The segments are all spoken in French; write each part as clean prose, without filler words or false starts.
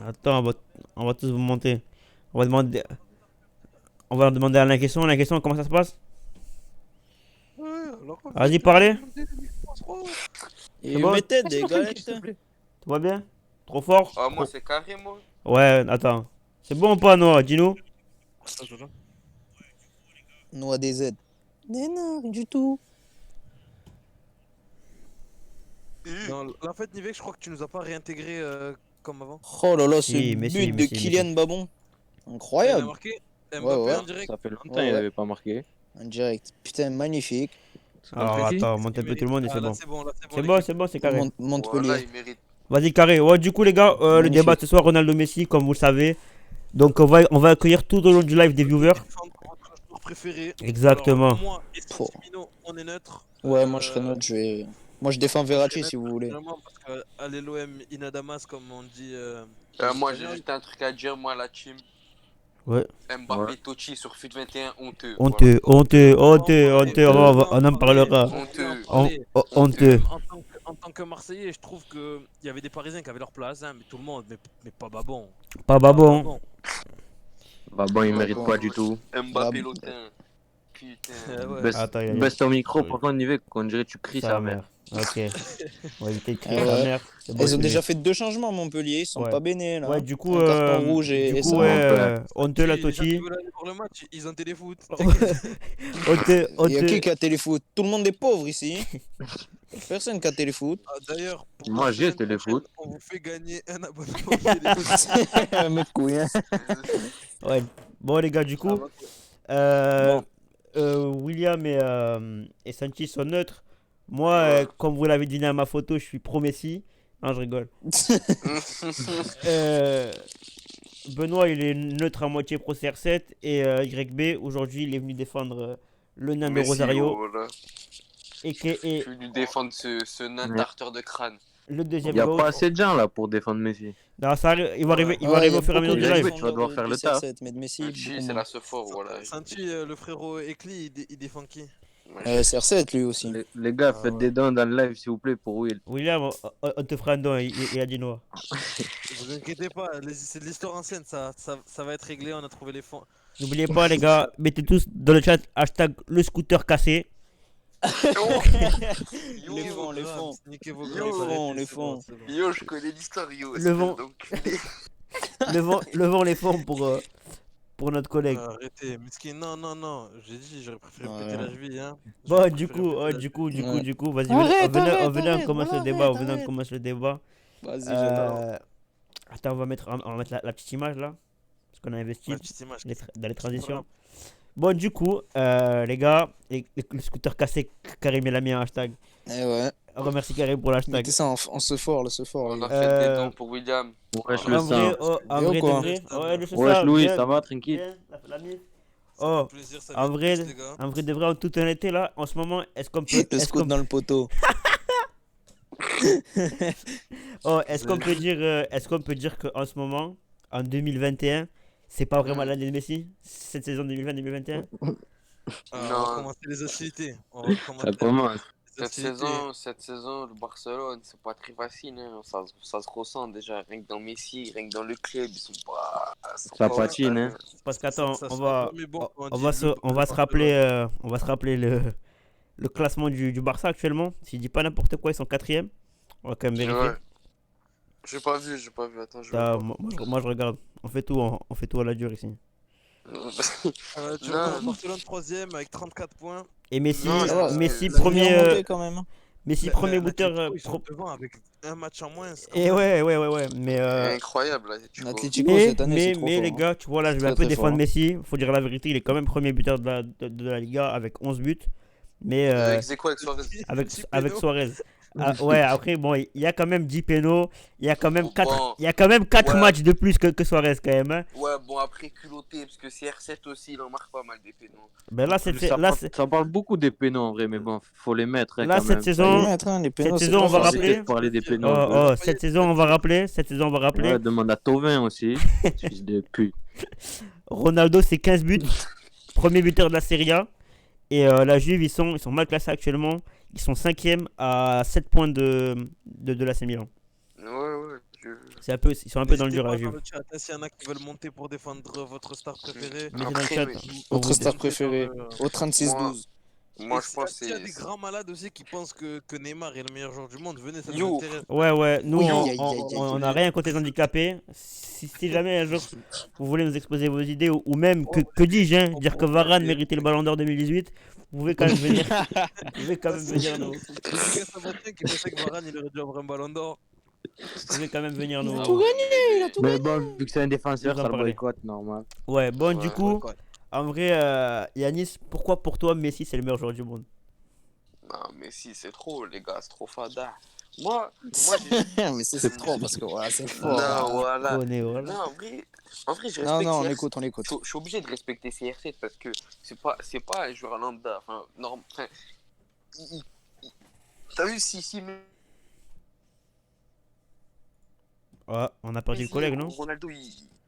Attends, on va tous vous monter. On va demander, on va demander à la question. La question, comment ça se passe? Ouais, alors Vas-y, parlez. C'est Et bon? mettez passe des le Frankie, galettes. s'il te plaît. Tout va bien? Trop fort? Ah, moi, Trop. c'est carré, moi. Ouais, attends. C'est bon ou pas, Noah? Dis-nous. Attends. Noix des Z. Mais non, rien du tout. Non, la fête Nivek, je crois que tu nous as pas réintégré comme avant. Oh là là, ce Si, mais si, but mais de si, mais Kylian si. Babon. Il a Incroyable. marqué Ouais, Mbappé ouais. en direct. Ça fait longtemps Ouais, il ouais. n'avait pas marqué. En direct. Putain, magnifique. Alors, Contre qui? attends, monte un peu tout le monde et Ah, c'est là bon. c'est bon, là c'est bon. C'est bon, l'équipe. c'est bon, c'est carré. Mont- Montpellier. Voilà, il mérite. Vas-y, carré. Ouais, du coup, les gars, le Magnifique. débat ce soir, Ronaldo-Messi, comme vous le savez. Donc, on va accueillir tout au long du live des viewers. Défendre votre joueur préféré. Exactement. Alors, moi et Pouh. Simino, on est neutre. Ouais, moi je serais neutre. Moi je défends Verratti si vous voulez. Vraiment, parce que allez l'OM Inadamas, comme on dit. Moi, aux j'ai Espagnols. juste un truc à dire, moi, la team. Ouais. Mbappé Ouais. Totti sur FUT 21, honteux. Honteux, honteux, honteux, honteux. On en parlera. Honteux. Honteux. En tant que Marseillais, je trouve qu'il y avait des Parisiens qui avaient leur place, hein, mais tout le monde, mais pas Babon. Pas babon. Bah bon, il Ouais, mérite bon. pas du tout. Mbappé Bah, Lotin. Putain. Ouais. Baisse, Attends, baisse ton micro pour qu'on y va, qu'on dirait que tu cries sa mère. Ok. On va éviter de crier Ouais. sa mère. C'est bon, Ils ont c'est déjà mieux. fait 2 changements Montpellier, ils sont Ouais. pas bénés là. Ouais, du coup, Un carton rouge et du et coup, ça. ouais, Ouais. honteux la Les gens qui Totti. veulent aller pour le match, ils ont téléfoot. Honteux, Il y a qui honteux. qui a téléfoot? Tout le monde est pauvre ici. Personne qui a téléfoot. Ah, d'ailleurs, pour Moi, la j'ai semaine téléfoot. prochaine, on vous fait gagner un abonnement téléfoot. Mec couille, hein. Ouais. Bon, les gars, du Ah, coup, bah, euh, Bon. William et Sanchi sont neutres. Moi, Ouais. comme vous l'avez dit dans ma photo, je suis pro-Messi. Non, je rigole. Euh, Benoît, il est neutre à moitié pro CR7 et YB, aujourd'hui, il est venu défendre le nain de Messi, Rosario oh, voilà. et Je suis venu défendre ce nain Ouais. tarteur de crâne. le Il deuxième n'y a goal. pas assez de gens là pour défendre Messi. Non, ça arrive, il va arriver, il va Ouais, arriver y a au fur et à mesure beaucoup du de live. tu vas devoir défenseurs faire de le taf. CR7, mais de Messi, Sanchi, beaucoup c'est moins. la sephore, voilà. Santi, le frérot Ekli, il défend qui? Ouais. CR7 lui aussi. Les gars, Ah faites ouais. des dons dans le live s'il vous plaît pour Will. William, on te fera un don, il a dit non. Vous inquiétez pas, c'est de l'histoire ancienne, ça va être réglé, on a trouvé les fonds. N'oubliez pas, les gars, mettez tous dans le chat hashtag le scooter cassé. Les fonds, les fonds. Niquez vos Yo, grammes, arrêtez, les c'est fonds. bon, c'est bon. Yo, je connais l'histoire, yo. Le espèce vent. d'enculé. Levons les fonds pour notre collègue. Arrêtez, Miskin, non, j'ai dit, j'aurais préféré Ouais. péter la cheville, hein. Bon, J'aurais du préféré coup, péter la du coup, vas-y, Arrête, venez, on arrête, commence le voilà, débat, arrête, venez, on arrête. commence le débat. Vas-y, j'attends. Attends, on va mettre la petite image là, parce qu'on a investi Ouais, petite image. dans les transitions. Bon, du coup, les gars, le scooter cassé, Karim et la mienne, hashtag. Eh ouais. On remercie Karim pour l'hashtag. Mettez ça en ce fort, le ce fort. On les a gars. fait des dons pour William. Ouais, je le En vrai, sens. oh, en Yo, vrai, de quoi. vrai. Ouais, le Ouais, ça, Louis, viens, ça va, tranquille. viens, la mif. Ça Oh, fait plaisir, ça en vient de vrai, plus, les gars. en vrai, de vrai, en toute honnêteté, là, en ce moment, est-ce qu'on peut. Le Est-ce scout qu'on dans le poteau. est-ce qu'on peut dire qu'en ce moment, en 2021, c'est pas vraiment l'année de Messi, cette saison 2020-2021? On Non. va commencer les hostilités. On va Ça recommencer commence. les hostilités. Cette saison, le Barcelone, c'est pas très facile. Hein. Ça se ressent déjà, rien que dans Messi, rien que dans le club, ils sont pas. Ça patine, hein. Parce qu'attends, Ça on sent va, un peu, mais bon, on, on on dit va le- se, on le va se Barcelone. rappeler, on va se rappeler le classement du Barça actuellement. Si je dis pas n'importe quoi, ils sont quatrième. On va quand même vérifier. Ouais. J'ai pas vu. Attends, je vais T'as- voir. moi, je regarde. On fait tout, on fait tout à la dure ici. Tu Non. vois, Barcelone 3ème avec 34 points. Et Messi, Non, Ça va, Messi la premier, lumière montée quand même. Messi La- premier la- buteur. l'Atlético, ils sont devant avec un match en moins. c'est quand Et même- ouais. Mais Incroyable, là, tu vois. L'Atlético mais, cette année, c'est trop mais fort. les hein. gars, tu vois là, je vais Très, un peu très défendre fort, hein. Messi. Faut dire la vérité, il est quand même premier buteur de la Liga avec 11 buts. Mais Avec Zeko, avec Suarez. avec, Petit avec péno. Suarez. Ah, ouais, après, bon, il y a quand même 10 pénaux. Il y a quand même Bon, 4, il y a quand même 4 ouais. matchs de plus que Suarez quand même. Hein. Ouais, bon, après culotté, parce que CR7 aussi, il en marque pas mal des pénaux. Ben là, Ça parle beaucoup des pénaux en vrai, mais bon, faut les mettre hein, là, quand cette même. Faut les saison, mettre, hein, les pénaux, cette c'est saison, on pas va facile. rappeler. Arrêtez de parler des pénaux. Oh, un peu. oh, cette saison, on va rappeler. Cette saison, on va rappeler. Ouais, demande à Tovin aussi. Fils de pute. Ronaldo, c'est 15 buts. Premier buteur de la Serie A. Et la Juve, ils sont mal classés actuellement. Ils sont 5e à 7 points de l'AC Milan. Ouais, Ils sont un peu dans le dur, la N'hésitez Juve. pas dans le chat, hein, s'il y en a qui veulent monter pour défendre votre star préférée. Mettez dans le Après, chat. mais- On Votre vous- star préféré. Au 36-12. Moi, Et je pense s'il y a des c'est. grands malades aussi qui pensent que Neymar est le meilleur joueur du monde, venez, ça nous Yo. intéresse. Ouais, nous, Aïe, on aïe, aïe, aïe, on aïe. a rien contre les handicapés. Si jamais un jour vous voulez nous exposer vos idées, ou même, que dis-je, hein, dire que Varane méritait le Ballon d'Or 2018, vous pouvez quand même venir. Vous pouvez quand même venir nous. Dédicace à Bastien qui pensait que Varane il aurait dû avoir un ballon d'or. Vous pouvez quand même venir nous. tout gagné, il a tout Mais bon, vu que c'est un défenseur, Nous en ça le parler. boycotte, normal. Ouais, bon, du Ouais, coup, en vrai, Yanis, pourquoi pour toi Messi c'est le meilleur joueur du monde? Non, mais si, c'est trop, les gars, c'est trop fada. Moi, j'ai. Mais c'est trop parce que voilà, c'est fort. Non, voilà. Connais, voilà. Non, en vrai, je respecte Non, on CR7. écoute, on écoute. Je suis obligé de respecter CR7 parce que c'est pas un joueur lambda. Enfin, enfin, t'as vu si Ouais, on a perdu le Messi collègue, et non? Ronaldo,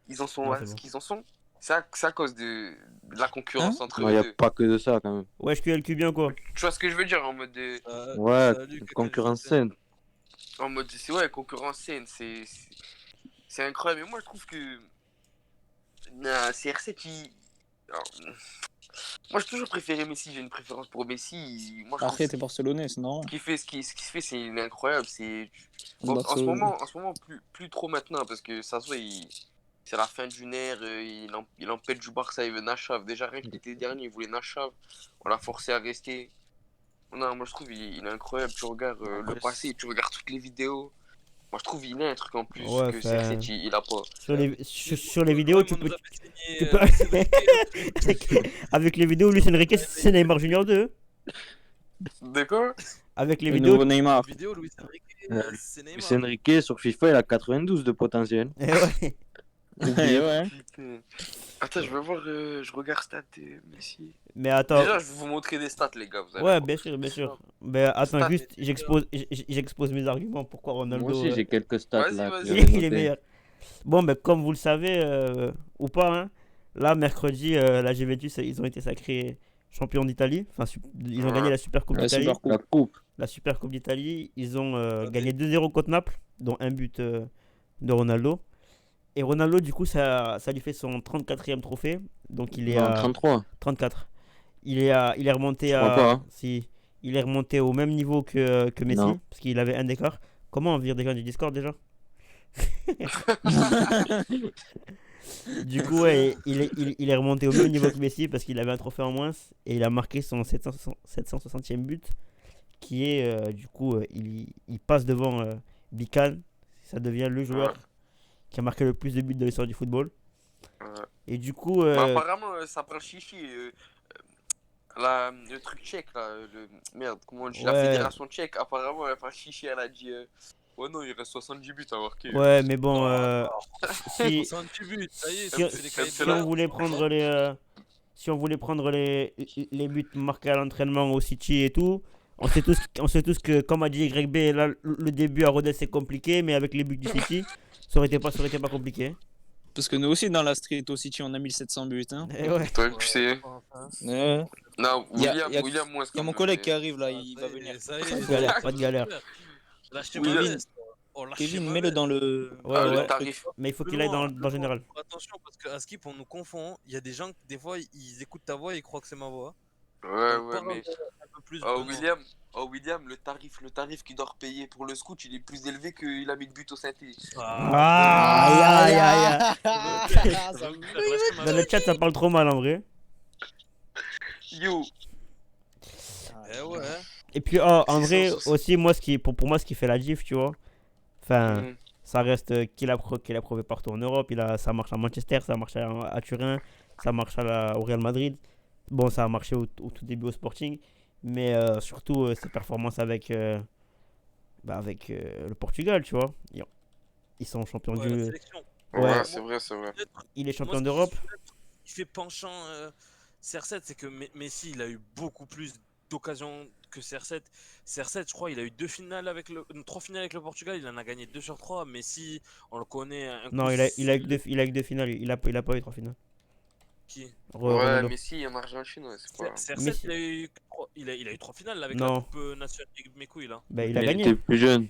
ils en sont Ouais, à c'est ce bon. qu'ils en sont. C'est à cause de la concurrence entre Il eux n'y a deux. pas que de ça, quand même. Ouais, je QLQ bien quoi. Tu vois ce que je veux dire en mode Ouais, Salut, concurrence Kaka, saine. c'est ouais, concurrence saine, c'est incroyable. Mais moi je trouve que CR7 alors, moi j'ai toujours préféré Messi, j'ai une préférence pour Messi. Moi je trouve Après, t'es barcelonais, c'est normal. ce qu'il fait c'est incroyable, c'est On en ce Barcelone. moment plus trop maintenant parce que ça se voit c'est la fin d'une ère, il empêche du Barça, il veut Nachav. Déjà rien que l'été dernier, il voulait Nachav. On l'a forcé à rester. Non, moi je trouve il est incroyable. Tu regardes le Après, passé, tu regardes toutes les vidéos. Moi je trouve il a un truc en plus Ouais, que enfin, CR7 il a pas. sur les vidéos, tu peux. tu peux- peux. Avec les vidéos, Luis Enrique, c'est Neymar Junior 2. D'accord. Avec les Le vidéos. nouveau Neymar. Vidéo, Luis Enrique, c'est Luis Neymar. Enrique, sur FIFA, il a 92 de potentiel. Eh ouais. Ouais. Putain. Attends, je vais voir, je regarde stats Messi. Mais attends. Déjà, je vais vous montrer des stats, les gars. Vous allez Ouais, voir. bien sûr, bien sûr. Mais attends, Stats. juste, j'expose mes arguments pourquoi Ronaldo. Moi aussi, j'ai quelques stats Vas-y, là. vas-y. que j'ai Il est notées. meilleur. Bon, mais comme vous le savez, ou pas, hein, là, mercredi, la Juventus, ils ont été sacrés champions d'Italie. Enfin, ils ont gagné la Super Coupe La d'Italie. Super Coupe. La coupe. La Super Coupe d'Italie. Ils ont gagné 2-0 contre Naples, dont un but de Ronaldo. Et Ronaldo, du coup, ça lui fait son 34e trophée. Donc, il est Non, à 33. 34. Il est remonté crois à. pas, hein. Si, il est remonté au même niveau que Messi, Non. parce qu'il avait un écart. Comment on vire des gens du Discord déjà? Du coup, ouais, il est remonté au même niveau que Messi parce qu'il avait un trophée en moins et il a marqué son 760e but qui est, du coup, il passe devant Bican. Ça devient le joueur qui a marqué le plus de buts de l'histoire du football. Ouais. Et du coup, Bah, apparemment, ça prend chichi. Le truc tchèque, là, merde, comment on dit, la Ouais. fédération tchèque, apparemment, elle prend chichi, elle a dit ouais, non, il reste 70 buts à marquer. ouais, mais bon, si, 68 buts, ça y est, si, c'est les cahiers de si on charges. voulait prendre les buts marqués à l'entraînement au City et tout, on sait tous que, comme a dit YB, là, le début à Rodez c'est compliqué, mais avec les buts du City, ça aurait été pas compliqué. Parce que nous aussi, dans la street au City, on a 1700 buts. Hein. Et ouais. Toi, tu sais. Ouais. Non, Y a- William, y a- William, moi, Il y a mon collègue qui arrive là, il Ça va y est, venir. ça y est, Pas de galère, pas de galère. Lâchez Oui, ma Kevin. veste. Oh, lâchez Kevin, ma mets-le veste. dans le. Ouais, le ouais. tarif. Mais il faut Plus qu'il aille loin, dans général. Attention, parce qu'à Skip, on nous confond. Il y a des gens, des fois, ils écoutent ta voix et ils croient que c'est ma voix. Ouais, Donc, ouais, parle mais. un peu plus. Oh, Benoît. William, le tarif qu'il doit repayer pour le scout, il est plus élevé qu'il a mis de but au synthé. Ah, aïe, aïe, aïe. Ça me fait lâcher ma Dans le chat, ça parle trop mal en vrai. Yo, Eh ouais. Et puis, oh, en C'est vrai, ça. aussi, moi, pour moi, ce qui fait la diff, tu vois, enfin, Mhm. ça reste qu'il a prouvé partout en Europe. Ça marche à Manchester, ça marche à Turin, ça marche au Real Madrid. Bon, ça a marché au tout début au Sporting, mais surtout ses performances avec le Portugal, tu vois. Ils sont champions Ouais, la du. sélection. Ouais. Ouais, c'est vrai, c'est vrai. Il est champion Moi, ce d'Europe. qui fait penchant CR7, c'est que Messi, il a eu beaucoup plus d'occasions que CR7. CR7, je crois, il a eu 3 finales avec le Portugal, il en a gagné 2 sur 3. Messi, on le connaît. Non, coup, il a c'est eu que deux finales. Il a pas eu 3 finales. Qui Ouais, Ronaldo. Messi en Argentine, ouais, c'est pas. CR7, Messi. il a eu 3 finales avec Non. la Coupe nationale avec mes couilles là. Ben, il a Il gagné. était plus jeune.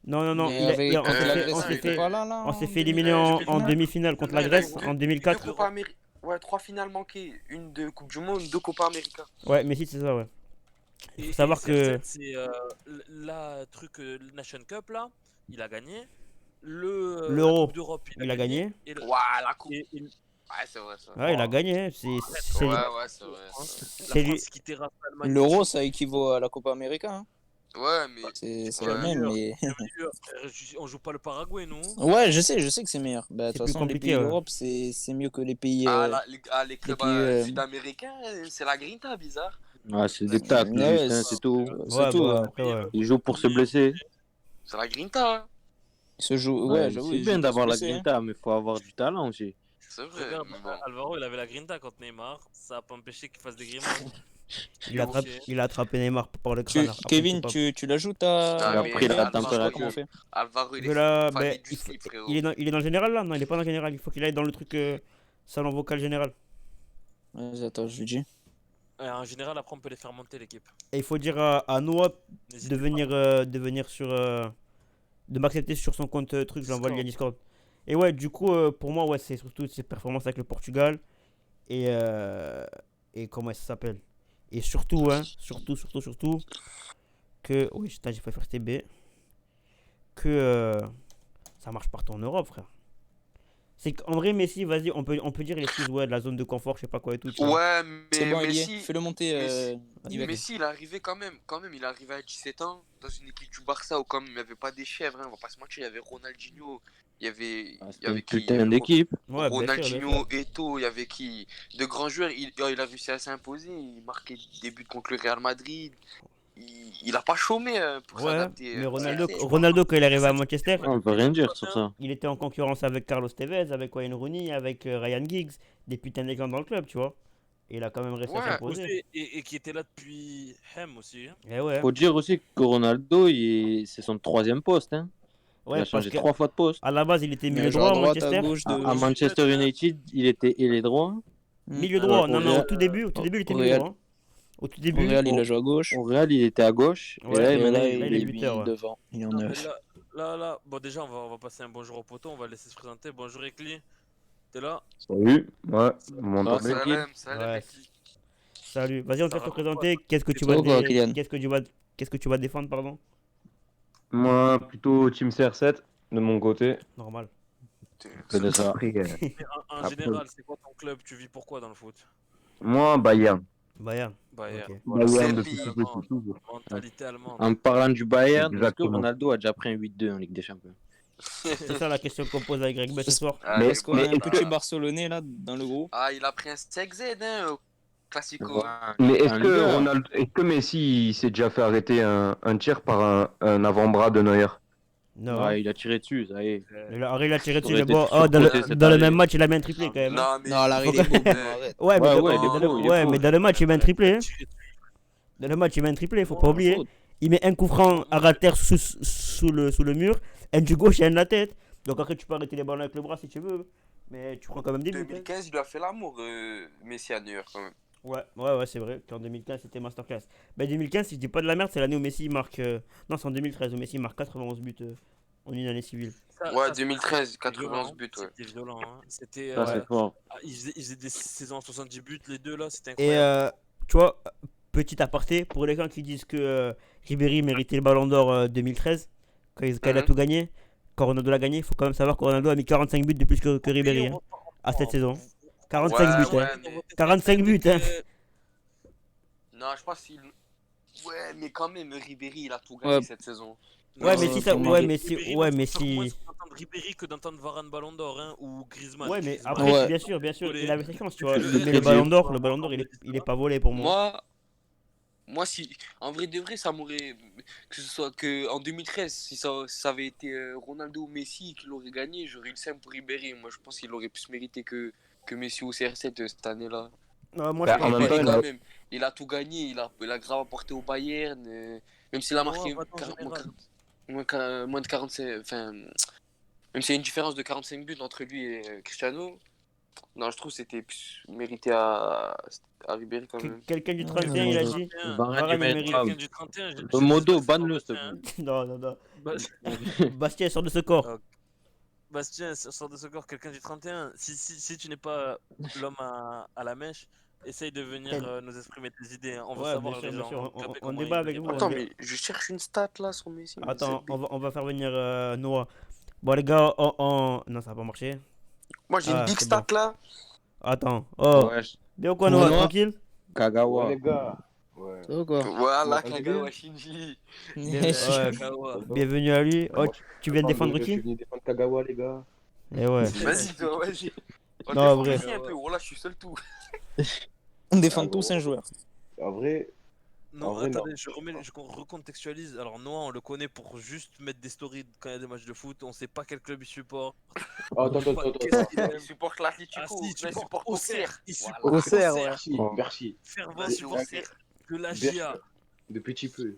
Non, non, non. Mais On contre s'est la fait, Grèce, il était pas là, on s'est en fait éliminer en demi-finale. demi-finale contre la Non, il a Grèce eu en deux 2004. Copa América. Ouais, 3 finales manquées. Une de Coupe du Monde, 2 Copa América. Ouais, mais si, c'est ça, ouais. Il faut Et savoir que CR7, c'est la truc Nation Cup là, il a gagné. La l'Euro, Coupe d'Europe, il a il a gagné. gagné. Ouah, la Coupe. Et Ouais, c'est vrai ça. Ouais, il a gagné. arrête, Ouais, la ouais, France, c'est vrai. hein. C'est La c'est France lui. qui terrasse l'Allemagne. L'Euro, ça équivaut à la Copa América, hein. vrai. Ouais, mais. C'est Bien la même, meilleur, mais. bien meilleur, frère. On joue pas le Paraguay, non? Ouais, je sais que c'est meilleur. Bah, de C'est toute plus façon, les compliqué, pays ouais. d'Europe, c'est mieux que les pays. Les clubs pays, sud-américains, c'est la grinta, bizarre. Ouais, c'est des tacles, ouais, juste, hein, c'est tout. c'est Ouais, tout. bah Ouais. après, ouais. Ils jouent pour se blesser. C'est la grinta, hein. Ils se jouent. Ouais, Ouais, j'avoue, c'est ils bien jouent pour se d'avoir la blesser, hein. grinta, mais faut avoir du talent aussi. C'est vrai, Regarde, mais bon. Alvaro, il avait la grinta contre Neymar. Ça a pas empêché qu'il fasse des grimaces. Il a attrapé Neymar par le crâne. Après, Kevin, il sait pas. tu l'ajoutes Il à a mais pris la Real, je sais pas température. comment on fait. Alvaro, Je la... il fallait ben, du slip, frérot. il est dans le général là? Non, il est pas dans le général. Il faut qu'il aille dans le truc salon vocal général. Vas-y, attends, je lui dis. En général, après, on peut les faire monter l'équipe. Et il faut dire à Noah N'hésitez de venir sur. De m'accepter sur son compte truc. Je l'envoie le lien Discord. Discord. Et ouais, du coup, pour moi, ouais, c'est surtout ses performances avec le Portugal. Et. Et comment ça s'appelle? Et surtout, hein, surtout. Que. Oui, j'ai fait faire TB. Que. Ça marche partout en Europe, frère. C'est qu'en vrai, Messi, vas-y, on peut dire l'excuse, ouais, de la zone de confort, je sais pas quoi et tout. Tu vois. Ouais, C'est mais bon, il y Messi, est. Fais-le monter, Yves. Messi, il est arrivé quand même. Quand même, il est arrivé à 17 ans dans une équipe du Barça où, quand même, il n'y avait pas des chèvres, hein, on va pas se mentir. Il y avait Ronaldinho, il y avait, Ah, il y c'était une avait qui? putain d'équipe. Ouais, bien sûr, bien Ronaldinho, sûr. Eto'o, il y avait qui? De grands joueurs. Il a réussi à s'imposer. Il marquait des buts contre le Real Madrid. Il a pas chômé pour Ouais, s'adapter. mais au Ronaldo, CR7, je Ronaldo, quand il est arrivé à Manchester, On peut rien dire sur ça. il était en concurrence avec Carlos Tevez, avec Wayne Rooney, avec Ryan Giggs, des putains d'exemples dans le club, tu vois. Et il a quand même réussi à Ouais. s'imposer. Et qui était là depuis Hem aussi. Hein. Et ouais, Faut dire aussi que Ronaldo, c'est son troisième poste. Hein. Il ouais, a parce changé que 3 fois de poste. à la base, il était Il milieu joue droit à à droite, à Manchester. gauche, À de. Manchester United, il était ailier droit. Milieu droit, Au non, non, Real- au tout début, il était au milieu Real. droit. Au tout Au début, Real, il a joué à gauche. Au Real, il était à gauche. Ouais, et là, Et maintenant, là, il il il est est buteur, ouais. devant. Il est en Non, mais neuf. là, bon, déjà, on va passer un bonjour au poteau. On va le laisser se présenter. Bonjour, Ekli. T'es là? Salut, ouais, vous m'entendez? Tranquille. Salam, Ouais. Ekli. Salut, vas-y, on te Ça laisse te raconte présenter. Qu'est-ce que C'est tu vas toi, quoi, Kylian? qu'est-ce que tu vas défendre, pardon? Moi, plutôt Team CR7 de mon côté. Normal. Que de ça. Après, Mais en Après- général, c'est quoi ton club? Tu vis pourquoi dans le foot? moi, Bayern. Bayern. Bayern. Ok. Voilà, Bayern c'est depuis allemand, tout petit. mentalité allemande. En parlant du Bayern, est-ce que Exactement. Ronaldo a déjà pris un 8-2 en Ligue des Champions? C'est ça la question qu'on pose avec Greg B ce soir. Mais- Parce qu'on a un est-ce petit que- Barcelonais là dans le groupe. Ah, il a pris un steak Z, hein, au Classico. Mais En est-ce Ligue que 1. Ronaldo, est-ce que Messi il s'est déjà fait arrêter un tir par un avant-bras de Neuer? Non. Ouais, il a tiré dessus, ça y est. Il a tiré dessus, aurait mais été bon, surcoté dans cette le année. même match, il a mis un triplé quand même. hein. Non, mais. Non, l'arrêt, il est beau, Bruno, arrête. Ouais, mais, Ouais, dans- ouais, il est dans le- beau, il est ouais, beau. mais dans le match, il met un triplé. Hein. Tiré dessus. Dans le match, il met un triplé, faut Ouais, pas oublier. faute. Il met un coup franc à ras terre sous le mur, un du gauche et un de la tête. Donc après, tu peux arrêter les ballons avec le bras si tu veux. Mais tu prends quand même des buts. hein. 2015, il lui a fait l'amour, Messi à New York, quand même. Ouais, c'est vrai qu'en 2015, c'était masterclass. Ben 2015, si je dis pas de la merde, c'est l'année où Messi marque. Non, c'est en 2013 où Messi marque 91 buts en une année civile. Ouais, Ça, 2013, c'était 91 violent, buts, ouais. C'était violent. Hein. C'était. Ça, c'est fort. Ils faisaient des saisons à 70 buts, les deux là, c'était Et incroyable. tu vois, petit aparté, pour les gens qui disent que Ribéry méritait le ballon d'or 2013, quand il a tout gagné, quand Ronaldo l'a gagné, il faut quand même savoir que Ronaldo a mis 45 buts de plus que Ribéry hein, à cette saison. 45 buts, hein. mais- 45 buts, hein. Non, je pense qu'il. Ouais, mais quand même, Ribéry, il a tout gagné Ouais. cette saison. Ouais, Non, mais si ça. pour moi, Ouais, il- mais si. Ouais, mais si. D'entendre Ribéry que d'entendre Varane Ballon d'Or hein, ou Griezmann. Ouais, mais Griezmann. après, Ouais. bien sûr, il avait sa chance, tu vois. Le- Mais le ballon d'or, il est pas volé pour moi. Moi, si. En vrai de vrai, ça m'aurait. Que ce soit que en 2013, si ça avait été Ronaldo ou Messi qui l'aurait gagné, j'aurais eu le seum pour Ribéry. Moi, je pense qu'il aurait plus mérité que Messi ou CR7 cette année-là. Non, moi, Bah, je en pense même pas. temps, Quand même, il a tout gagné, il a grave apporté au Bayern, même s'il a marqué Ouais, attends, général. moins de 45, enfin, même s'il y a une différence de 45 buts entre lui et Cristiano, non, je trouve que c'était plus mérité à Ribéry quand même. Quelqu'un du Ouais, 31, il a dit. Varane, Varane, il il mérite mérite. pas. Quelqu'un du 31. Modo, banne-le, s'il te plaît. Non, non, non. Bah, Bastien sort de ce corps. Ok. Bastien, sort de ce corps, quelqu'un du 31. Si tu n'es pas l'homme à la mèche, essaye de venir nous exprimer tes idées, hein. On veut Ouais, savoir bien les sûr, gens. on débat avec vous. Attends, mais je cherche une stat là sur Messi. mais Attends, c'est- on va faire venir Noah. Bon, les gars, non, ça va pas marcher. Moi j'ai une Ah, big c'est stat bon. là. Attends, oh, Wesh, bien ou quoi, Ouais, Noah, Noah. tranquille? Kagawa. Ouais, les gars. Ouais. Ça va quoi? Voilà, Vous Kagawa bien Shinji. Ouais, Kagawa. bienvenue à lui. Oh, Moi, tu viens de Pardon, défendre je suis qui? venu défendre Kagawa, les gars. Eh ouais. Vas-y, toi, vas-y. On Non, défend vrai. Messi un peu. Voilà, je suis seul tout. On défend Ah, tous bon. un joueur. En vrai, Non, En vrai, non. attendez, je recontextualise. Alors, Noah, on le connaît pour juste mettre des stories quand il y a des matchs de foot. On sait pas quel club il supporte. attends, On sait pas attends, qu'est-ce attends. qu'il Il aime. supporte l'Atlético. Ah si, Non, il il supporte supporte Auxerre. Il Voilà. supporte Auxerre, Auxerre. ouais. Merci, Oh. merci. Fervent Vas-y, supporter de la Bien GIA sûr. De petit peu.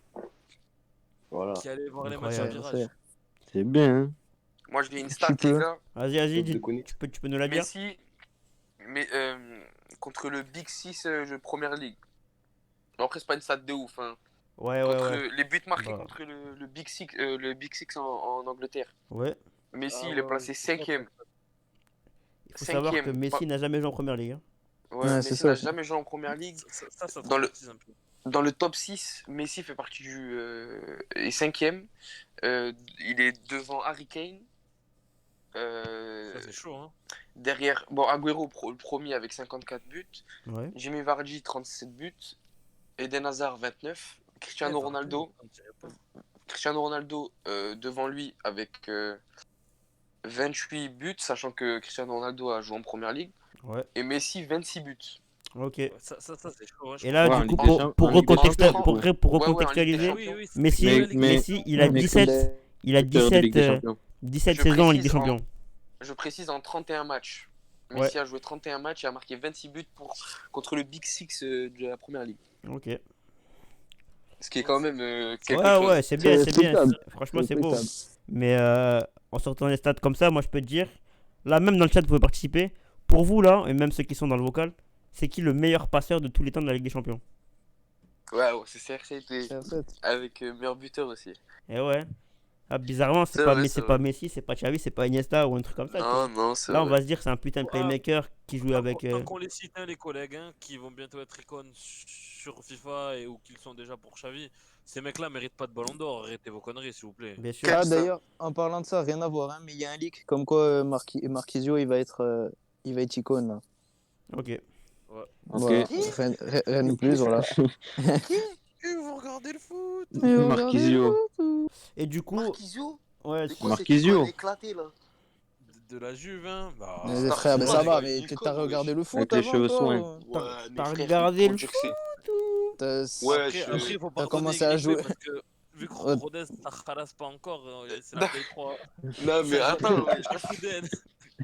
Voilà. qui allait voir les matchs Incroyable. en virage. C'est bien, hein. Moi, je dis une Tu stat, les peux. gars. Vas-y, Sauf de connaître. tu peux nous la dire? Messi, mais, contre le Big 6 de Première Ligue. Bon, après, c'est pas une stat de ouf. Hein. Ouais, Contre ouais. les buts marqués Bah. contre le Big Six, en Angleterre. Ouais. Messi, Ah il est ouais, placé je sais pas, 5ème. Il faut savoir que Cinquième. Messi n'a jamais joué en première ligue, hein. Ouais, Ouais, Messi c'est ça. n'a jamais joué en Première Ligue. Ça Dans le- traumatise un peu. Dans le top 6, Messi fait partie du est 5ème. Il est devant Harry Kane. Ça, c'est chaud, hein. Derrière, bon, Agüero, le premier avec 54 buts. Ouais. Jimmy Vardy, 37 buts. Eden Hazard, 29. Cristiano Ronaldo, devant lui avec 28 buts, sachant que Cristiano Ronaldo a joué en Première Ligue. Ouais. Et Messi, 26 buts. Ok. Ouais, ça c'est chaud. Ouais, je Et là, Ouais, en du coup, Ligue des Champions- en Ligue des Champions, pour Ouais, ouais, en Ligue des recontextualiser, oui, oui, c'est Messi, la Ligue des Messi, il a Mais 17, comme il a Victor de Ligue des 17, Champions. 17 Je saisons en Ligue des précise en- Champions. Je précise en 31 matchs. Ouais. Messi a joué 31 matchs et a marqué 26 buts contre le Big Six de la Première Ligue. Ok. Ce qui est quand même quelque Ouais, chose. ouais, c'est bien, c'est bien. respectable. Franchement, c'est beau. Mais en sortant des stats comme ça, moi, je peux te dire, là, même dans le chat, vous pouvez participer. Pour vous, là, et même ceux qui sont dans le vocal, c'est qui le meilleur passeur de tous les temps de la Ligue des Champions? Ouais, c'est CR7 CR7. avec meilleur buteur aussi. Et ouais. Ah, bizarrement, C'est vrai, c'est c'est pas Messi, c'est pas Xavi, c'est pas Iniesta ou un truc comme ça. tu vois. Non, c'est Là, on vrai. va se dire que c'est un putain de playmaker qui joue avec. Tant qu'on les cite, hein, les collègues, hein, qui vont bientôt être icônes sur FIFA et ou qu'ils sont déjà pour Xavi, ces mecs-là méritent pas de ballon d'or. Arrêtez vos conneries, s'il vous plaît. Bien sûr. Ah, ça. d'ailleurs, en parlant de ça, rien à voir, hein, mais il y a un leak comme quoi Marquisio il va être icône là. Ok. Ok. Voilà. Rien de plus, voilà. Vous regardez le foot. Marquisio. Et du coup, Marquisio ouais, Mais quoi, Marquisio. c'est éclaté là. De la Juve, hein. Bah, Mais Star frère, mais Football, ça va, les mais icônes, t'as regardé le foot Avec les avant, cheveux toi, soins. ou- Ouais, mais t'as frère, regardé faut le dire que c'est- T'as- Après, il faut pas T'as trop commencé à dénigrer jouer. parce que vu que Ouais. Rodez t'as pas encore, c'est la Play 3. Non, mais attends, ouais. La Fouden.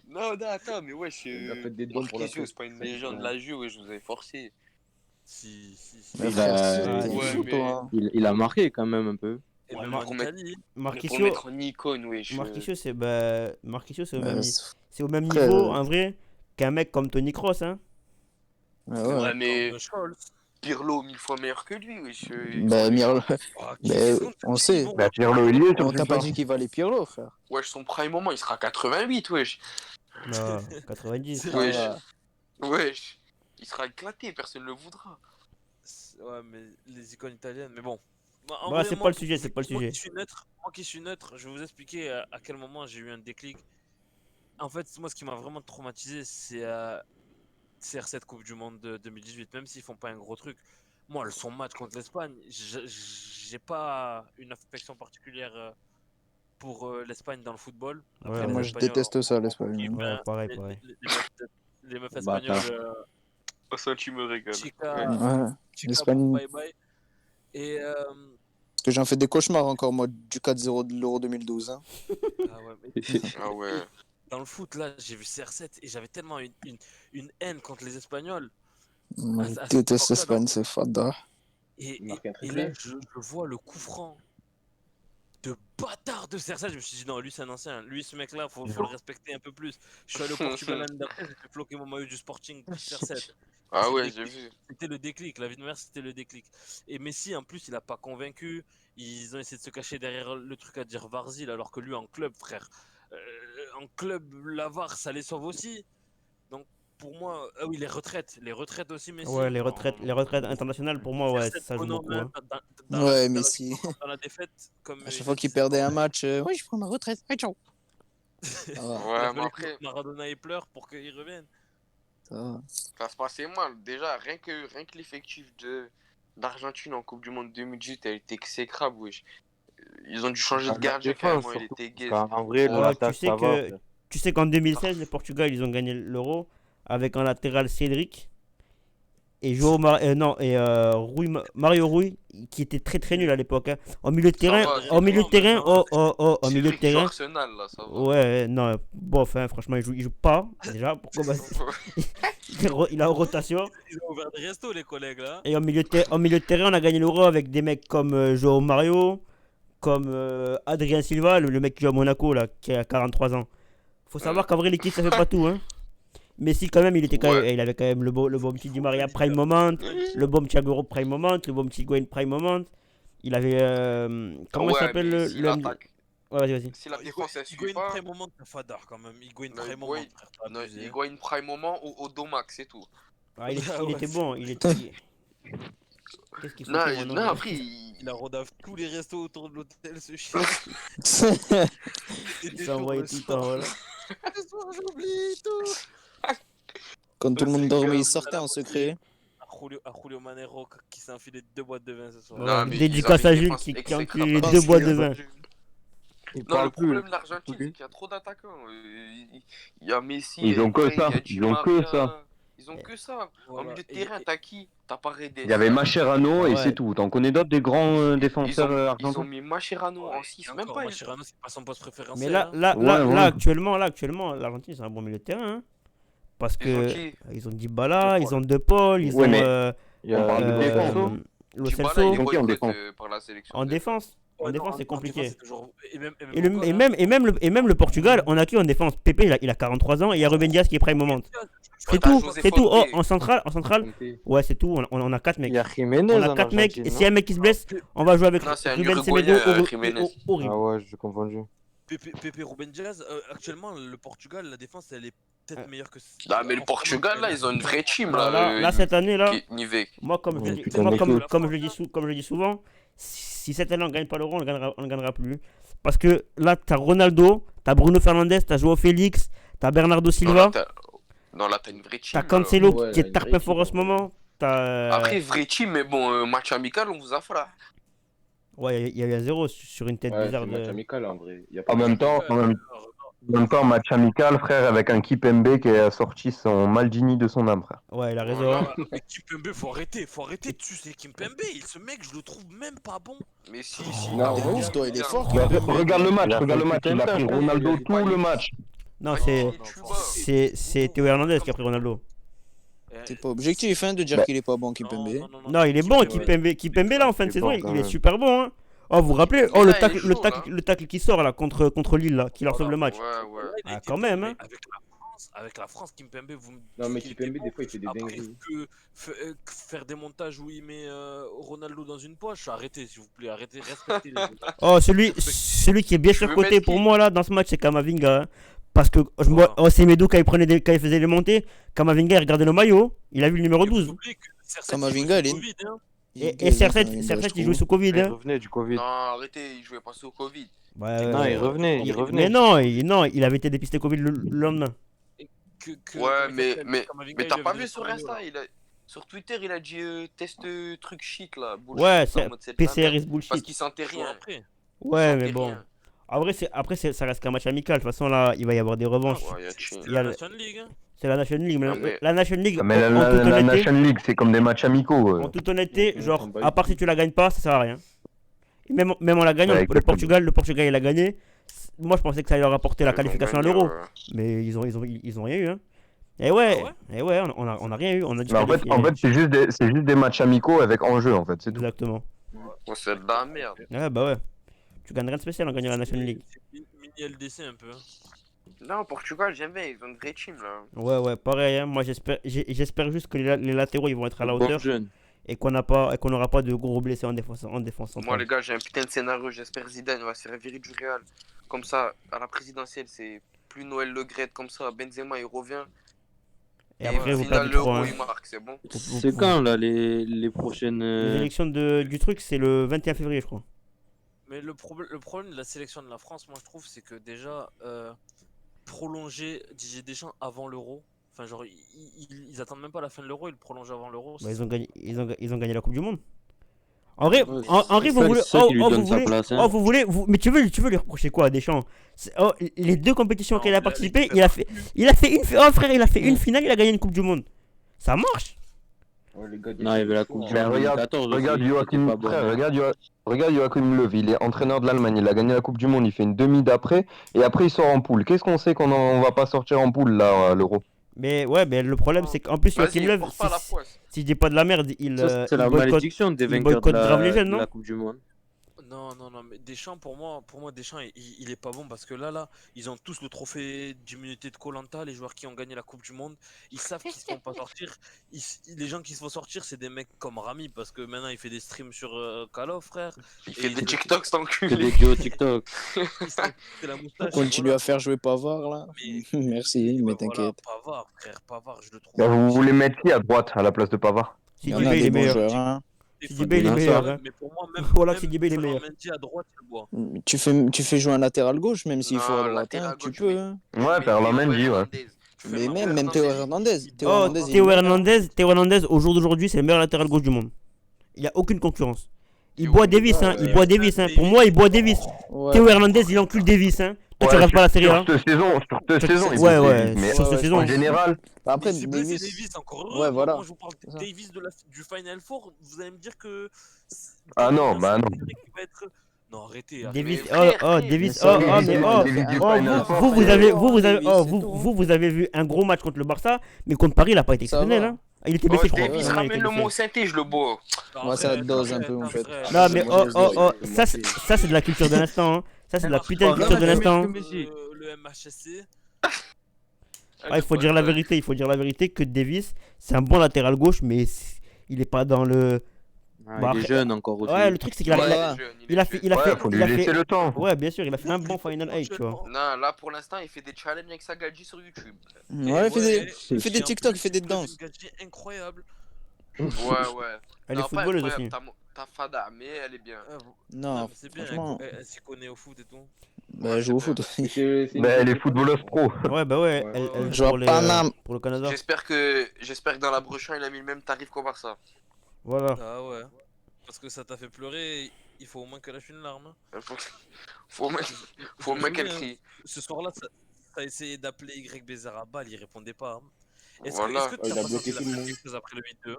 Non, attends, mais wesh, Il a fait des dons pour la Marquisio, Coupe. c'est pas une légende de la Juve, ouais, je vous avais forcé. Si. Mais Il frère, a- t'es ouais, fou, mais- toi. Hein. Il a marqué quand même un peu. Et Ouais, même mais en pour mettre- Italie. Mais pour Marquisio, le mettre en icône, wesh. Marquisio, c'est au Bah, même, c'est au même Après, niveau, en vrai, qu'un mec comme Tony Kroos, hein. Ah ouais. Ouais, mais Comme Scholes. Pirlo, 1000 fois meilleur que lui, wesh. Bah, Mirlo, Ah, Mais, qu'est-ce qu'on- on ils sait. vont- Bah, Pirlo, il y est sur on t'a pas FIFA. dit qu'il valait Pirlo, frère. Wesh, son prime moment, il sera à 88, wesh. Non, 90. C'est- Wesh. Ah, Wesh. Il sera éclaté, personne ne le voudra. Ouais, mais les icônes italiennes, mais bon. Bah, en Bah, vrai, c'est moi, pas le sujet, c'est pas le moi sujet. qui suis neutre, je vais vous expliquer à quel moment j'ai eu un déclic. En fait, moi, ce qui m'a vraiment traumatisé, c'est CR7 Coupe du Monde de 2018. Même s'ils font pas un gros truc, moi, son match contre l'Espagne, j'ai pas une affection particulière pour l'Espagne dans le football. Après, Ouais, les moi, je Espagnols, déteste ça, l'Espagne. kiffe, Ouais, hein. pareil. Les meufs Bâtard. espagnoles, Oh, ça, tu me régales. Chica, Ouais. Chica, l'Espagne- bye bye. Et Parce que j'en fais des cauchemars encore, moi, du 4-0 de l'Euro 2012. Hein. ah ouais, mais Ah ouais. dans le foot, là, j'ai vu CR7 et j'avais tellement une haine contre les Espagnols. Moi, à je cette déteste époque-là, l'Espagne, c'est fada. Et, Il marque un et triplé. là, je vois le coup franc. de bâtard de CR7. Je me suis dit, non, lui, c'est un ancien. Lui, ce mec-là, faut le respecter un peu plus. Je suis allé au Portugal l'année d'après, j'ai fait floquer mon maillot du Sporting pour CR7. Ah C'est ouais, le j'ai déclic. vu. C'était le déclic, la vie de mère, c'était le déclic. Et Messi, en plus, il a pas convaincu. Ils ont essayé de se cacher derrière le truc à dire Varzil, alors que lui, en club, frère, en club, la VAR, ça les sauve aussi. Donc, pour moi, ah oui, les retraites aussi, Messi. Ouais, les retraites internationales, pour moi, ouais, CR7 ça joue bonhomme, beaucoup. hein, Hein. Ouais, Messi. dans la défaite, comme À chaque il fois le qu'il disait perdait un Morgan. match, ouais, je prends ma retraite. Allez, ciao. Ça va, Il a Ouais, fallu mais que après, Maradona il pleure pour qu'il revienne. ça va. ça se passait mal. Déjà, rien que l'effectif d'Argentine en Coupe du Monde 2018 a été exécrable, wesh. Ils ont dû changer de La gardien défense, carrément, il surtout. était Parce gaze. qu'en vrai, Ouais, l'attaque, ça va. Frère. tu sais qu'en 2016, le Portugal, ils ont gagné l'Euro avec un latéral Cédric et Mario Rui, qui était très très nul à l'époque. Hein. Au milieu de Ça terrain, va, au milieu de terrain, au c'est milieu vrai de qu'il joue terrain. Arsenal là, ça va. Ouais, non, bof, hein, franchement, il joue pas déjà pour commencer. Il est en rotation. Ils ont ouvert des restos, les collègues là. Et au milieu de terrain, on a gagné l'Euro avec des mecs comme João Mario, comme Adrien Silva, le mec qui joue à Monaco, là, qui a 43 ans. Faut savoir qu'en vrai, l'équipe, ça fait pas tout. Hein. Messi, quand même, il avait quand même le bon petit Di Maria Prime Moment, le bon petit Agüero Prime Moment, le bon petit Higuaín Prime Moment. Il avait. Comment il Ouais, s'appelle mais le. si le- l'attaque, Ouais, vas-y. si la Non, défense elle suit Higuaín pas, prime moment, c'est fadard quand même. Higuaín non, prime moment, Higuaín- frère, t'as non, abusé. il doit une prime moment au Domax, c'est tout. Ah, il Ah ouais, était c'est bon. vrai. Il était. Qu'est-ce qu'il Non, foutait maintenant non, lui après, Il a rodave tous les restos autour de l'hôtel, ce chien. Il s'envoyait tout le temps, voilà. Ce soir, j'oublie tout. Quand tout le monde C'est dormait, clair. il sortait en secret. À Julio Manero qui s'est enfilé 2 boîtes de vin ce soir. Ouais, Non, mais dédicace ils avaient à une Jules défense qui a exécrable. enculé les Parce 2 qu'il boîtes de a vin. Il Non, parle le plus. problème de l'Argentine, c'est qu'il y a trop d'attaquants. Il y a Messi, Ils ont que Mbappé, ça, il y a Di ils ont que Maria. ça. Ils ont que ça. En Voilà. milieu de terrain, t'as qui? T'as Paredes. Il y avait Mascherano Ah et ouais. c'est tout. T'en connais d'autres des grands défenseurs Ils ont argentins? mis Mascherano en Et 6, encore, même pas. Mascherano, c'est pas son poste préférentiel. Mais là, hein. Ouais. actuellement, l'Argentine, c'est un bon milieu de terrain. Hein. Parce Ils ont que qui? ils ont Dybala, De ils ont De Paul, ils Ouais, ont mais Il y a On parle de Lo défense. Celso. Lo Dybala, il Celso. est Ils ont qui en boycott défense par la sélection. En défense. En Ouais, défense, non, c'est compliqué. c'est toujours... Et même Et, encore, et hein. même le Portugal, on a qui en défense? Pepe, il a 43 ans et il y a Ruben Dias qui est prime moment. C'est t'as tout, José c'est tout. Oh, Fonte. en centrale, ouais, c'est tout. On a 4 Il mecs. y a Jiménez On a en 4 mecs. Argentine. Et non si un mec qui se blesse, on va jouer avec Non, c'est un Ruben Uruguayen, Semedo. Jiménez. Horrible. Ah ouais, j'ai confondu. Pepe Ruben Diaz, actuellement, le Portugal, la défense, elle est peut-être meilleure que... Ah, mais le Portugal, là, ils ont une vraie team, là. Là, cette année, là, Nivek. moi, comme je Ouais, dis- putain, moi, mais comme je le dis souvent, si cette année on gagne pas l'Euro, on ne gagnera plus. Parce que là, t'as Ronaldo, t'as Bruno Fernandes, t'as Joao Félix, t'as Bernardo Silva, Non, là, t'as une vraie team. t'as là. Cancelo Ouais, qui là, est une tarpé vraie fort en équipe, ce en moment. T'as. Après, vraie team, mais bon, match amical, on vous a fait là. Ouais, il y a eu un 0 sur une tête Ouais, c'est bizarre un match de. amical en vrai. Y a En pas même de- temps, match amical, frère, avec un Kipembe qui a sorti son Maldini de son âme, frère. Ouais, il a raison. Voilà. Mais Kimpembe, faut arrêter dessus, c'est Kimpembe. Ce mec, je le trouve même pas bon. Mais si, Oh, si. Non, t'as- ouf, toi, il est fort, Mais Kipembe. regarde le match, Il a regarde le fait match. Il a putain pris de Ronaldo il a tout le match. Non, Ah, c'est. il est tuba. C'est Théo Hernandez qui a pris Ronaldo. T'es pas objectif hein, de dire Bah. qu'il est pas bon, Kipembe. Non, il est bon, Kimpembe. Kipembe là en fin de Il est saison, bon, quand il est même. super bon. Hein. Oh, vous vous rappelez? Kipembe, Oh, là, il est chaud, là. le tacle qui sort là contre Lille là, qui leur sauve le match. Ouais, ouais. Ah, quand même, hein. Avec la France, Kimpembe, vous me Non, mais dites qu'il Kipembe, était des fois, il fait des Après, dingueries. faire des montages où il met Ronaldo dans une poche, arrêtez s'il vous plaît, arrêtez, respectez les autres. Oh, celui qui est bien Tu veux surcoté mettre pour qui? moi là dans ce match, c'est Kamavinga. Hein. Parce que je Voilà. vois, Semedo quand il faisait les montées, Kamavinga il regardait le maillot, il a vu le numéro 12. Kamavinga, il est- Covid, hein. Et CR7 il joue sous Covid. Il Hein. revenait du Covid. Non, arrêtez, il jouait pas sous Covid. Ouais, Non, il revenait, il Mais revenait. non, il avait été dépisté Covid le lendemain. Ouais, comment il mais s'appelle, Kamavinga, mais il t'as lui pas avait vu donné sur son maillot, Insta, là. sur Twitter, il a dit test truc shit là. Bullshit, Ouais, en c'est mode, c'est de la PCR merde. is Parce bullshit. qu'il sentait Toujours rien. après. Ouais, Il mais sentait bon. rien. Après, ça reste qu'un match amical. De toute façon, là, il va y avoir des revanches. Ouais, y a chill. C'est Il y a la le- National League, hein. C'est la Nation League. Ah, mais- La Nation League, Mais la en toute honnêteté, Nation League, c'est comme des matchs amicaux. en toute honnêteté, On genre, s'en bat à les part si couilles. tu la gagnes pas, ça sert à rien. Et même en la gagnant, Ouais, le exactement. Portugal, il a gagné. Moi, je pensais que ça allait leur apporter la Ils ont qualification à gagné, l'Euro. ouais. Mais ils ont rien eu. Hein. Et ouais, Ah on a rien eu. On a Mais en fait, c'est juste des matchs amicaux avec enjeu, en fait, c'est tout. Exactement. Ouais, c'est de la merde. Ouais, bah ouais. Tu gagnes rien de spécial en gagnant la National League. C'est mini LDC un peu. Hein. Non, Portugal, j'aime bien, ils ont une vraie team là. Ouais, pareil. Hein. Moi, j'espère juste que les latéraux ils vont être à la Bon hauteur jeune. et qu'on n'aura pas de gros blessés en défense Moi, centrale. les gars, j'ai un putain de scénario. J'espère Zidane va se faire virer du Real. Comme ça, à la présidentielle, c'est plus Noël Le Graët. Comme ça, Benzema il revient. Et après, au vous final, perdez l'Euro 3. il marque, c'est bon. C'est quand là les prochaines. Les élections du truc, c'est le 21 février, je crois. Mais le problème de la sélection de la France, moi je trouve, c'est que déjà prolonger Didier Deschamps avant l'Euro, enfin genre ils attendent même pas la fin de l'Euro, ils le prolongent avant l'Euro. Bah, ils ont gagné la Coupe du Monde. En vrai, Ouais, en vrai, c'est vous ça- voulez. c'est ça qui lui vous donne sa voulez. place, hein. Oh, vous voulez. Mais tu veux lui reprocher quoi à Deschamps? Les deux compétitions Non, auxquelles il a la participé, Ligue, il a fait une. Oh frère, il a fait une finale, il a gagné une Coupe du Monde. Ça marche. Ouais, les gars, Non, il y avait la Coupe du Mais Monde regarde, 2014 regarde aussi, Joachim, c'était pas bon, frère, hein. regarde Joachim Löw, il est entraîneur de l'Allemagne, il a gagné la Coupe du Monde, il fait une demi d'après, et après il sort en poule. Qu'est-ce qu'on sait on va pas sortir en poule là, à l'Euro? Mais ouais, mais le problème, c'est qu'en plus, Joachim Vas-y, Löw, porte pas la poisse. si je dis pas de la merde, Ça, c'est il la boycotte. malédiction des il vainqueurs de boycotte grave les jeunes, de non la Coupe du Monde. Non, mais Deschamps, pour moi Deschamps, il est pas bon parce que là, ils ont tous le trophée d'immunité de Koh-Lanta, les joueurs qui ont gagné la Coupe du Monde. Ils savent qu'ils se font pas sortir. Les gens qui se font sortir, c'est des mecs comme Rami parce que maintenant il fait des streams sur Call of, frère. Il Et fait il des se- TikToks, cet Que enculé. des duos TikTok. Il se la moustache. Continue voilà. à faire jouer Pavard là. Mais- Merci, mais Ouais, voilà, t'inquiète. Pavard, frère, Pavard, je le trouve. Bah, vous voulez mettre qui à droite à la place de Pavard? Il y en Sidibé, a il des est bons meilleur. joueurs. Hein. Sidibé, il est Non, ça, meilleur. Hein. Mais pour moi, même. Voilà, même Sidibé, il est Ferland meilleur. Mendy à droite, je le vois. Tu fais jouer un latéral gauche, même s'il Non, faut à droite. latéral Hein. Tu gauche, peux. oui. Hein. Ouais, Ferland Mendy, ouais. Mais même Théo Hernandez. Théo Oh, Hernandez, il est Théo meilleur. Hernandez, au jour d'aujourd'hui, c'est le meilleur latéral gauche du monde. Il n'y a aucune concurrence. Il Théo boit Davis, hein. Hernandez, Il boit Davis, hein. Pour moi, il boit Davis. Ouais. Théo Hernandez, il encule Davis, hein. Toi, tu Ouais, regardes pas la série A. Sur cette saison, il Ouais, bosse ouais, Davis, mais sur Ouais, cette ouais, saison. en général, Après, Il s'est blessé Davis. Davis, encore heureux. Ouais, voilà. Moi, je vous parle C'est ça. de Davis du Final Four. Vous allez me dire que. Ah non, bah non. Qui va être... Non, arrêtez. Davis, Mais oh, frère, Davis, mais oh, ça, mais il oh. a fait un du Oh, Final Four, vous c'est- avez, Davis, c'est tout. vous avez vu un gros match contre le Barça, mais contre Paris, il a pas été Ça exceptionnel, va. hein. Il était Oh, blessé, je crois. Davis, Ouais, ramène le mot synthé, je le bois. Moi, ça dose un peu, en fait. Non, mais Moi, ça, c'est de la culture de l'instant, hein. Ça, c'est de la putain de culture de l'instant. Hein. Le MHSC. Ah, il faut dire la vérité que Davis, c'est un bon latéral gauche, mais il est pas dans le. Ah, Bah, il est après- jeune encore aussi. Ouais, le truc, c'est qu'il a, Ouais, il a, ouais. il a fait, il a ouais, fait, faut il lui a laisser fait. le temps. Ouais, bien sûr, il a fait un bon Final 8, tu vois. Non, là pour l'instant, il fait des challenges avec sa gadji sur YouTube. Ouais, il fait des TikTok, il fait des danses. Incroyable. Ouais, ouais. Elle Non, est pas footballeuse incroyable, aussi. T'as Fada, mais elle est bien. Non, c'est bien. franchement. Elle s'y connaît au foot et tout. Bah, elle joue au foot aussi. Bah, elle est footballeuse pro. Ouais, bah ouais, Ouais. elle Je joue vois pour, Paname. pour le Canada. J'espère que dans la prochaine, il a mis le même tarif qu'au Barça. Voilà. Ah ouais. Parce que ça t'a fait pleurer, il faut au moins qu'elle lâche une larme. Hein. Faut au moins qu'elle crie. Ce soir-là, t'as essayé d'appeler YB Zarabal, il répondait pas. Hein. Est-ce Voilà. que Il t'as a pas bloqué senti la tout le même monde. chose après le 8-2?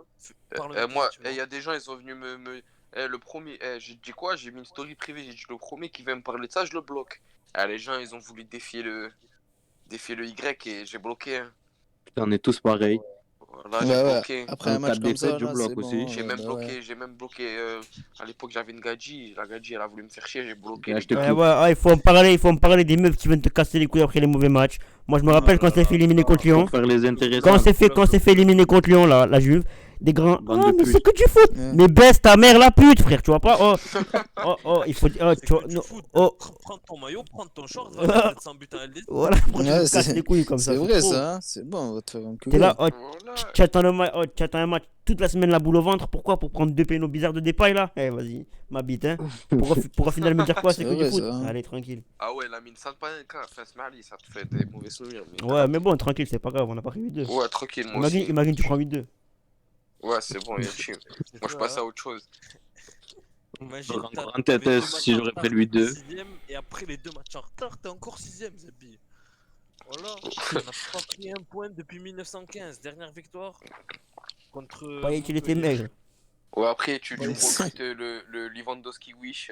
Parle-moi Moi, positivement. il y a des gens, ils sont venus me... le premier, j'ai dit quoi? J'ai mis une story privée, j'ai dit le premier qui vient me parler de ça, je le bloque. Les gens, ils ont voulu défier le Y et j'ai bloqué. Hein. Putain, on est tous pareils. Voilà, Ouais, j'ai ouais. bloqué. Après un En match cas de comme ça, défaite, je là, bloque c'est aussi. bon, J'ai même bah bloqué, ouais. à l'époque j'avais une gadji, la gadji elle a voulu me faire chier, j'ai bloqué. Ouais, les je te gars. Ouais, ouais, ah, il faut en parler des meufs qui viennent te casser les couilles après les mauvais matchs. Moi, je me rappelle quand on s'est fait éliminer contre Lyon. Pour faire les intéressants. Quand on s'est fait éliminer contre Lyon, la Juve, des grands. Bande Ah, de mais putes. c'est que du foot. Ouais. Mais baisse ta mère la pute, frère, tu vois pas. Il faut. Oh, C'est tu vois. que du Non, foot. oh, Prends ton maillot, prends ton short, va mettre 700 buts en LDC. voilà, pourquoi tu Ouais, me casses c'est- les couilles comme ça. C'est vrai trop. ça, hein. C'est bon, on va te faire enculer. T'es là, oh, Voilà. tu attends un match toute la semaine la boule au ventre. Pourquoi? Pour prendre deux pénaux bizarres de Depay là. Eh, vas-y, ma bite, hein. Pour au final me dire quoi? C'est C'est que du vrai, foot. ça, hein. Allez, tranquille. Ah ouais, la mine, ça te pas un cas, enfin Smiley, ça te fait des mauvais souvenirs. Mais... Ouais, mais bon, tranquille, c'est pas grave, on a pas pris 8-2. Ouais, tranquille, moi aussi. Imagine, tu prends 8-2. Ouais, c'est bon, il est chill. Moi je passe à autre chose. Imagine, J'aurais t'as- encore un tête, t'avais deux si matchs en j'aurais retard, fait le 8-2. t'es sixième, et après les deux matchs en retard, t'es encore 6ème, Zabi. Voilà, on n'a pas pris un point depuis 1915. Dernière victoire contre. Payet, il était Montpellier. maigre. Ouais, après tu Ouais. profites le Lewandowski Wish.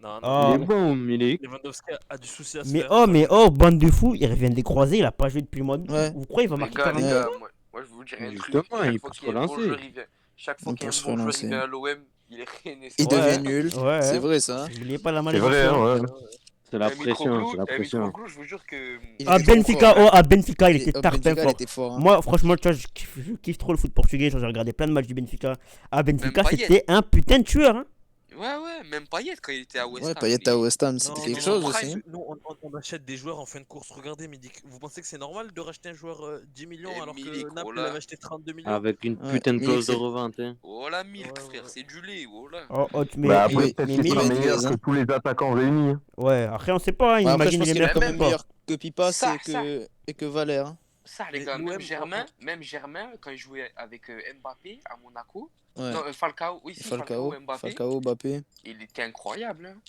Non, non. Ah, Il est bon, Milik. Lewandowski a du souci à se mais faire. bande de fous, il revient des croisés, il a pas joué depuis le mois d'août. Ouais. Vous croyez il va Les marquer gars, 40 moi je vais vous dire un truc. Justement, Chaque il fois peut se qu'il y a un bon relancer. joueur, il vient. Chaque fois Il qu'il y a peut un se bon joueur, il relancer. vient à l'OM, Il est rennais. Il Ouais. devient nul. Ouais, C'est ouais. vrai ça. hein. N'oubliez pas la C'est vrai, malédiction. hein, ouais. C'est la pression, c'est la pression. Mitroglou, je vous jure que. Il À était trop Benfica, fort. oh, à Benfica, il était Au tartin Benfica, il fort. était fort. hein. Moi, franchement, tu vois, je kiffe trop le foot portugais. Genre, j'ai regardé plein de matchs du Benfica. À Benfica, Payet. c'était un putain de tueur. Hein. Ouais, même Payet quand il était à West Ouais, Ham. Payet à West Ham, Non, c'était non, quelque non, chose non, aussi. hein. Nous, on achète des joueurs en fin de course. Regardez, Midi, vous pensez que c'est normal de racheter un joueur 10 millions Et alors que Milik, Naples voilà. l'avait acheté 32 millions? Avec une Ouais, putain de Milik, clause de c'est- revente. Hein. Oh la Milk, Ouais, frère, ouais. c'est du lait, oh là. Oh, oh, mais, Bah après, mais- peut-être mais qu'il Milik, sera meilleur Milik, que hein. tous les attaquants réunis. hein. ouais, après, on sait pas. Hein, Ouais, après, je imagine, pense il est qu'il meilleur est comme même pas. meilleur que Pipa Ça, et que Valère. hein. Ça, les Mais gars, l'OM, même Germain, quand il jouait avec Mbappé à Monaco, Ouais. non, Falcao, oui, si, Falcao, Mbappé, Falcao, Mbappé. il était incroyable. Hein.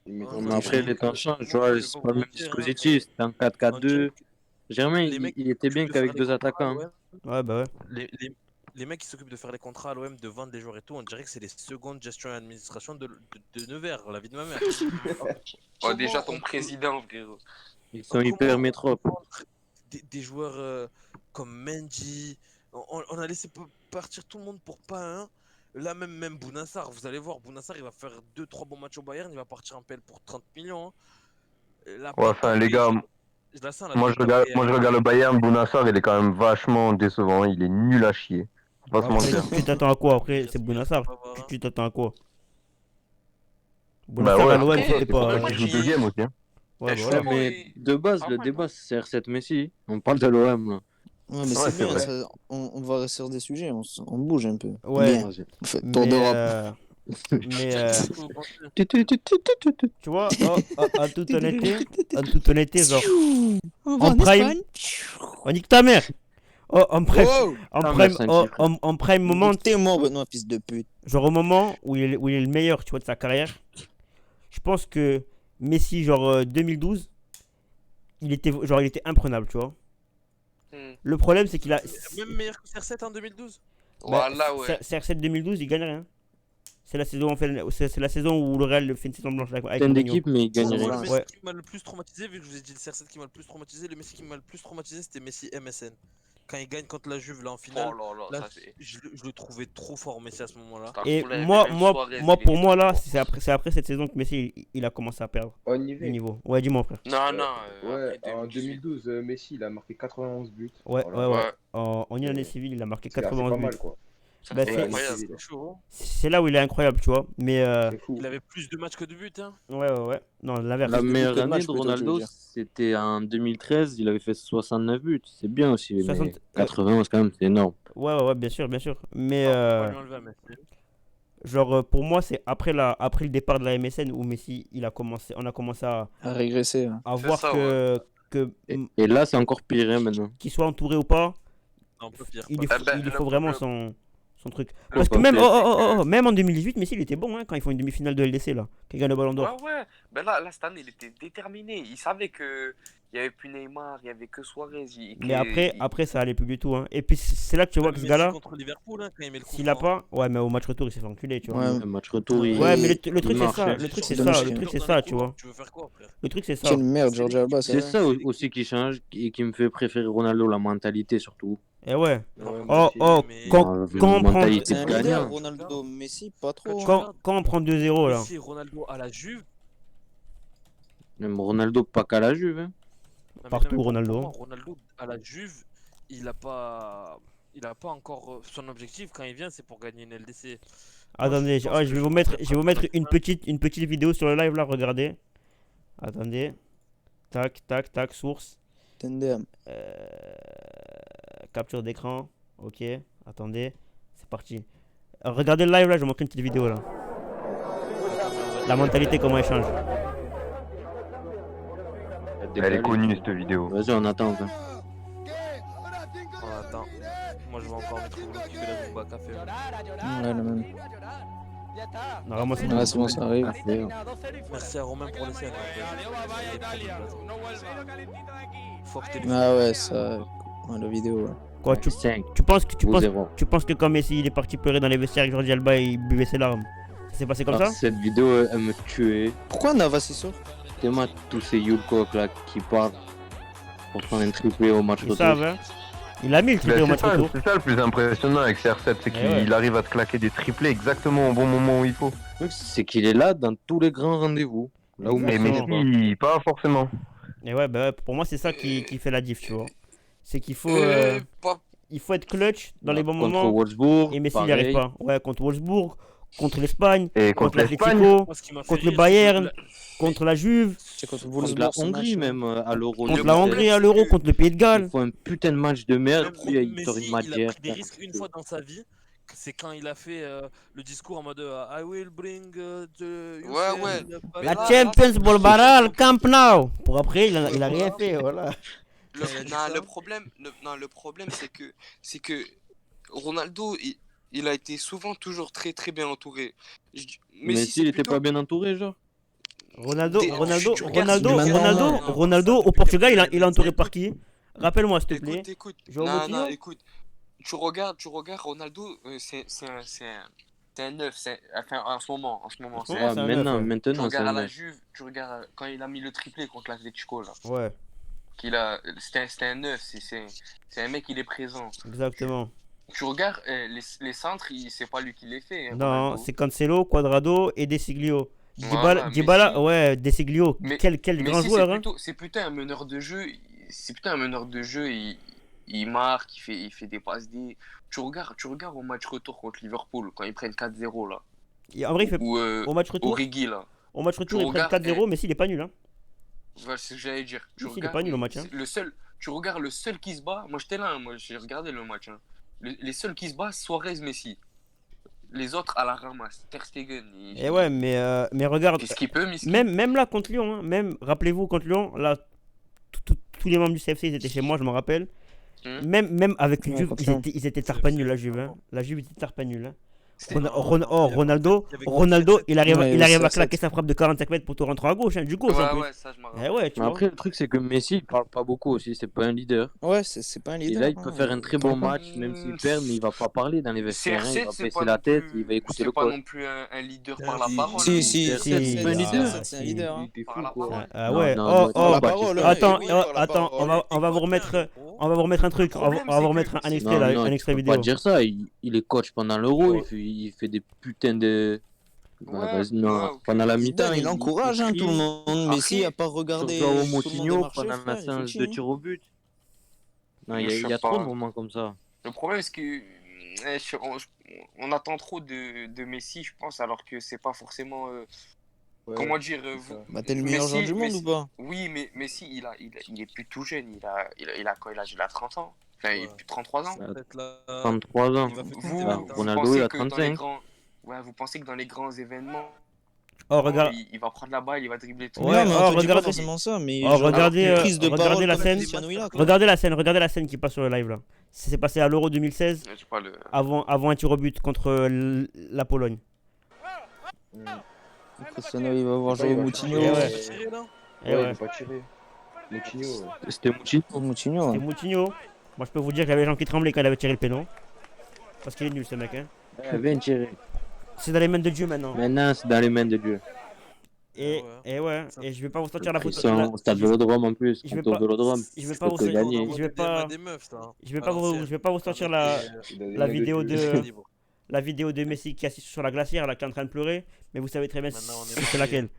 Il met Ouais, dans Mais mais le après, jeu. les temps changent, tu moi, vois, je vais c'est pas pas vous le même mentir, hein, dispositif. C'était un on 4-4-2. dirait que Germain, les mecs il était qui bien s'occupent de qu'avec faire les deux contrats à attaquants. hein. l'OM, Ouais, bah ouais. les mecs qui s'occupent de faire les contrats à l'OM, de vendre les joueurs et tout, on dirait que c'est les secondes gestion et administration de Nevers, la vie de ma mère. Oh, déjà, Comment ton président, frérot. Ils sont hyper métropes. des joueurs comme Mendy, on a laissé partir tout le monde pour pas un. Là, même Bounassar, vous allez voir, Bounassar, il va faire 2-3 bons matchs au Bayern, il va partir en PL pour 30 millions. hein. La Ouais, patte enfin, au les gars, PSG, je la sens, la moi je patte au regarde, Bayern. moi je regarde le Bayern. Bounassar, il est quand même vachement décevant. Il est nul à chier. Faut pas se Après, mentir. tu t'attends à quoi? Après, c'est Bounassar. Tu t'attends à quoi? Bounassar ouais, à l'OM, après, c'était C'est pour pas. ça qu'il joue deuxième aussi. hein. Ouais, Je bah suis voilà. Ouais, mais de base, pas le mal, débat, non c'est CR7 Messi. On parle de l'OM, là. Ouais, mais Ouais, c'est c'est bien, vrai. on va rester sur des sujets, on bouge un peu. Ouais. Bien. On fait tour Mais, d'Europe. mais Tu- tu- tu- tu- tu- tu- tu- tu vois, en toute honnêteté, genre, On en prime, on nique ta mère. Oh, en prime, Wow! Ta mère, c'est un petit frère. en prime moment, T'es mort, Benoît, fils de pute. genre au moment où il est le meilleur, tu vois, de sa carrière, je pense que Messi, genre 2012, il était imprenable, tu vois. Hmm. Le problème, c'est qu'il a. Même meilleur que CR7 en 2012. Voilà, ouais. CR7 2012, il gagne rien. C'est la saison, c'est la saison où le Real fait une saison blanche avec Plein Mourinho. d'équipes, mais il gagne Ouais, rien. voilà. Le Messi Ouais. qui m'a le plus traumatisé, vu que je vous ai dit le CR7 qui m'a le plus traumatisé, le Messi qui m'a le plus traumatisé, c'était Messi MSN. Quand il gagne contre la Juve là en finale, Oh là là, là, ça c'est. je le trouvais trop fort Messi à ce moment-là. ça Et roulait, moi, même moi, Suarez, moi, il pour était moi là, fort. c'est après cette saison que Messi il a commencé à perdre On y du va. niveau. Ouais, dis-moi frère. Non, non. Ouais, après en 2018. 2012, Messi, il a marqué 91 buts. Ouais, Voilà. ouais, ouais. Ouais, En une année civile, il a marqué C'est assez 91 pas buts. mal, quoi. ça Bah, c'est c'est- incroyable. c'est- C'est chaud. hein. C'est là où il est incroyable, tu vois. Mais C'est fou. Il avait plus de matchs que de buts. Hein. ouais. Non, l'inverse. La de meilleure buts que de année matchs, de plutôt, tu veux Ronaldo, dire. c'était en 2013. Il avait fait 69 buts. C'est bien aussi, mais 60 91 quand même, c'est énorme. Ouais, bien sûr. Mais On peut pas lui enlever à Messi. genre pour moi, c'est après le départ de la MSN où Messi, on a commencé à régresser. hein. voir ça, que Et là, c'est encore pire hein, maintenant. qu'il soit entouré ou pas, Non, pas pire. il pas lui pire. faut, ben, il lui le faut vraiment problème- son truc. Le Parce que problème, même, c'est que- même en 2018, Messi il était bon hein, quand ils font une demi-finale de LDC là, qui gagne le Ballon d'Or. Ouais. Ben là, cette année, il était déterminé. Il savait que il y avait plus Neymar, il y avait que Suarez. Mais après ça allait plus du tout. Hein. Et puis c'est là que tu vois que ce Messi gars-là, contre Liverpool, hein, quand il met le coup s'il a franc. pas, ouais, mais au match retour il s'est fait enculer, tu vois. Ouais. Le match retour, il... Ouais, Et- mais le truc c'est marche, ça, hein. le truc c'est Dommage ça, qu'il- le truc c'est Dans ça, les tu couloirs, vois. Tu veux faire quoi, frère? Le truc c'est ça. Quelle merde, George Alba, C'est ça. ça aussi qui change et qui me fait préférer Ronaldo, la mentalité surtout. Et ouais. Ouais, Oh, Mais- quand La on prend- mentalité C'est de un leader, gagnant. Ronaldo. Messi, pas trop. hein. quand on prend 2-0 là, Messi, Ronaldo à la Juve. Même Ronaldo, pas qu'à la Juve. Hein. Non, mais Partout, pour Ronaldo. moi, Ronaldo à la Juve, il a pas encore son objectif quand il vient, c'est pour gagner une LDC. attendez, je pense je vais que vous je mettre, ferai je vais vous pas mettre ça. une petite vidéo sur le live là, regardez. Attendez. Tac, source. Tendem. Capture d'écran. Ok, attendez. C'est parti. Regardez le live là, je vais montrer une petite vidéo là. La mentalité, comment elle change. Elle est connue cette vidéo. Vas-y, on attend. Hein. On attend. Moi, je vais encore mettre le qui fait la Zumba Café. Ouais, le même. Normalement, c'est Ouais, c'est bon, ça arrive. Merci à Romain pour l'essai. Faut que Ah ouais, ça. Ouais, la vidéo, ouais. quoi. 5 Tu penses que ou 0. tu penses que quand Messi il est parti pleurer dans les vestiaires avec Jordi Alba, il buvait ses larmes. Ça s'est passé comme ça? Cette vidéo, elle me tuait. Pourquoi Navas est sûr? Tellement tous ces Yulkok là qui partent pour prendre un triplé au match Ils retour. savent, hein. Il a mis le triplé au match retour. C'est ça le plus impressionnant avec CR7, c'est qu'il ouais. arrive à te claquer des triplés exactement au bon moment où il faut. Le truc, c'est qu'il est là dans tous les grands rendez-vous. Là où Mais Messi n'est pas. Messi, pas forcément. Et ouais, bah, ouais, pour moi, c'est ça qui fait la diff, tu vois. C'est qu'il faut, Pas- il faut être clutch dans les bons Contre moments. Wolfsburg, Et Messi, il n'y arrive pareil. pas. Ouais, contre Wolfsburg, contre l'Espagne, Et contre contre l'Espagne, l'Atlético, Moi, ce qui m'a fait contre le rire, c'est que Bayern, contre la Juve, C'est contre Contre Wolfsburg, la ce Hongrie match, même à l'Euro. contre Le la problème, Hongrie à c'est l'Euro, que- contre le Pays de Il Galles. faut un putain de match de merde, Même puis il sort Messi, une il a matière. pris des risques une fois dans sa vie. C'est quand il a fait le discours en mode I will bring the Ouais. UCL, La là, Champions c'est- Ball Baral, Camp Nou. Pour après, il a rien fait, voilà. Il a dit Non, ça. le problème, c'est que Ronaldo, il a été souvent toujours très très bien entouré. Messi, il était pas bien entouré, genre. Ronaldo, Des- Ronaldo, tu regardes- Ronaldo, Non, non, Ronaldo, non, non. Ronaldo au Portugal, il est entouré par qui? Rappelle-moi, s'il te plaît. Écoute. Joao Non, Moutinho écoute. Tu regardes Ronaldo, c'est un neuf. Enfin, en ce moment, Ouais, c'est Ouais, c'est un neuf, ouais. Tu maintenant, c'est regardes à un la neuf. Juve, tu regardes quand il a mis le triplé contre l'Atlético là. Ouais, C'était un neuf. C'est un mec, il est présent. exactement. Tu regardes les centres, c'est pas lui qui les fait. hein, Non, Ronaldo. c'est Cancelo, Quadrado et Desiglio. Voilà, Dybala, Messi- ouais, Desiglio, Mais- quel grand Messi, joueur, hein. c'est plutôt un meneur de jeu. C'est plutôt un meneur de jeu. Il marque, il fait des passes D. Tu regardes au match retour contre Liverpool quand ils prennent 4-0 là. En vrai, il fait Ou au match retour, Origi là. au match retour, tu il prend regardes, 4-0, mais s'il est pas nul, hein. Voilà, c'est ce que j'allais dire. Tu Messi, il est regardes, pas nul au match, hein. tu regardes le seul qui se bat. Moi j'étais là, moi j'ai regardé le match. Hein. Les seuls qui se battent, Suarez, Messi. Les autres à la ramasse. Ter Stegen. Et ouais, mais regarde, Qu'est-ce qu'il peut, Miskin? même là contre Lyon, hein, même, rappelez-vous, contre Lyon, là, tous les membres du CFC, ils étaient chez moi, je me rappelle. Même avec une Ouais, Juve, contre Lyon. ils étaient tarpanuls, la Juve, hein. La Juve était tarpanuls, hein. C'était- Ronaldo, il y avait Ronaldo, il arrive Ouais, à ça, claquer sa frappe de 45 mètres pour te rentrer à gauche, hein, du gauche en plus. Ouais, ça je m'en rappelle. Eh ouais, tu Mais vois. après, le truc, c'est que Messi, il parle pas beaucoup aussi. C'est pas un leader. Ouais, c'est pas un Et leader. là, il peut hein. faire un très bon match, même s'il perd, mais il va pas parler dans les vestiaires. hein. Il va baisser la tête, il va écouter le C'est pas coach. non plus un leader Si, par la parole. Si, hein. si, C'est si, c'est pas un leader. c'est un leader. hein. Il était Par fou, la quoi. parole. Ah Non, ouais, non, oh, non, oh, Par la Baptiste. parole, attends, oui, par la attends, parole. on va vous remettre, on va vous remettre un truc, Le problème, on va vous c'est remettre que- un extrait, Non, là, non, un tu extrait peux vidéo. pas dire ça. Il est coach pendant l'Euro, il fait des putains de. Ouais, Vas-y, non, ouais, ok. pendant la Zidane, mi-temps, il encourage hein, crie tout le monde. Messi, à part regarder. sur Joao tout le monde Moutinho est marché, pendant la frère, il séance fait de chier. tir au but. Non, Je il y sais a trop de pas. moments comme ça. Le problème, c'est que on attend trop de Messi, je pense, alors que c'est pas forcément. Ouais, Comment dire c'est vous- ça. Bah, t'es le meilleur Messi- joueur du monde Messi- ou pas? Oui, mais Messi, il est plus tout jeune. Il a quoi? Il a 30 ans. Enfin, il a Ouais. plus de 33 ans. Peut-être là, 33 ans. il va fêter Vous, ses Bah, 20 ans. Ronaldo, pensez il a que dans les 35. grands... Ouais, vous pensez que dans les grands événements, Oh, regarde, il va prendre la balle, il va dribbler tout. Ouais, non, mais oh, on te dit pas regardez- forcément ça, mais oh, genre, regardez, une prise de regardez parole la comme scène. Cristiano, il a, quoi. regardez la scène qui passe sur le live là. Ça s'est passé à l'Euro 2016, Je sais pas, le... avant un tir au but contre la Pologne. Cristiano, il va voir Ouais, il jouer va Moutinho. chercher, Il ouais. va tirer, là. Eh Ouais, ouais, il va pas tirer. Moutinho, C'était Moutinho. Oh, Moutinho. c'était Moutinho. Moi je peux vous dire qu'il y avait des gens qui tremblaient quand il avait tiré le péno. Parce qu'il est nul ce mec, hein. Viens tirer. C'est dans les mains de Dieu maintenant. Maintenant, c'est dans les mains de Dieu. Et ouais, et je vais pas vous sortir la Ils photo. sont au stade Vélodrome en plus. Je vais Contre pas- au Vélodrome. je vais Tu pas peux vous que sortir- gagner. je vais pas- des meufs, ça, hein. Je vais À pas vous, l'ancienne. je vais pas vous sortir Avec la les vidéo deux. de libre. la vidéo de Messi qui assiste sur la glacière là qui est en train de pleurer, mais vous savez très bien Maintenant, on est c'est mariés. laquelle.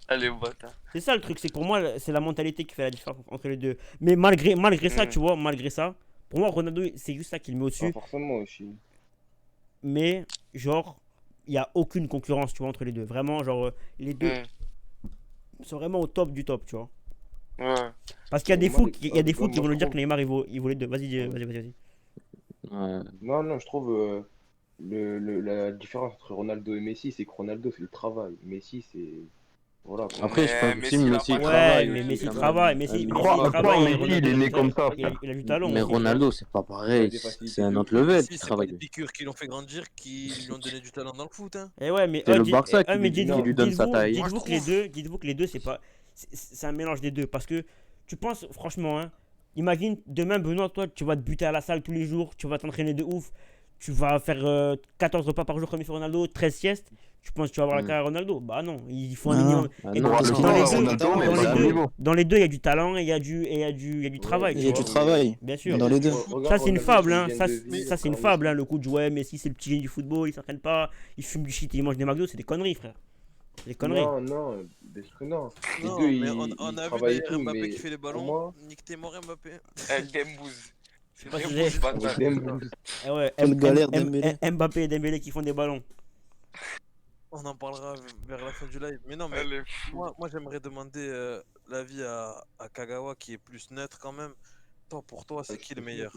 Allez, bâtard. C'est ça le truc, c'est que pour moi c'est la mentalité qui fait la différence entre les deux. Mais malgré ça, tu vois, malgré ça, pour moi Ronaldo c'est juste ça qui le met Pas au-dessus, forcément aussi. mais genre il y a aucune concurrence, tu vois, entre les deux. Vraiment genre les deux sont vraiment au top du top, tu vois. Ouais. Parce qu'il y a des Moi, fous qui moi, vont nous je dire que trouve- Neymar il voulait deux. Vas-y. Ouais. Non, je trouve la différence entre Ronaldo et Messi, c'est que Ronaldo, c'est le travail. Messi, c'est. Voilà, quoi. Après, je Mais pense Messi, aussi il a Messi pas Ouais, travaille. mais aussi, Messi quand même. travaille, Messi Il travaille. Crois, et Messi, Ronaldo, il est né comme ça. Il a du talent. Mais aussi, Ronaldo, c'est pas pareil. des facilités C'est un de autre fou. level Messi, qui c'est pas travaille. des piqûres qui l'ont fait grandir, qui lui ont donné du talent dans le foot. Hein. Et ouais, mais C'est le Barça qui mais lui donne sa taille. dites-vous Moi, que je trouve- dites-vous que les deux, c'est un mélange des deux. Parce que tu penses, franchement, hein, imagine demain, Benoît, toi, tu vas te buter à la salle tous les jours, tu vas t'entraîner de ouf, tu vas faire 14 repas par jour comme il fait Ronaldo, 13 siestes, tu penses que tu vas avoir la carrière Ronaldo? Bah non, il faut un Non. minimum. Ah Et non, Pour parce le que dans coup, les non, deux, Ronaldo, mais dans c'est les un deux, niveau. dans les deux, il y a du talent et il y a du travail, il tu y a vois. du travail Bien sûr. dans les deux. Ça, c'est une fable, hein. Ça, Ça, c'est une fable, hein. Le coup de jouer, Messi, c'est le petit génie du football, il s'entraîne pas, il fume du shit, il mange des McDo, c'est des conneries, frère. C'est des conneries. Non, non, bien sûr que non. Les Non, deux, mais ils on a vu travaillent et d'ailleurs tout, Mbappé mais qui fait les pour ballons. moi, Nique tes morts, Mbappé. Dembouz. C'est pas une si grosse j'ai- bataille. avec Dembouz. Eh ouais, Quelle galère Dembélé. Mbappé et Dembélé qui font des ballons. On en parlera vers la fin du live. Mais non, mais Elle est fou. moi j'aimerais demander l'avis à Kagawa qui est plus neutre quand même. Toi, pour toi, c'est qui le meilleur?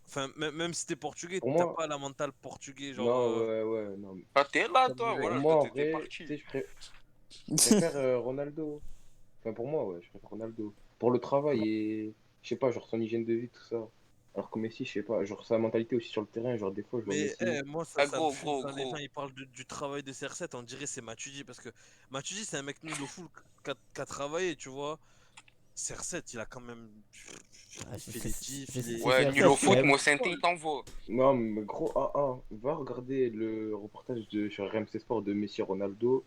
Enfin, même si t'es portugais, Pour t'as moi- pas la mentale portugais, genre. Non, ouais, non. Ah, t'es là, Ça toi, me voilà, Pour moi, en toi, t'es vrai, parti. tu sais, je préfère Ronaldo. Enfin, pour moi, ouais, je préfère Ronaldo. Pour le travail et, je sais pas, genre son hygiène de vie, tout ça. Alors que Messi, je sais pas, genre sa mentalité aussi sur le terrain, genre des fois, je vois Mais Messi. moi, ça Ah, me gros, fume gros, quand les gros. gens ils parlent du travail de CR7, on dirait c'est Matuidi parce que Matuidi c'est un mec nul au full qui a travaillé, tu vois. CR7 il a quand même Ah, il fait des diffs, c'est- il est- Ouais, c'est nul au ça, foot, c'est- moi, Sainté, il t'envoie. Non, mais gros, va regarder le reportage sur RMC Sport de Messi Ronaldo.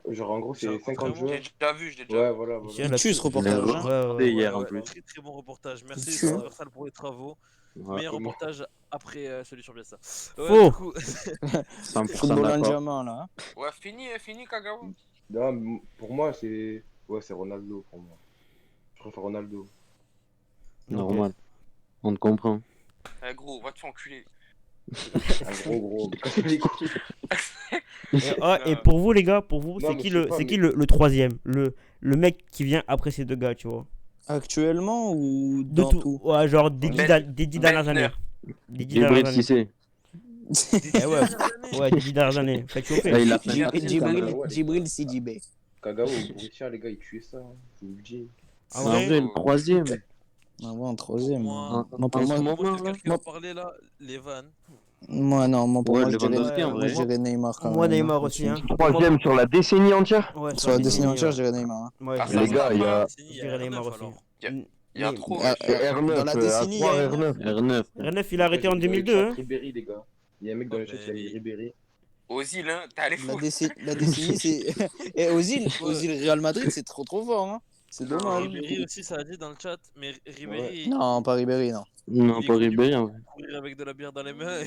Genre, en gros, J'ai c'est rencontré 50 un moment. J'ai joueurs. déjà vu, je l'ai déjà Ouais, vu. voilà, Il voilà. tient Il là-dessus. tue ce reportage, Je l'ai hein. regardé hier en plus. Très très bon reportage. Merci tue, hein. Universal pour les travaux. Ouais. Meilleur comment- reportage après celui sur Bielsa. Faux. Du coup, 100% d'accord. Diamant là. Ouais, fini, Kagawa. Non, pour moi, c'est. Ouais, c'est Ronaldo pour moi. Je préfère Ronaldo. Normal. On te comprend. Eh, gros, va te faire enculer. Un gros. Mais cassez les couilles. Et pour vous, les gars, pour vous, Non, c'est mais qui je sais le, pas, c'est qui mais- le troisième? Le mec qui vient après ces deux gars, tu vois? Actuellement ou De dans tout. tout? Ouais, genre des Ben- 10 dernières Bentner. années. Des 10 dernières Gabriel années. Cissé. Eh ouais, des 10 dernières années. Faites chauffer. Là, il a fait un carton, quand même. Djibril Sidibé. Kagawa au Borussia, les gars, ils tuaient ça. Hein, je vous le dis. Ah En ouais? vrai, le troisième. Ah ouais, en troisième. moi, Moi, pour en moi, ce moi, moment, c'est là. quelqu'un qui a parlé là, les vannes. non, pour Ouais, moi, je Lewandowski, dirais, en vrai. moi, je dirais Neymar quand Moi, même. Neymar aussi, hein. Troisième sur la décennie entière. Ouais, Sur la décennie entière, ouais. je dirais Neymar. hein. Ouais, Ah, je ça, Les dirais- gars, il y a Il je dirais Neymar aussi. alors. Il y a Mais- trop. Ah, wesh. R9, Dans la décennie, il y à a R9. R9. R9, il a arrêté en Après, j'ai vu 2002, hein. Ribéry, les gars. Il y a un mec dans le chat qui a mis Ribéry. Ozil, hein, t'es allé La, fou. la décennie, c'est. Et Ozil, Real Madrid, c'est trop fort. Hein. C'est Non, dommage. Ribéry aussi, ça a dit dans le chat, mais Ribéry, Non, pas Ribéry, non. Non, il est pas connu Ribéry, en pour vrai. courir avec de la bière dans les mains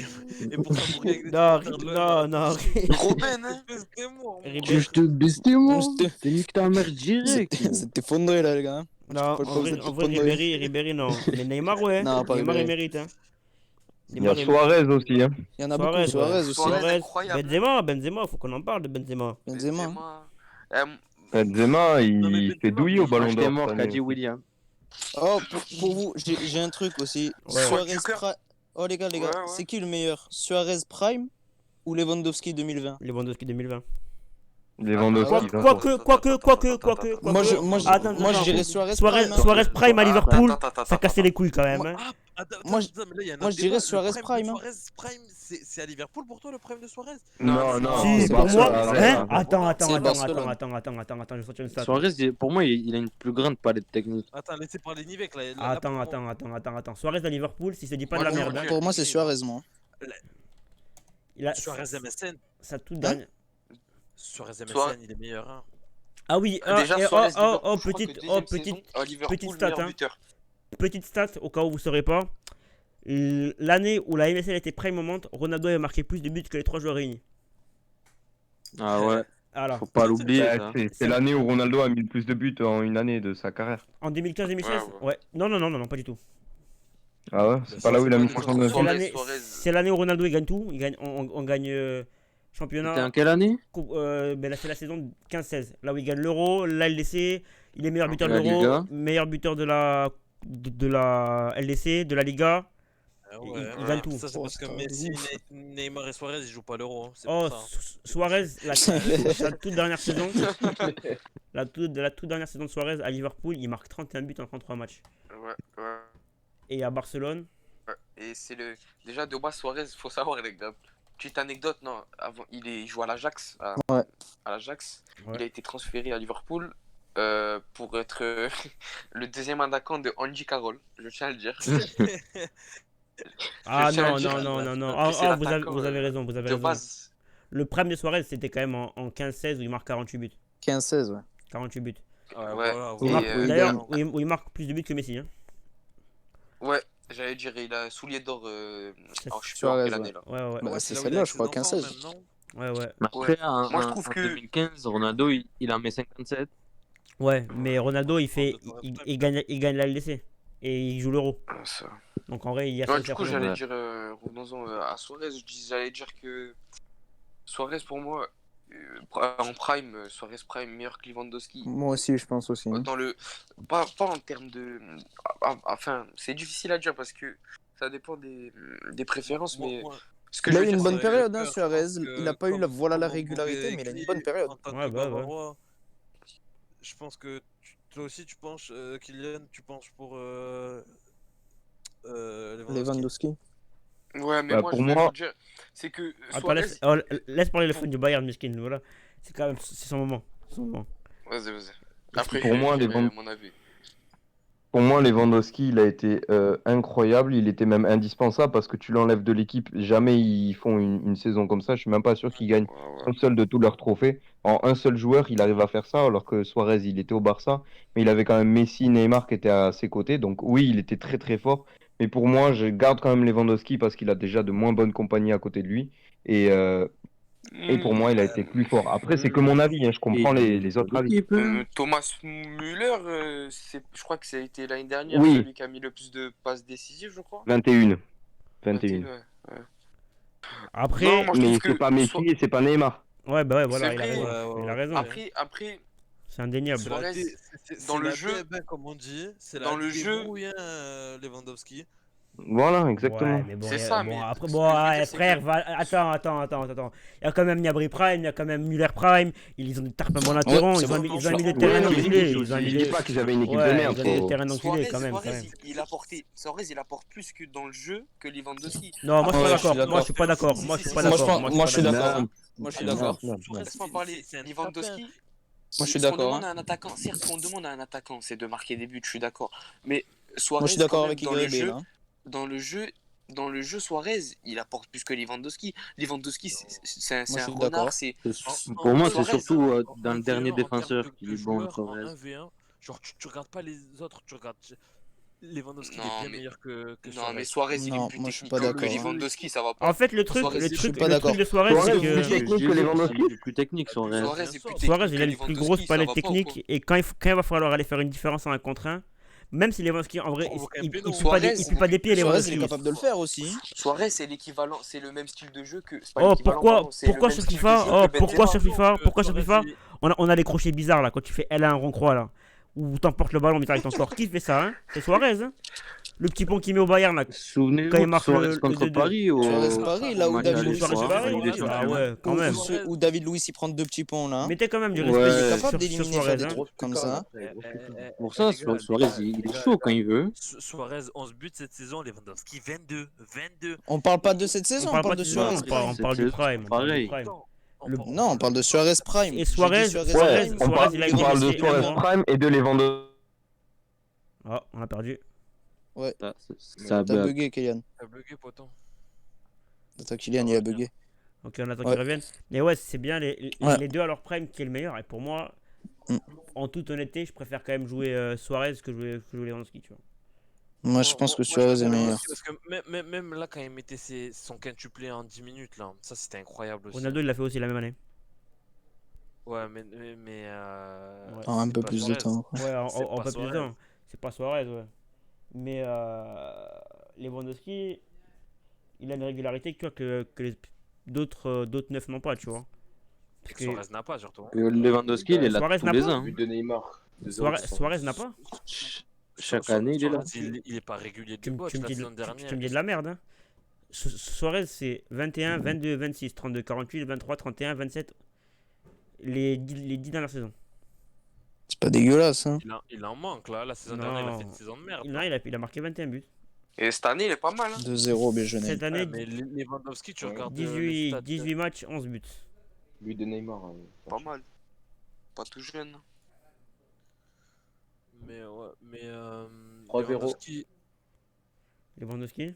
et pour s'embrouiller avec des Non, supporters de l'OM. non. Robin, hein. C'était moi. Ribéry- Je te baisse tes mots. C'était- T'es nique ta mère direct. C'était fondré là, les gars. hein. Non, peux pas en vrai, vous en vrai, répondre. Ribéry, non. Mais Neymar, ouais. Non, pas Neymar, il Ribéry. mérite, hein. Il y a Suarez aussi. Hein. Il y en a Suarez, beaucoup. Suarez ouais. aussi. Suarez, incroyable. Benzema, faut qu'on en parle de Benzema. Benzema. Benzema, Non, mais il Benzema, s'est douillé au ballon J'étais d'or. mort, cette qu'a année dit aussi. William. Oh, pour vous, j'ai un truc aussi. Ouais. Suarez Du cœur. Prime. Oh, les gars, Ouais, ouais. c'est qui le meilleur? Suarez Prime ou Lewandowski 2020? Lewandowski 2020. Lewandowski. Ah, Quoique. Moi, je dirais Suarez Prime. hein. Suarez Prime à Liverpool, Attends, ça cassait les couilles quand même. hein. Moi, je dirais Suarez Prime. hein. Suarez Prime, c'est à Liverpool pour toi le prime de Suarez? Non, non. Si, c'est pour moi. Barcelone. Hein C'est Barcelone. Attends, je vais sortir une stat. Suarez, pour moi, il a une plus grande palette technique. Attends, laissez parler Nivek là. Attends. Suarez à Liverpool, si je te dis pas de Moi, la je merde. dis- hein. Pour moi, c'est Suarez, moi. Il a Suarez MSN. sa toute dernière. Suarez Suarez- MSN, il est meilleur. Hein. Ah oui, Déjà, et Suarez, Liverpool, je crois que petite, deuxième saison, à Liverpool, petite stat, meilleur hein. buteur. Petite stat, au cas où vous ne saurez pas. L'année où la MSN était prime moment, Ronaldo a marqué plus de buts que les 3 joueurs réunis. Ah ouais, Alors, faut pas l'oublier. ça. C'est l'année où Ronaldo a mis le plus de buts en une année de sa carrière. en 2015-2016, Ouais. ouais. Non, pas du tout. Ah ouais, c'est pas là où il a mis 69 C'est buts. l'année où Ronaldo il gagne tout. On gagne C'était championnat. en quelle année? Ben là, c'est la saison 15-16. Là où il gagne l'Euro, la LDC. Il est meilleur buteur de La l'Euro, Liga. meilleur buteur de la LDC, de la Liga. Il gagne tout. Ça, c'est Oh, parce que c'est Messi, ouf. Neymar et Suarez, ils jouent pas l'euro. Hein. C'est Oh, pour ça. hein. Suarez, sa toute dernière saison. La toute dernière saison de Suarez à Liverpool, il marque 31 buts en 33 matchs. Ouais. Et à Barcelone, Et c'est le. Déjà, de base, Suarez, faut savoir, les gars. Petite anecdote, non. Avant, il joue à l'Ajax. Ouais. À l'Ajax. Ouais. Il a été transféré à Liverpool pour être le deuxième attaquant de Andy Carroll. Je tiens à le dire. Ah tiens à non, dire non, que- non, non, non. que Ah, c'est ah, l'attaquant, vous avez raison, vous avez de raison. base. Le prime de Suarez, c'était quand même en 15-16 où il marque 48 buts. 15-16, ouais. 48 buts. Ouais, Ouais. voilà, Où il Et, marque- il D'ailleurs, gagne. où il marque plus de buts que Messi. Hein. Ouais, j'allais dire, il a soulier d'or. Alors, je sais plus Suarez, en quelle année là. Ouais, ouais. Bah, Ouais, c'est là où il celle-là, a je crois, ses enfants, 15-16. même, non? Ouais, ouais. Mais après, Moi, je trouve en que- 2015, Ronaldo, il en met 57. Ouais, mais Ronaldo, il gagne la LDC. Et il joue l'Euro. Ça. Donc en vrai, il y a Ouais, ça du coup, faire j'allais Ouais. dire, revenons-en à Suarez. J'allais dire que Suarez, pour moi, en prime, Suarez prime meilleur que Lewandowski. Moi aussi, je pense aussi. Dans le... pas en termes de... Enfin, c'est difficile à dire parce que ça dépend des préférences, mais ce que Il je a veux eu dire, une c'est bonne que- période, hein, Je Suarez. pense que Il n'a pas eu la, voilà, la comme on régularité, pouvait mais il a une écrire bonne période. en tant Ouais, que bah, ouais. Bavarois, je pense que toi aussi tu penches, Kylian, tu penches pour Lewandowski. Lewandowski. Ouais, mais Bah, moi, pour je vais moi- vous dire, c'est que Attends, Suarez... laisse parler le fan du Bayern, Miskin. Voilà. C'est quand même c'est son moment. Son moment. Vas-y. Après, Pour je moi, vais les dire ventes- mon avis. Pour moi, Lewandowski, il a été incroyable. Il était même indispensable parce que tu l'enlèves de l'équipe. Jamais ils font une saison comme ça. Je suis même pas sûr qu'ils gagnent Ouais. un seul de tous leurs trophées. En un seul joueur, il arrive à faire ça, alors que Suarez, il était au Barça. Mais il avait quand même Messi, Neymar qui étaient à ses côtés. Donc oui, il était très très fort. Mais pour moi, je garde quand même Lewandowski parce qu'il a déjà de moins bonnes compagnies à côté de lui. Et pour moi, il a été plus fort. Après, c'est que mon avis. Hein. Je comprends les autres avis. Thomas Müller, je crois que ça a été l'année dernière Oui. celui qui a mis le plus de passes décisives, je crois. 21. 21, 21. ouais. Après, Non, moi, je Mais trouve c'est que pas Messi et c'est pas Neymar. ouais, bah ouais, voilà, c'est il a vrai. raison. Il a raison. Après, C'est indéniable. C'est la Suarez, dé- c'est dans le la jeu- DB, comme on dit, c'est dans la le jeu- débrouille, hein, Lewandowski. Voilà, exactement. Ouais, mais bon, C'est il y a- ça, bon, mais après, ce bon, que je veux ouais, dire, c'est frère, que- attends. Il y a quand même Gnabry Prime, il y a quand même Muller Prime, ils ont des tarpes latéraux, c'est ils ont bon. mis Ouais, des ouais, terrains ouais, d'enculés, je ils ont mis dis des... pas qu'ils avaient une équipe de Ouais, merde. ils ont mis des faut- terrains d'enculés quand même. Suarez, il apporte plus que dans le jeu que Lewandowski. Non, moi je suis Ouais, pas je suis d'accord, moi je suis pas d'accord, Si, moi je si, suis pas si, d'accord. moi, je suis d'accord. Non, Moi, je suis non, d'accord. non, non. Laisse-moi parler. c'est un Lewandowski, Moi, je suis ce qu'on d'accord. demande Hein. à un attaquant, certes, ce qu'on demande à un attaquant, c'est de marquer des buts, je suis d'accord. Mais Moi, Suarez, je suis d'accord quand même, avec YB, là. dans le jeu, Suarez, il apporte plus que Lewandowski. Lewandowski, c'est Moi, je un suis renard, d'accord. c'est... Pour moi, c'est Suarez, surtout En dans le 1v1, dernier en termes défenseur de qui est bon, joueurs, en Suarez. 1v1, genre tu regardes pas les autres, tu regardes Lewandowski, il Non, est bien mais- meilleur que Non, mais Suarez. Suarez, il Non, est plus moi, je suis technique pas que d'accord, hein. Lewandowski, ça va pas. En fait, le truc, Suarez, le je suis truc, pas le d'accord. truc de Suarez, Suarez, c'est il est que plus technique que Lewandowski. Il est plus technique, Suarez. Suarez Bien est sûr. plus Suarez, technique il a que une plus Lewandowski, grosse ça palette va pas ou quoi technique et quand il va falloir aller faire une différence en 1 contre 1, même si Lewandowski, en vrai, Provoque un il péno. pue pas des- il pue pas des pieds, Suarez, il est Lewandowski. capable de le faire aussi. Suarez, c'est l'équivalent, c'est le même style de jeu que. c'est pas Oh, l'équivalent, pardon, c'est le pourquoi même sur style de FIFA, jeu oh, que pourquoi Benzema. sur FIFA, pourquoi sur Suarez, FIFA, il- on a des crochets bizarres là, quand tu fais L1 rond croix là, où t'emportes le ballon mais t'arrives ton corps. Qui fait ça, hein? C'est Suarez, hein? Le petit pont qu'il met au Bayern là. Quand il Souvenez-vous, marque Suarez le contre 2-2. Paris au Suarez Paris, là où match David aller, Luiz je crois, Suarez en Paris, Ligue des ah Champions. ouais, quand même. Où David Luiz il prend 2 petits ponts là. Mettez quand même du Ouais. respect Il est sur, capable sur d'éliminer Suarez, sur des hein. trucs comme ça. Pour ça, Suarez, il est chaud quand il veut. Suarez 11 buts cette saison, Lewandowski 22. On parle pas de cette saison, On on parle pas parle de de Suarez Suarez, on Prime. parle du prime. On parle du Pareil. prime. Non, on parle de Suarez Prime. Et J'ai dit Suarez, Suarez Suarez, Prime, On Suarez, parle, il a on été parle de blessé Suarez un mois. Prime et de Lewandowski. Oh, on a perdu. Ça T'as bug. bugué, Kylian. T'as bugué, poton. Attends, Kylian, il a bugué. Ok, on attend Ouais. qu'ils reviennent. Mais ouais, c'est bien Ouais. les deux à leur prime qui est le meilleur. Et pour moi, Mm. en toute honnêteté, je préfère quand même jouer Suarez que jouer Lewandowski, tu vois. Moi, je pense que Suarez est meilleur. Parce que même là, quand il mettait son quintuplé en 10 minutes, là, ça c'était incroyable aussi. Ronaldo, il l'a fait aussi la même année. Ouais, mais Ouais. En un c'est peu pas plus de Suarez. temps. quoi. Ouais, C'est en pas peu plus de Suarez. temps. C'est pas Suarez, ouais. Mais Lewandowski, il a une régularité que les d'autres neufs n'ont pas, tu vois. Parce que Suarez n'a pas, surtout. Lewandowski, il est là Suarez tous n'a les pas ans. But de Neymar. Suarez n'a pas. Chaque année, il est là. Suarez, il est pas régulier Tu, du me- bot tu me la dis saison de, dernière. tu me dis de la merde, hein. Suarez, c'est 21, 22, 26, 32, 48, 23, 31, 27. Les 10 dernières saisons. C'est pas dégueulasse, hein. Il en manque là. La saison Non. dernière, il a fait une saison de merde. Non, il a marqué 21 buts. Et cette année, il est pas mal. Hein. 2-0, Béjeunet. Cette année, Ouais, mais Lewandowski, tu Ouais. regardes les stats, 18 matchs, 11 buts. But de Neymar. Pas mal. Pas tout jeune. Mais ouais, mais 3-0. Lewandowski, Lewandowski.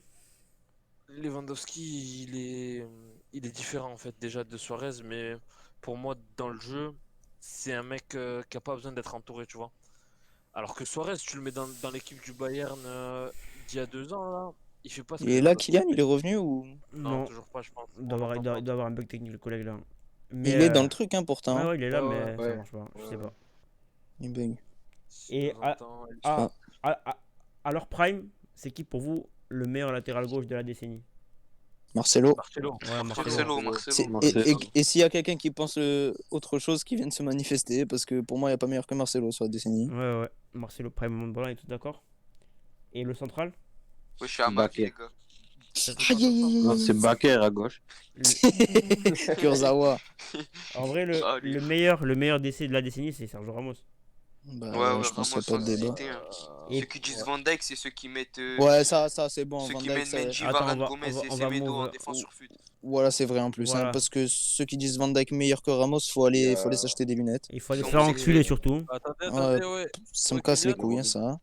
Lewandowski, il est différent en fait déjà de Suarez, mais pour moi, dans le jeu, c'est un mec qui a pas besoin d'être entouré, tu vois. Alors que Suarez, tu le mets dans l'équipe du Bayern d'il y a 2 ans, là, il fait pas ce que Et là, Lewandowski Kylian, fait. il est revenu ou Non, Non, toujours pas, je pense. il On doit avoir, l'entend il doit- pas. il doit avoir un bug technique, le collègue là. Mais il est dans le truc, hein, pourtant. ouais, Hein. ouais, il est là, Ouais, mais ça ouais. marche pas. Je sais Ouais. pas. Il bug. Si Et de temps en temps, il- à, à leur prime, c'est qui pour vous le meilleur latéral gauche de la décennie? Marcelo. Marcelo. Ouais, Marcelo, C'est- Marcelo. et s'il y a quelqu'un qui pense autre chose, qui vient de se manifester, parce que pour moi, il n'y a pas meilleur que Marcelo sur la décennie. Ouais, ouais. Marcelo prime moment de ballon, on est tous d'accord? Et le central? Ouais, je suis à ma vie, les Bakker. gars. Aïe, aïe, aïe, Non, aïe, c'est Bakker à gauche. Kurzawa. En vrai, Ah, lui. le meilleur décès de la décennie, c'est Sergio Ramos. Bah, Ouais, je pense Ramos qu'il n'y a pas de sans débat. hésiter, hein. Et Ceux qui disent Van Dijk, c'est ceux qui mettent. Ouais, ça c'est bon. Ceux Van qui Dijk, mettent ça- Mendy, Attends, Varane, on va- Gomez on va- et on va Semedo en move- défense sur fut. Voilà, c'est vrai en plus. Voilà. Hein, parce que ceux qui disent Van Dijk meilleur que Ramos, faut aller s'acheter des lunettes. il faut aller se Ils faire sont enculer homosexuels. surtout. Attendez, ouais. Ça me Ouais, casse les Kylian. couilles, hein, ça.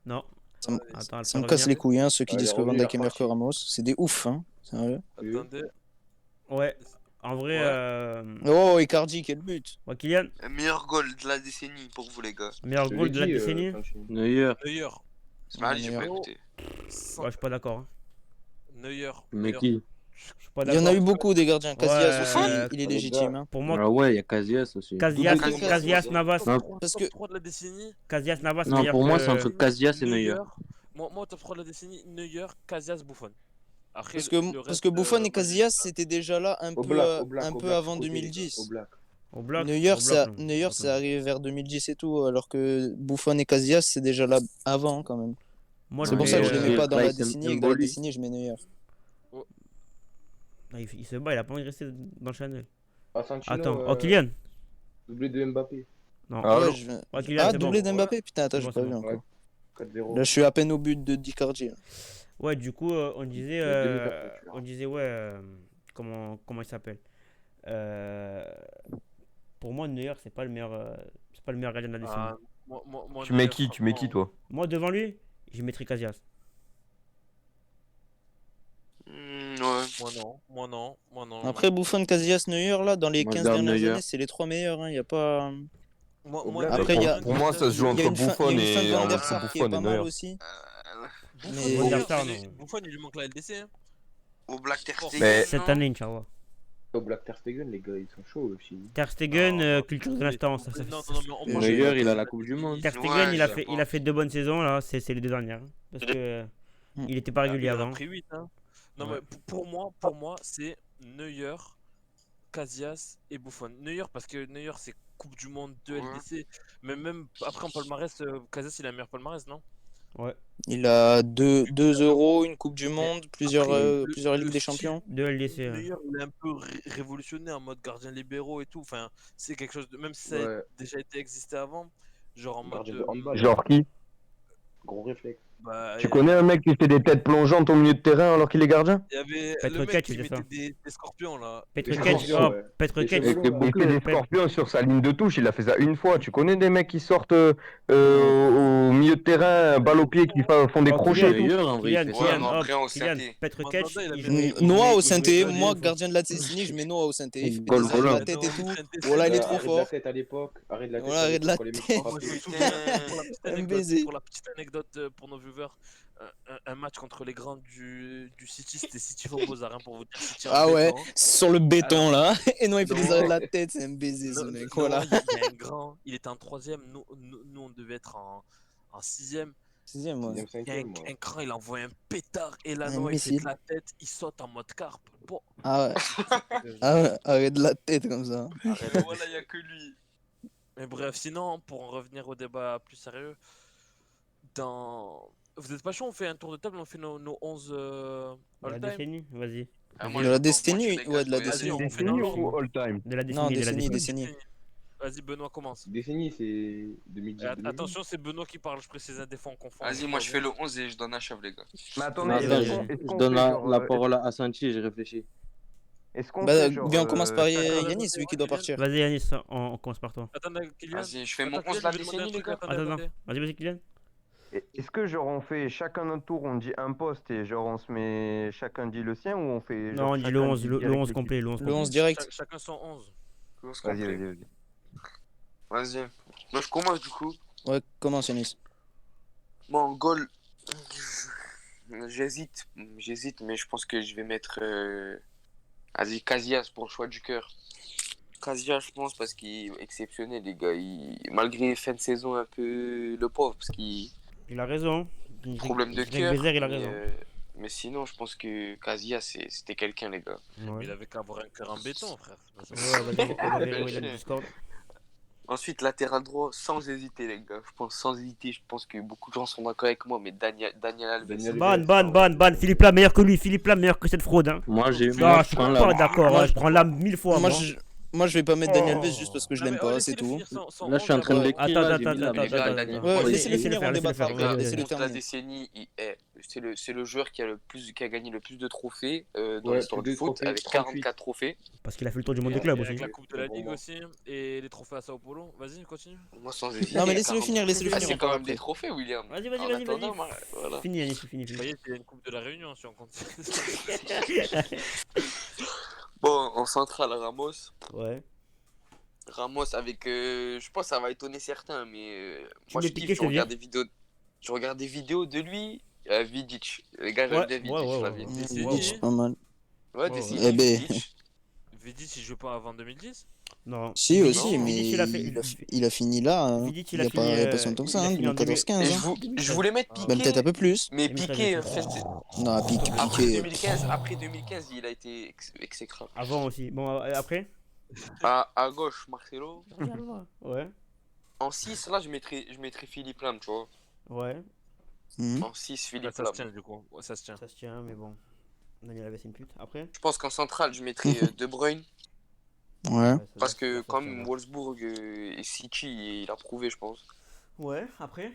Non. Ça me, Attends, elle ça fait me casse les revenir. couilles, hein, ceux qui Ah, disent il est que Van revenu, Dijk est il est meilleur que reparti. Ramos. C'est des ouf, hein. Sérieux. Attendez. Ouais. En vrai, Ouais. Oh, Icardi, quel but. ouais, Kylian, Meilleur goal de la décennie pour vous, les gars. meilleur Je goal l'ai de la dit, décennie? Neuer. Neuer. Ah, j'ai meilleur. pas écouté. Sans- Ouais, je suis pas d'accord. Hein. Neuer. Mais Neuer. qui? Je suis pas Il y en a eu d'accord. beaucoup des gardiens. Casillas Ouais, aussi, il est les légitime. gars. Hein. Pour moi, Ah ouais, il y a Casillas aussi. Casillas, Casillas, Casillas, Top Navas. 3, Parce top que- 3 de la décennie. Casillas, Navas, Non, meilleur pour moi, que- c'est entre Casillas et Neuer. Moi, top 3 de la décennie, Neuer, Casillas, Buffon. Après, Parce le que reste, Buffon et moi, Casillas, c'était déjà là un Au peu, black, au black, un au peu black, avant côté, les gars, 2010. Au black. Au bloc. Neuer, au bloc, non. Neuer, Bloc, c'est non. arrivé vers 2010 et tout, alors que Buffon et Casillas, c'est déjà là avant quand même. Moi, C'est pour mets, ça que je les mets pas dans la Rice décennie et que dans la Mboli. décennie, je mets Neuer. il se bat, il a pas envie de rester dans le Chanel. Ah, Santino, Attends, oh Kylian. doublé de Mbappé. Non. Ah, Ouais, non. Oh, Kylian, Ah, c'est doublé bon. d'Mbappé? Putain, attends, C'est j'ai bon, pas c'est vu bon. encore. 4-0. Là, je suis à peine au but de d'Icardi. Ouais, du coup, on disait, demi-heure, comment il s'appelle? Pour moi, Neuer, c'est pas le meilleur gardien de la décennie. moi, Tu mets Neuer, qui? Tu mets qui, franchement, toi? Moi, devant lui, je mettrais Casillas. Ouais. Moi non. Après, Buffon, Casillas, Neuer, là, dans les Moi, 15 je garde dernières Neuer. années, c'est les trois meilleurs. Hein. Y a pas... Moi, Au moi, black. Après, il y a- Pour moi, ça se joue Il y a entre une fin, Buffon il y a une fin de et Van der entre Sar qui est Buffon pas et mal Neuer. aussi. Buffon, Mais- Van der Buffon, Sar, il- non. Buffon, il lui manque la LDC. Hein. Au Black Ter Stegen. Mais- Cette non année, Inch'Allah. Au black Ter Stegen, les gars, ils sont chauds aussi. Ter Stegen, Non, culture de l'instant. Non, mais on Neuer, mange- il a la Coupe du Monde. Ter Stegen, Ouais, il a fait 2 bonnes saisons, là. C'est les 2 dernières. Hein. Parce que il était pas régulier Il en a avant. pris 8. Hein. Non, Ouais. mais pour moi, c'est Neuer, Casillas et Buffon. Neuer, parce que Neuer, c'est Coupe du Monde, 2 Ouais. LDC. Mais même après en palmarès, Casillas, il a un meilleur palmarès, non? Ouais. Il a deux euros, une Coupe du Monde, plusieurs, Après, plusieurs le Ligues des style- Champions. 2 LDC. Neuer, il est un peu révolutionné en mode gardien libéraux et tout. Enfin, c'est quelque chose de. Même si ça a Ouais. déjà été existé avant, genre en mode. Gardien de handball. Genre qui? Gros réflexe. Bah, Tu connais un mec qui fait des têtes plongeantes au milieu de terrain alors qu'il est gardien? il y avait Petr le mec Cech, qui il fait mettait ça. des scorpions là. Petr Les Cech, champions, oh, ouais. Petr Les Cech. champions, Il ouais. fait des scorpions sur sa ligne de touche, il a fait ça une fois. Tu connais des mecs qui sortent au milieu de terrain, balle au pied, qui font des Oh, crochets et tout? Neuer, en vrai, il Kylian, fait Ouais, ça. mais après, hop, au Kylian, synthé. Petr Mandanda, Cech, il a il fait- jouait- il Noah jouait- au il jouait synthé, pas moi des- gardien de la décennie, je mets Noah au synthé. Il fait Goal des arrêts de la volant. tête et tout. Voilà, Voilà, il est Arrêt trop de la fort. tête à l'époque. Arrêt de la tête. Voilà, à arrêt de la l'époque, quand les mecs tête. frappaient. Moi, je me souviens, Un anecdote, baiser. pour la petite anecdote pour nos viewers, un match contre les grands du City, c'était City Fofozar, hein, pour vous dire. City en Ah ouais, béton. sur le béton là. Et non, il fait des Non. arrêts de la tête, c'est un baiser ce Non, mec. non, Voilà. il y a un grand, il était en 3ème, nous on devait être en 6ème. Sixième, ouais. Il y a Cinquième, moi. un cran, il envoie un pétard et là, Un non, il fait missile. de la tête, il saute en mode carpe. Bon, Ah ouais. Ah ouais, arrêt de la tête comme ça. Voilà, il n'y a que lui. mais bref, sinon, pour en revenir au débat plus sérieux, vous êtes pas chaud, on fait un tour de table, on fait nos 11 De la all-time. décennie, vas-y. Ah, De moi, la je pense, décennie, moi, tu ouais, de la dégages, décennie. Vas-y, on fait Décennie dans l'ordre. ou all time? De la Non, décennie, de la décennie, décennie. décennie. Vas-y, Benoît commence. Décennie, c'est 2010. Et attention, c'est Benoît qui parle, je précise, des fois on confond. Vas-y, moi, je fais le 11 et je donne un chef, les gars. Mais attendez, Non, Vas-y, attends, vas-y. je donne la parole à Santi, je réfléchis. Est-ce qu'on Bah, fait genre, bien, on commence par Attends, Yanis, celui qui doit partir. Vas-y, Yanis, on commence par toi. Attends, Kylian. Vas-y, je fais mon Attends, 11 de la Kylian, je vais demander un décennie, les truc, gars. attendez, Attends, attendez. vas-y, Kylian. Est-ce que genre on fait chacun notre tour, on dit un poste et genre on se met chacun dit le sien ou on fait Non, genre on dit le chacun 11, dit le direct 11 l'équipe. complet, le 11 Le complet. 11 direct. Chacun son 11. On se Vas-y, complet. vas-y, vas-y. Vas-y. Moi, je commence du coup. Ouais, commence Yanis. Moi, en goal, j'hésite, mais je pense que je vais mettre vas-y, Casillas pour le choix du cœur. Casillas, je pense, parce qu'il est exceptionnel, les gars. Malgré fin de saison un peu le pauvre, parce qu'il Il a raison. problème de Greg cœur. Bézère, il a mais, raison. mais sinon, je pense que Casillas, c'était quelqu'un, les gars. Ouais. Il avait qu'à avoir un cœur en béton, frère. C'est pas Ouais, ça. vas-y, on a le Discord. Ensuite, latéral droit, sans hésiter, les gars. Je pense sans hésiter. Je pense que beaucoup de gens sont d'accord avec moi, mais Daniel Alves. Daniel Ban. Philippe Lam meilleur que lui. Philippe Lam meilleur que cette fraude. Hein. Moi, Non, moi, je je suis prends pas la. d'accord. Moi, hein, je prends Lam 1000 fois. Moi, Moi. moi, je vais pas mettre Daniel Alves Oh. juste parce que je Ah, l'aime mais pas, laissez-le c'est tout. finir son Là, je suis en 11, train de après, l'écrire. Attends, là, attends, j'ai mis la attends, méga attends, Daniel. attends. Ouais, Vas-y, laissez-le laissez-le finir, faire, on laissez-le débat faire. pas. Vas-y, vas-y, Laissez-le vas-y. Contre la terminer. décennie, c'est le joueur qui a le plus de trophées dans Ouais, l'histoire plus du de foot, trophées, avec 38. 44 trophées. Parce qu'il a fait le tour du monde de Et club avec aussi. la Coupe de la Pour Ligue moi. aussi. Et les trophées à Sao Paulo. Vas-y, continue. Moi, sans hésiter. Non, mais laissez-le 40. finir, laissez-le Ah, finir. c'est on quand parle même des après. trophées, William. Vas-y, En attendant, voilà. Fini, Yanis, fini. Vous voyez, il y a une Coupe de la Réunion si on compte. Bon, en centrale, Ramos. Ouais. Ramos avec, je pense que ça va étonner certains, mais Tu moi mets je Piqué, kiffe, je te vire. je regarde des vidéos de lui, Vidic. Les gars, Ouais, j'aime bien ouais, Vidic, ouais, la ouais. vie. Des Vidic, Séni. pas mal. Ouais, Ouais, des ouais. Séni, Eh ben. Vidic. Vidic, il joue pas avant 2010. Non. Si, Vidic- aussi, mais Vidic, il a fait. il a fini là. Hein. Vidic, Il y a pas si longtemps que ça, il a hein, fini en 2014-15. Et Hein. je voulais mettre Ah, Même peut-être un Piqué, peu plus. mais 2013, Piqué, 2013. Non, après Piqué. 2015, il a été exécrable. Avant aussi. Bon, après À gauche, Marcelo. Ouais. En 6, là, je mettrais Philippe Lam, tu vois. Ouais. Mhm. En 6, Bah, Philippe ça se Lam. tient du coup. Ouais, ça se tient. Ça se tient, mais bon. Daniel avait une pute. Après Je pense qu'en centrale, je mettrais De Bruyne. Ouais. Parce que quand même, Wolfsburg et City, il a prouvé, je pense. Ouais, après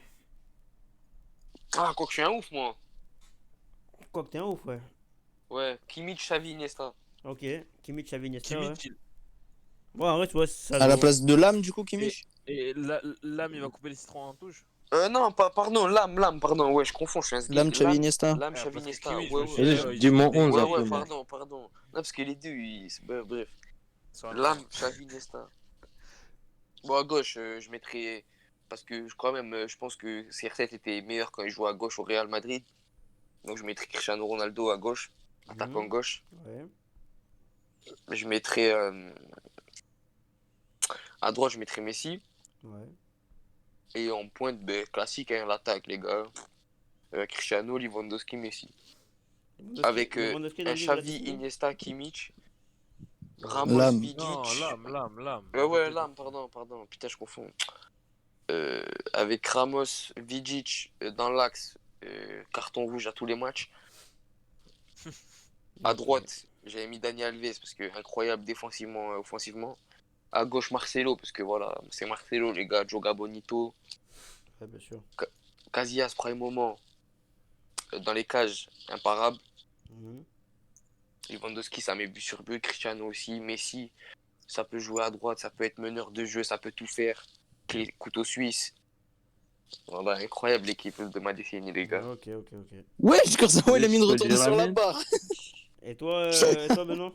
Ah, quoi que je suis un ouf, moi. Quoi que t'es un ouf, ouais. Ouais, Kimmich, Xavi, Iniesta. Ok. Kimmich, Xavi, Iniesta, ouais. Kimmich, Ouais, en vrai, tu vois, ça. À la se- place de l'âme, du coup, Kimmich. et Lam, il va couper les citrons en touche. Non, pardon, Lam, pardon, ouais, je confonds, je suis un sgeek. L'âme, Xavi, Iniesta. Lam, Ah, Xavi, parce que Iniesta, Kimmich, ouais, je me ouais. suis dit, Dis mon 11 Ouais, après, ouais, moi. pardon. Non, parce que les deux, bref. Sur Lam, Xavi, Iniesta. Bon, à gauche, je mettrais... Parce que quand même, je pense que CR7 était meilleur quand il jouait à gauche au Real Madrid. Donc je mettrais Cristiano Ronaldo à gauche, attaquant gauche. Ouais. Je mettrais... à droite, je mettrais Messi. Ouais. Et en pointe, ben, classique, hein, l'attaque, les gars. Cristiano, Lewandowski, Messi. Avec Lewandowski, un Daniel, il a Xavi, décidé. Iniesta, Kimmich. Ramos, Lam. Vidic. Non, Lam. Ouais, Lam, pardon. Putain, je confonds. Avec Ramos, Vidic dans l'axe, carton rouge à tous les matchs. À droite, j'avais mis Dani Alves parce que incroyable défensivement, offensivement. À gauche, Marcelo parce que voilà, c'est Marcelo, les gars. Joga Bonito, Ouais, bien sûr. Casillas, prime moment. Dans les cages, imparable. Mhm. Lewandowski, ça met but sur but. Cristiano aussi. Messi, ça peut jouer à droite, ça peut être meneur de jeu, ça peut tout faire. Couteau suisse. Voilà, incroyable l'équipe de ma décennie, les gars. Ok. Ouais, comme ça, il a mis une Je peux retournée dire la sur la mienne barre. Et toi, Benoît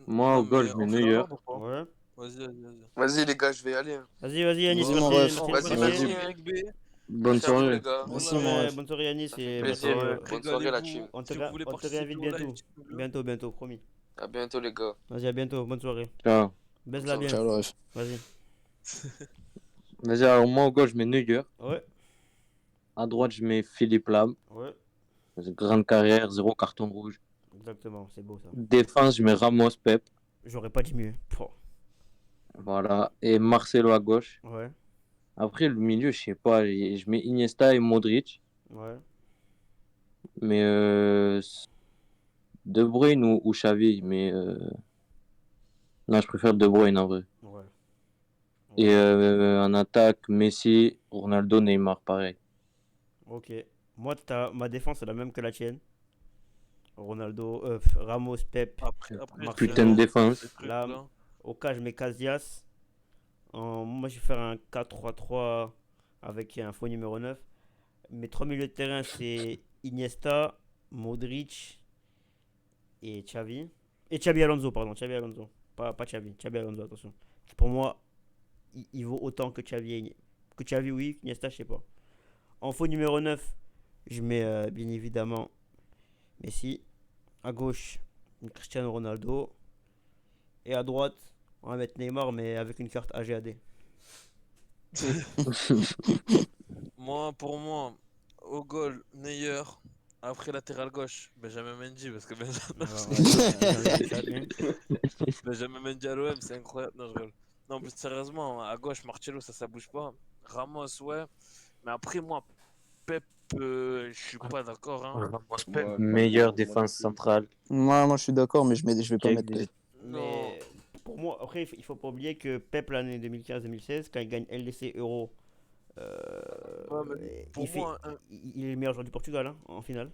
Moi, au goal, je mets Neuer. Ouais. Vas-y. Vas-y, les gars, je vais y aller. Vas-y, Yanis, Vas-y, mon merci. ref. Merci, Vas-y, merci. vas-y. Bonne Merci à vous, soirée. les gars. Merci, Ouais, mon ref. bonne soirée, Yanis. Ça fait Et plaisir. bonne Bonne soirée, la team. On te Si vous voulez on te participer réinvite au live, bientôt. s'il vous plaît. Bientôt, promis. À bientôt, les gars. Vas-y, à bientôt. Bonne soirée. Ciao. Baise-la bien. Ciao, le ref. Vas-y. Vas-y, alors moi, au gauche, je mets Neuer. Ouais. À droite, je mets Philippe Lam. Ouais. Grande carrière, 0 carton rouge. Exactement, c'est beau ça. Défense, je mets Ramos, Pep. J'aurais pas dit mieux. Pouah. Voilà. Et Marcelo à gauche. Ouais. Après, le milieu, je sais pas. Je mets Iniesta et Modric. Ouais. Mais De Bruyne ou Xavi. Mais non, je préfère De Bruyne en vrai. Ouais. Et en attaque, Messi, Ronaldo, Neymar, pareil. Ok. Moi, ma défense est la même que la tienne. Ronaldo, Ramos, Pep. Après, Marcelo. Putain de défense. ces trucs, Là, là. Au cas, je mets Casillas. Moi, je vais faire un 4-3-3 avec un faux numéro 9. Mes trois milieux de terrain, c'est Iniesta, Modric et Xavi. Et Xabi Alonso, pardon. Xabi Alonso. Pas Xavi. Xabi Alonso, attention. Pour moi, il vaut autant que Xavi. Que Xavi, oui. Iniesta, je sais pas. En faux numéro 9, je mets bien évidemment Messi. À gauche, Cristiano Ronaldo. Et à droite, on va mettre Neymar, mais avec une carte AGAD. Pour moi, au goal, Neuer. Après latéral gauche, Benjamin Mendy, parce que Benjamin Mendy à l'OM, c'est incroyable. Non, je rigole. Non, plus sérieusement, à gauche, Marcelo, ça bouge pas. Ramos, ouais. Mais après, moi, Pep, je suis pas d'accord. Hein. Ouais, Meilleure moi défense non plus. centrale. Moi, je suis d'accord, mais je vais pas Qui mettre existe. Pep. Non. Mais pour moi, après, il faut pas oublier que Pep, l'année 2015-2016, quand il gagne LDC Euro, Ouais, mais pour moi, il est le meilleur joueur du Portugal hein, en finale.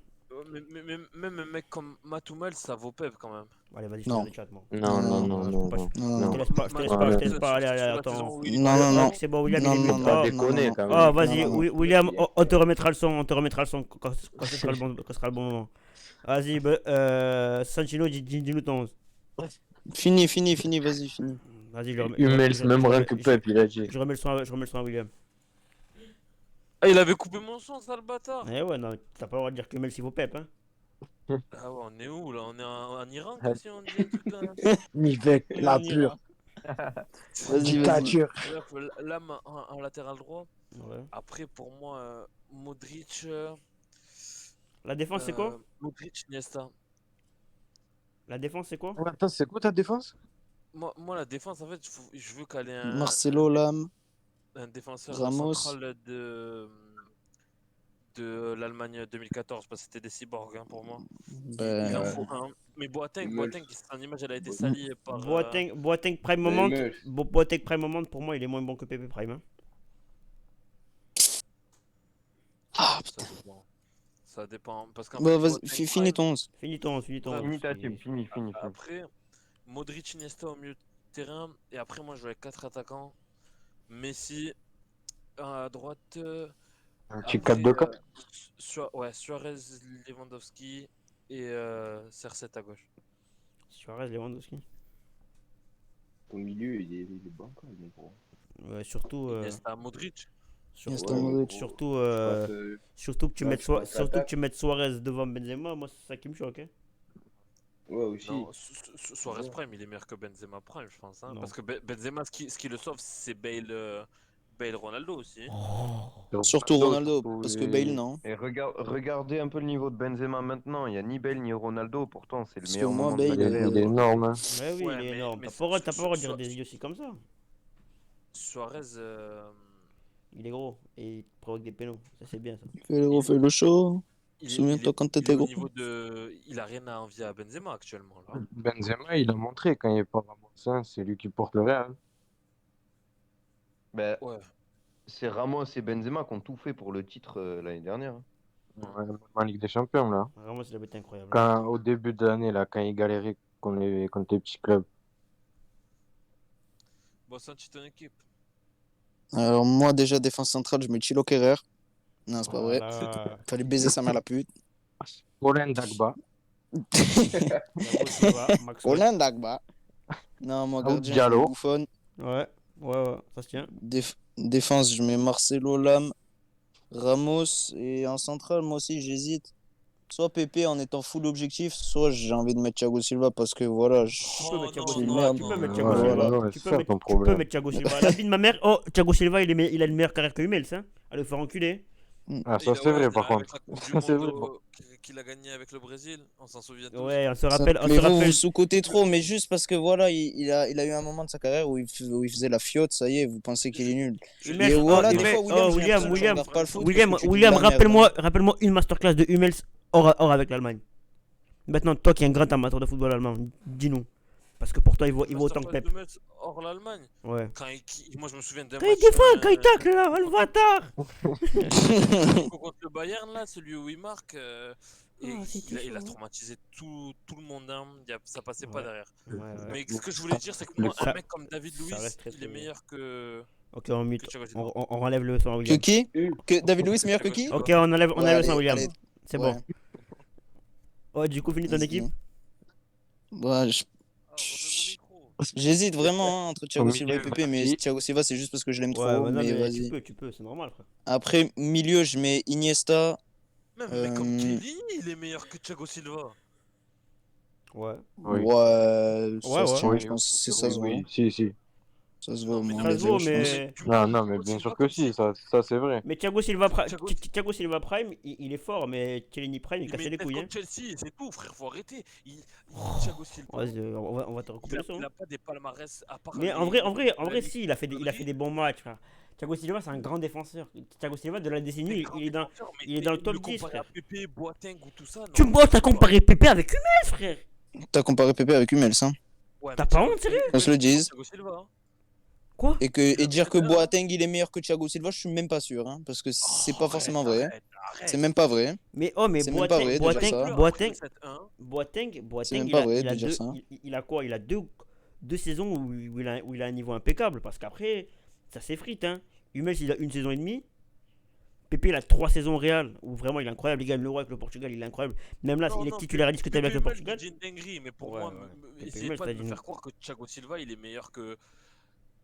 même un mec comme Matoumel, ça vaut Pep quand même. Allez, vas-y, je te Non. donne le chat, moi. Non, non, non, je non, peux pas- non. Non, Je non, te laisse pas, je te laisse pas, je te laisse pas. Allez, allez, Sur la attends. saison où il non, non, non. C'est bon, William, Non, il est non, mute. non, T'as Ah, déconné non, quand ah, même. vas-y, Non, non, non. William, on te remettra le son, quand ce sera le bon moment. Vas-y, Sanchino, dis-nous ton 11. Fini, vas-y, fini. Vas-y, je remets, Hummels, même rien que Pep, il a dit. je remets le son à William. Ah, il avait coupé mon son, ça le bâtard. Eh ouais, non, t'as pas le droit de dire que Mel s'il vaut Pep, hein. Ah ouais, on est où là? On est en Iran si on dit un truc là. Nivek, la On ira. pure. Vas-y, vas-y. Bref, l'âme en latéral droit. Ouais. Après, pour moi, Modric. La défense, c'est quoi? Modric, Iniesta. La défense, c'est quoi? Attends, c'est quoi ta défense? Moi, la défense, en fait, je veux caler Marcelo, Lam, un défenseur Ramos. central de l'Allemagne 2014, parce que c'était des cyborgs hein, pour moi. Il en Ben, faut un. Mais Boateng, Hummels. son image, elle a été salie par. Boateng Prime Mais Moment. Hummels. Boateng Prime Moment, pour moi, il est moins bon que Pepe Prime. Hein. ah, Ça dépend. Ça dépend. Parce qu'en bah, fait, vas-y, Boateng finis Prime, ton 11. Finis ton 11. Finis ta team, fini. Après, Modric, Iniesta au milieu de terrain. Et après, moi, je jouais avec 4 attaquants. Messi à droite. Un petit Après, 4-2-4. Suarez, Lewandowski et CR7 à gauche. Suarez, Lewandowski. Ton milieu, il est bancal, mon gros. Ouais, surtout. Iniesta, Modric. Iniesta, Ouais, Modric. gros. Surtout, Tu passes, surtout que tu ouais, mettes tu passes l'attaque. Suarez devant Benzema, moi c'est ça qui me choque. Hein. Ouais, aussi. Non, Suarez Ouais. Prime, il est meilleur que Benzema Prime, je pense. Hein, Non. parce que Benzema, ce qui le sauve, c'est Bale Ronaldo aussi. Surtout Ronaldo, parce que Bale, non. Et regardez un peu le niveau de Benzema maintenant. Il n'y a ni Bale ni Ronaldo. Pourtant, c'est le Parce que meilleur moi, moment de Bale, la Il carrière. est énorme. Hein. Ouais, oui, Ouais, il est mais- énorme. mais T'as pas le droit de dire des idioties comme ça. Suarez, Il est gros et il provoque des pénaux. Ça, c'est bien ça. fais le show. il est- Souviens-toi il est- quand il t'étais est au gros. niveau de. Il a rien à envier à Benzema actuellement. Là. Benzema, il a montré quand il est pas Ramos, hein, c'est lui qui porte le Real. Ben, Ouais. c'est Ramos et Benzema qui ont tout fait pour le titre l'année dernière. Hein. Ouais, même en Ligue des Champions, là. Vraiment, ça doit être incroyable. Au début de l'année, là, quand il galérait contre les petits clubs. Bon, Sanchi, ton équipe. Alors, moi, déjà, défense centrale, je mets Chilo Kerrer. Non, c'est pas vrai. Voilà. Fallait baiser sa mère la pute. Colin Dagba. Thiago Silva, Maxwell. Roland Dagba. Non, moi, Raoul gardien, Diallo. je mets Buffon. Ouais, ça se tient. Défense, je mets Marcelo, Lam, Ramos. Et en centrale, moi aussi, j'hésite. Soit Pepe en étant full objectif, soit j'ai envie de mettre Thiago Silva parce que voilà. Tu peux mettre Thiago non, Silva. merde. Tu peux mettre Ouais, Thiago Silva. ouais, Tu c'est peux ça mettre- ton tu peux problème. mettre Thiago Silva. La vie de ma mère. Oh, Thiago Silva, il a une meilleure carrière que Hummels. Hein. Allez, le faire enculer. Ah, Et ça, c'est vrai, par avec contre. la Coupe du Ça, c'est Monde, vrai. qu'il a gagné avec le Brésil, on s'en souvient tous. Ouais, on se Ça- rappelle. mais vous, vous sous-cotez trop, mais juste parce que voilà, il a eu un moment de sa carrière où il faisait la fiotte, ça y est, vous pensez qu'il est nul. Hummels, Et voilà, oh, des fois, Hummels, William, j'ai l'impression que je William, regarde pas le foot parce William, que tu dis William, de la merde, rappelle-moi une masterclass de Hummels hors avec l'Allemagne. Maintenant, toi qui es un grand amateur de football allemand, dis-nous. Parce que pour toi, il vaut autant que Pep. Hors l'Allemagne. Ouais. Moi, je me souviens d'un Quand il match défend, quand il tacle là, le bâtard. contre le Bayern, là, celui où il marque. Et c'était il a chaud. traumatisé tout le monde. Hein. Ça passait pas Ouais. derrière. Ouais. Mais ce que je voulais dire, c'est que moi, Ça- un mec comme David ça Luiz, reste très, il est très- meilleur que. Ok, on mute. Que Thiago Silva. On enlève le son à Que William. qui? Que David Luiz meilleur que qui? Ok, on enlève Ouais, le allez, son à William. allez. C'est Ouais. bon. Oh, du coup, finis ton Vas-y. équipe. Ouais, Ah, remets mon micro. j'hésite vraiment hein, entre Thiago Au Silva et milieu, Pepe, mais vas-y. Thiago Silva c'est juste parce que je l'aime Ouais, trop, bah non, mais mais vas-y. tu peux, c'est normal, frère. Après, milieu, je mets Iniesta. Mais comme Kelly, il est meilleur que Thiago Silva. Ouais. Oui. Ouais, ça Ouais, se ouais. tient, Oui, je pense que ça se voit. oui, si. Ça se Non, voit, mais moi, non, Ça les se vaut, deux, je pense. mais. Non, mais bien sûr que si, ça c'est vrai. Mais Thiago Silva, Thiago- Thiago Silva Prime, il est fort, mais Chiellini Prime, il Il casse met les une tête couilles. Hein. contre Chelsea, c'est tout, frère, faut arrêter. Thiago Silva, Vas-y, on va te recouper le son. il a pas des palmarès à part. Mais les- en vrai, les- si, il a fait des bons matchs, frère. Thiago Silva, c'est un grand défenseur. Thiago Silva, de la décennie, il est dans. il est dans le top 10, frère. frère. Pepe, Boateng ou tout ça. Tu me t'as comparé Pepe avec Hummels, frère. T'as comparé Pepe avec Hummels, hein. T'as pas honte, sérieux? On se le dise. Thiago Silva, hein. Quoi? Et dire que Boateng il est meilleur que Thiago Silva, je suis même pas sûr, hein, parce que c'est pas forcément vrai. C'est même pas vrai. Mais C'est même pas vrai de dire ça. Boateng, C'est même il pas a, vrai il a de dire deux, ça. il a quoi? Il a deux saisons où il a un niveau impeccable. Parce qu'après, ça s'effrite. Hein. Hummels, il a une saison et demie. Pepe, il a 3 saisons au Real où vraiment il est incroyable. Il gagne l'Euro avec le Portugal, il est incroyable. Même là, il est titulaire indiscutable avec le Portugal. C'est une dinguerie, mais pour Ouais, moi, ouais. essayez Hummels, pas t'as de me dit faire croire que Thiago Silva il est meilleur que.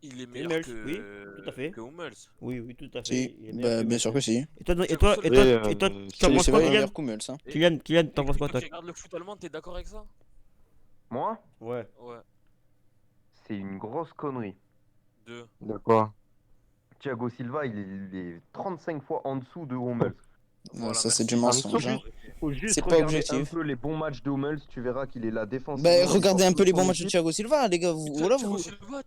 Il est Hummels, meilleur que. oui, tout à fait. Que Hummels. Oui, tout à fait. Si, Il est meilleur bah, que bien Hummels. sûr que si. Et toi, Thiago tu en Thiago penses Silva quoi, est Kylian? meilleur qu'Hummels, hein. Kylian, t'en penses quoi, Quand toi? tu regardes le foot allemand, t'es d'accord avec ça? Moi, Ouais. Ouais. c'est une grosse connerie. Deux. De quoi? Thiago Silva, il est 35 fois en dessous de Hummels. Ouais, ça c'est merci. du mensonge. hein. Faut juste C'est pas regarder un objectif. peu les bons matchs de Hummels, tu verras qu'il est la défense. Bah regardez un peu les bons matchs de Thiago Silva, les gars. Voilà, Thiago vous, Silva,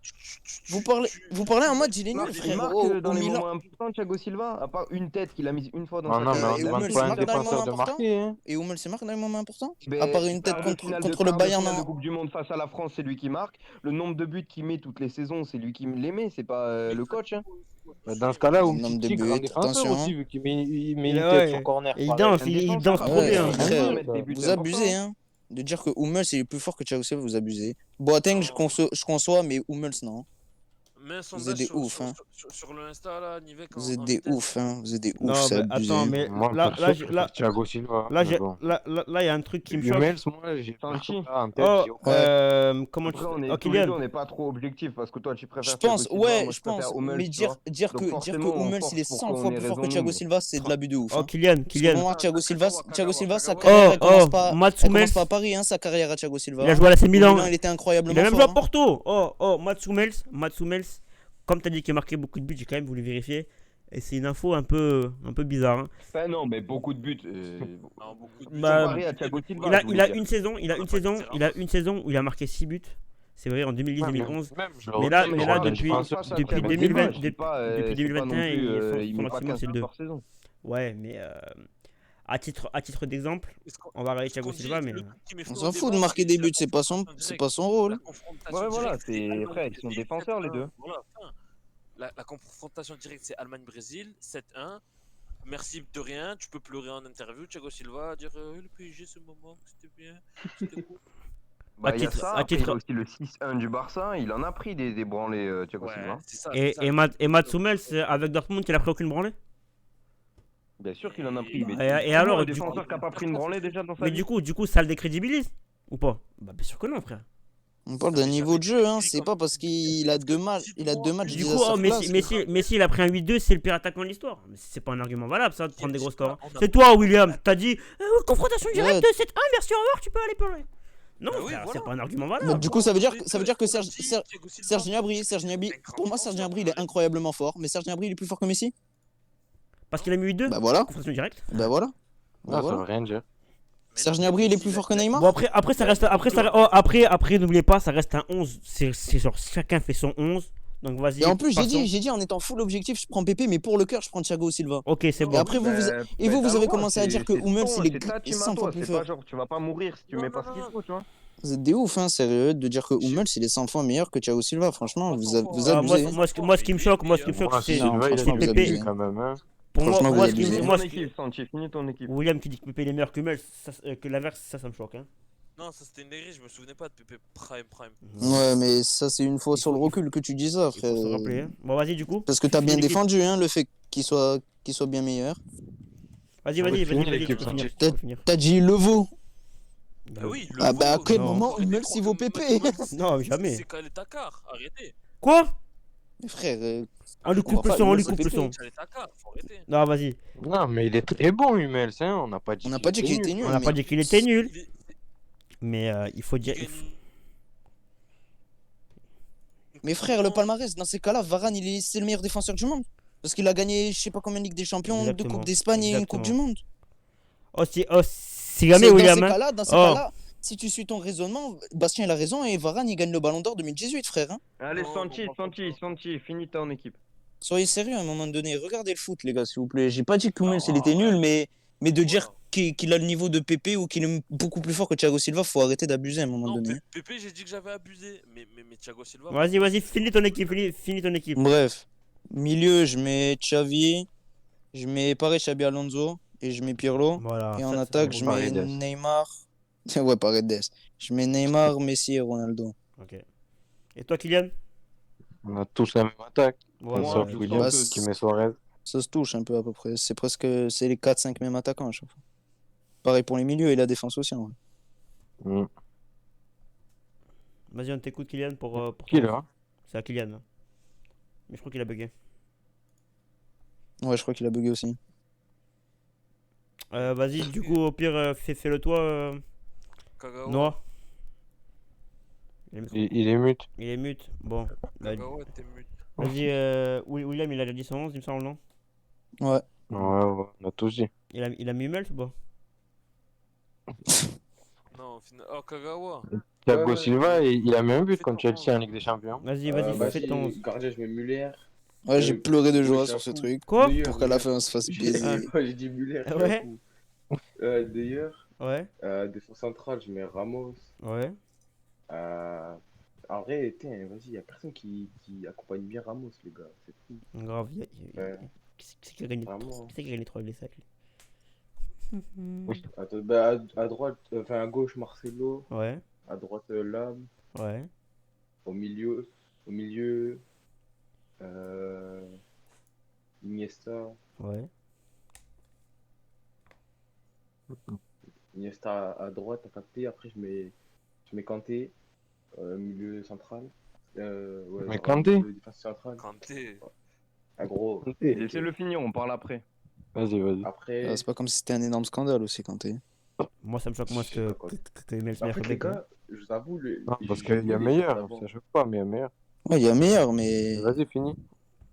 vous parlez en mode il est Il nul, marque, frère. dans Au les Milan. moments importants, Thiago Silva, à part une tête qu'il a mise une fois dans Ah sa non, mais carrière. on et demande Hummels, pas il un marque dans les défenseur moments de importants. marquer. Hein. Et Hummels se marque dans les moments importants. Ben, À part une tête quart de finale de contre le quart de Bayern. finale de Non. Coupe du Monde face à la France, c'est lui qui marque. Le nombre de buts qu'il met toutes les saisons, c'est lui qui les met, c'est pas le coach. Hein. Bah, dans ce cas-là, Nombre de Umtiti, grand buts, défenseur attention, aussi, hein. vu qu'il met une Il- tête ouais, sur corner. Et il pareil. danse, un il défenseur, danse trop ouais, bien. frère, mettre des buts Vous abusez, hein. De dire que Hummels il est plus fort que Thiago Silva, vous abusez. Boateng, je conçois, mais Hummels non. Mais un Vous sondage êtes des sur, ouf, sur, hein. sur le Insta là, Nivek Vous êtes des ouf, hein. Vous êtes des Non, ouf, c'est mais abusé. attends, mais Moi, là, perso, je préfère Thiago Silva. là, mais bon. il y a un truc qui me choque. Hummels, moi, j'ai pas Sanchi. ça en tête. Oh, j'ai aucun- comment Après, tu on est, Oh, tous les deux, Kylian. on n'est pas trop objectif parce que toi, tu préfères Je pense, Thiago Silva, ouais, moi, je préfère pense. Hummels, Mais tu dire vois. que Donc, forcément, on Hummels force il est pour 100 qu'on fois ait plus fort que raison, Thiago nous. Silva, c'est de l'abus de ouf. Oh, hein. Kylian, Parce que pour Kylian. moi, Thiago Silva, sa Oh, carrière, elle commence Mats elle Hummels. commence pas à Paris, hein, sa carrière à Thiago Silva. Il a joué à l'AC Au Milan. Milan, il était incroyablement Il a même fort. joué à hein. Porto. Mats Hummels. Comme tu as dit qu'il a marqué beaucoup de buts, j'ai quand même voulu vérifier. Et c'est une info un peu bizarre. Hein. Enfin, non, mais beaucoup de buts. Bah, Comparé à Thiago Silva, Il a je voulais dire. une saison, où il a marqué 6 buts. C'est vrai, en 2010-2011. Même, je Mais là, le mais là, redonne depuis- défenseur, Face à depuis Thiago 2020, Silva, je dis pas, depuis c'est pas non 2021, plus, son il met pas maximum, 15 c'est le buts 2. par saison. Ouais, mais à titre d'exemple, on va regarder Thiago Silva, mais On s'en fout de marquer des buts, c'est pas son rôle. Ouais, voilà, c'est frère, ils sont défenseurs les deux. Voilà, fin. La confrontation directe, c'est Allemagne-Brésil, 7-1. Merci de rien, tu peux pleurer en interview. Thiago Silva dire le PSG ce moment, c'était bien, c'était cool. Bah, il y a titre- ça, à après, titre- il y a aussi le 6-1 du Barça, il en a pris des branlés, Thiago Silva. c'est ça. et Mats Hummels avec Dortmund, il a pris aucune branlée. Bien sûr qu'il en a pris. Mais Et alors, un du coup, défenseur qui a pas pris une branlée déjà dans sa mais vie. du coup, ça le décrédibilise ou pas? Bah bien sûr que non, frère. On parle d'un niveau de jeu, hein. C'est pas parce qu'il a 2 matchs, Du déjà coup, sa place. Messi, il a pris un 8-2, c'est le pire attaquant de l'histoire. Mais c'est pas un argument valable, ça, de prendre des gros scores. C'est toi, William, t'as dit confrontation directe, 7-1, merci, au revoir, tu peux aller pleurer. Non, Bah oui, frère, voilà. c'est pas un argument Bah, valable. du coup, ça veut dire que Serge Gnabry, pour moi, Serge Gnabry, il est incroyablement fort. Mais Serge Gnabry, il est plus fort que Messi? Parce qu'il a mis 8-2, Bah voilà, confrontation directe. bah voilà. Ah, Bah ça voilà. veut rien dire. Serge Gnabry, il est plus fort que Neymar? Bon, après, ça reste. Après, n'oubliez pas, ça reste un 11. C'est genre, chacun fait son 11. Donc vas-y. Et en plus, passons. j'ai dit en étant full objectif, je prends Pépé, mais pour le cœur, je prends Thiago Silva. Ok, c'est Et bon. après, vous avez commencé à dire que Hummels, il est 100 fois plus C'est fort. pas genre, tu vas pas mourir si tu mets pas ce qu'il faut, tu vois. Vous êtes des ouf, hein, sérieux, de dire que Hummels, il est 100 fois meilleur que Thiago Silva. Franchement, vous Ah, abusez. hein. moi, ce qui me choque, Moi, c'est non, Silva, il franchement, a vous des abusez. buts quand même. Hein. pour moi, franchement, vous moi, ce qui abusez. me- Finis moi, ton ce qui- équipe, Sanchi, finis ton équipe. William qui dit que Pépé est meilleur que Hummels, que l'inverse, ça me choque. Hein. Non, ça c'était une dinguerie, je me souvenais pas de Pépé Prime. Ouais, mais ça, c'est une fois Il sur le faut- il recul que tu dis ça, Il frère. faut se rappeler. Hein. Bon, vas-y, du coup. Parce que t'as finis bien l'équipe. défendu hein, le fait qu'il soit bien meilleur. Vas-y, Ouais, vas-y, finis vas-y, l'équipe, faut finir. T'as- faut finir. T'as dit Leveau. Bah oui, le Ah bah à quel non. moment Hummels il vaut Pépé? Non, jamais. C'est calé ta car, arrêtez. Quoi? Mais frère, On lui coupe le Enfin, son, on lui Hummels, coupe le c'est son. Calé ta car, faut arrêter. Non, vas-y. Non, mais il est très bon, Hummels, hein. On n'a pas dit on n'a pas dit qu'il était nul. nul. On n'a mais... pas dit qu'il était nul, Il est- mais il faut il dire. gagne- Mais frère, le palmarès, dans ces cas-là, Varane, c'est le meilleur défenseur du monde. Parce qu'il a gagné, je sais pas combien de Ligue des Champions, deux Exactement. Coupes d'Espagne et une Coupe du Exactement. Monde. Si jamais, Dans William. ces Hein. cas-là, Oh. si tu suis ton raisonnement, Bastien il a raison et Varane il gagne le Ballon d'Or 2018, frère. Hein. Allez, Non, Santi, finis ton équipe. Soyez sérieux à un moment donné. Regardez le foot, les gars, s'il vous plaît. J'ai pas dit que Hummels Ah, il était ouais. nul, mais de dire Voilà. qu'il a le niveau de Pépé ou qu'il est beaucoup plus fort que Thiago Silva, faut arrêter d'abuser à un moment Non, donné. Pépé, j'ai dit que j'avais abusé. Mais Thiago Silva. Vas-y, finis ton équipe. Finis ton équipe. Bref, milieu, je mets Xavi, je mets pareil Xabi Alonso et je mets Pirlo. Voilà. Et en ça, attaque, c'est je bon. mets Paredes. Neymar. Ouais, Paredes. Je mets Neymar, Messi et Ronaldo. Ok. Et toi, Kylian? On a tous la même attaque. Ouais, Sauf ouais. William Bah, qui met Suarez. Ça se touche un peu à peu près. C'est les 4-5 mêmes attaquants à chaque fois. Pareil pour les milieux et la défense aussi. En vrai. Mm. Vas-y, on t'écoute, Kylian, pour Qui ton- là? C'est à Kylian. Hein. Mais je crois qu'il a bugué. Ouais, je crois qu'il a bugué aussi. Vas-y, du coup, au pire, fais-le toi, Kagawa. Noah. Il est, Il est mute. il est mute. Bon. Bah, Kagawa, t'es mute. vas-y, William, il a déjà dit son 11, il me semble, non? Ouais. Ouais, on a tous dit. Il a mis Hummels ou pas? Non, au final. Oh, Kagawa. Thiago Ouais. Silva, il a mis un but Fais contre ton Chelsea en Ligue des Champions. Vas-y, Bah, fais si, ton 11. gardien, je mets Muller. Ouais, j'ai pleuré de joie ouais, sur ce j'avoue. truc. Quoi? Neuer, Pour qu'à la Neuer. fin on se fasse J'ai baiser. ouais, j'ai dit Muller. Ah ouais. j'avoue. D'ailleurs, Ouais, défense centrale, je mets Ramos. ouais. En vrai, vas-y, y a personne qui accompagne bien Ramos, les gars. C'est fou. Grave. Ouais. Qui c'est qui a gagné Vraiment. Qui c'est qui a gagné 3 avec les sacs? Attends, bah, à droite, enfin à gauche, Marcelo. Ouais, À droite, Lam. ouais. Au milieu, Iniesta. Ouais. Iniesta à droite, à capter. Après, je mets Kanté, milieu central. Ouais, Mais genre, Kanté milieu défense centrale. Kanté. Ah, gros. Laissez-le finir, on parle après. Vas-y. Après, Ah, c'est pas comme si c'était un énorme scandale aussi quand t'es. Moi, ça me choque moins Je sais que, pas quoi. que Hummels en met fait, les Rebecca. gars, je vous avoue, Non, parce j'ai qu'il y a vu les meilleur. d'avant. Ça choque pas, mais il y a meilleur. Ouais, il y a meilleur, mais Vas-y, finis.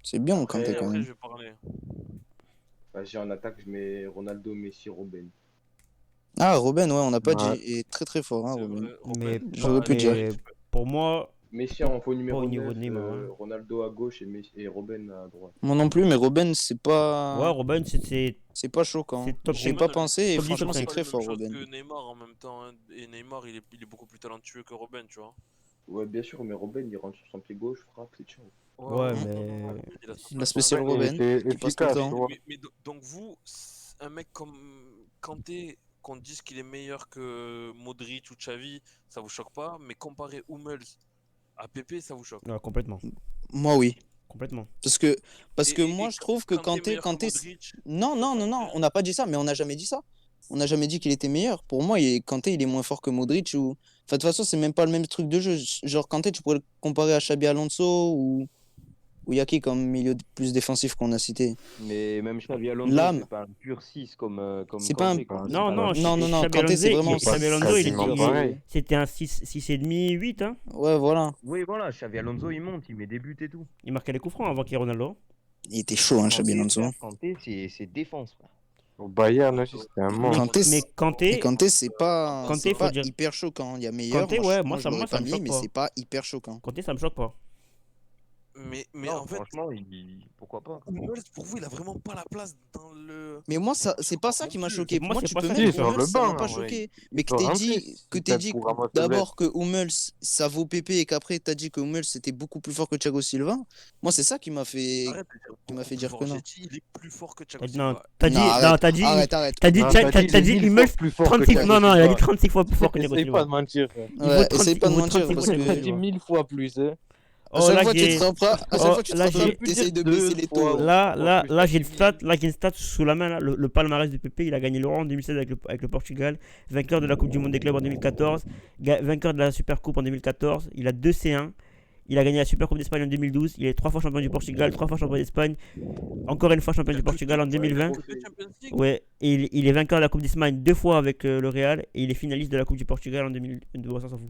c'est bien Après, quand t'es Et quand après, même. je vais parler. Vas-y, en attaque, je mets Ronaldo, Messi, Robben. Ah, Robben, ouais, on n'a pas Ouais. dit. Et très très fort, hein, C'est Robben. vrai, Mais, Robben, J'aurais pu dire. pour moi, Messi en faux numéro au niveau 9, de Neymar, ouais. Ronaldo à gauche et Robben à droite. Moi non plus, mais Robben, c'est ouais, pas. Robin, c'est C'est pas choquant. c'est top J'y ai cinq. pas Robben, pensé et top dix, franchement, top c'est cinq. très fort, chose Robben. que Neymar en même temps. Hein, et Neymar, il est beaucoup plus talentueux que Robben, tu vois. Ouais, bien sûr, mais Robben, il rentre sur son pied gauche, frappe, c'est ciao. Ouais, non, mais- non, non, il a sa La place. spéciale Il Robben, était qui passe tout le efficace, temps. tu vois. Donc vous, un mec comme Kanté, qu'on dise qu'il est meilleur que Modric ou Xavi, ça vous choque pas, mais comparer Hummels à Pepe, ça vous choque. Ouais, complètement. Moi, oui. Complètement. Parce que Et moi, je trouve que Kanté. meilleur que Modric, Non, non, non, non, on n'a pas dit ça, mais on n'a jamais dit ça. On n'a jamais dit qu'il était meilleur. Pour moi, Kanté, il est moins fort que Modric. Ou... Enfin, de toute façon, c'est même pas le même truc de jeu. Genre, Kanté, tu pourrais le comparer à Xabi Alonso ou il y a qui comme milieu plus défensif qu'on a cité. Mais même Xavi Alonso, L'âme. c'est pas un pur 6 comme C'est pas un- Kanté, quoi. Non, non, Non, non, non, Xabi Kanté, c'est Alonso, vraiment Xabi Alonso, quasiment pareil. c'était un 6,5, 8. Hein. Ouais, voilà. Oui, voilà, Xavi Alonso, il monte, il met des buts et tout. Il marquait les coups francs avant qu'il y ait Ronaldo. Il était chaud, hein, Xabi Alonso. Kanté, c'est défense, frère. Au Bayern aussi, c'était un monstre. Kanté, Mais c'est- Kanté, Et Kanté, c'est pas, Kanté, c'est faut pas dire- hyper choquant. Il y a meilleur. Kanté, moi, ouais, je moi, ça l'aurais me pas choque mis, mais pas. c'est pas hyper choquant. Kanté, ça me choque pas. Mais Non, en fait, franchement, pourquoi pas. Hummels, pour vous, il a vraiment pas la place dans le. Mais moi, c'est pas ça qui m'a choqué. Pour Moi, moi, c'est tu pas peux ça mettre Si, sur Hummels, le ça m'a banc, pas en vrai. choqué. Il Mais peut rentrer que si t'aies t'as dit pour Ramos d'abord que Hummels, ça vaut PP et qu'après t'as dit que Hummels c'était beaucoup plus fort que Thiago Silva. Moi, c'est ça Arrête de dire qui m'a beaucoup fait plus dire fort. que non. J'ai dit, il est plus fort que Thiago Non, Silva. t'as dit, Non, non, arrête, t'as dit, arrête. t'as dit, Non, t'as dit 1000 Hummels fois plus fort que 36, Thiago non, non, il a dit Silva. 36 fois plus fort que Thiago Essaye Silva. pas de mentir. Il Ouais, vaut 30 essaye pas il de vaut mentir 36 parce fois Parce plus que fort t'as que dit Silva. 1000 fois plus. Hein. À Oh, chaque là, fois, tu te j'ai. rattrapes, à chaque Oh, fois, tu te là, rattrapes, j'ai. t'essayes de Deux baisser les fois. taux. Là, j'ai une stat, sous la main, là, le palmarès de Pepe, il a gagné l'Euro en 2016 avec le Portugal, vainqueur de la Coupe du Monde des clubs en 2014, vainqueur de la Super Coupe en 2014, il a 2 C1, il a gagné la Super Coupe d'Espagne en 2012, il est 3 fois champion du Portugal, 3 fois champion d'Espagne, encore une fois champion du Portugal en 2020. Ouais, et il est vainqueur de la Coupe d'Espagne 2 fois avec le Real, et il est finaliste de la Coupe du Portugal en 2002, ça s'en fout.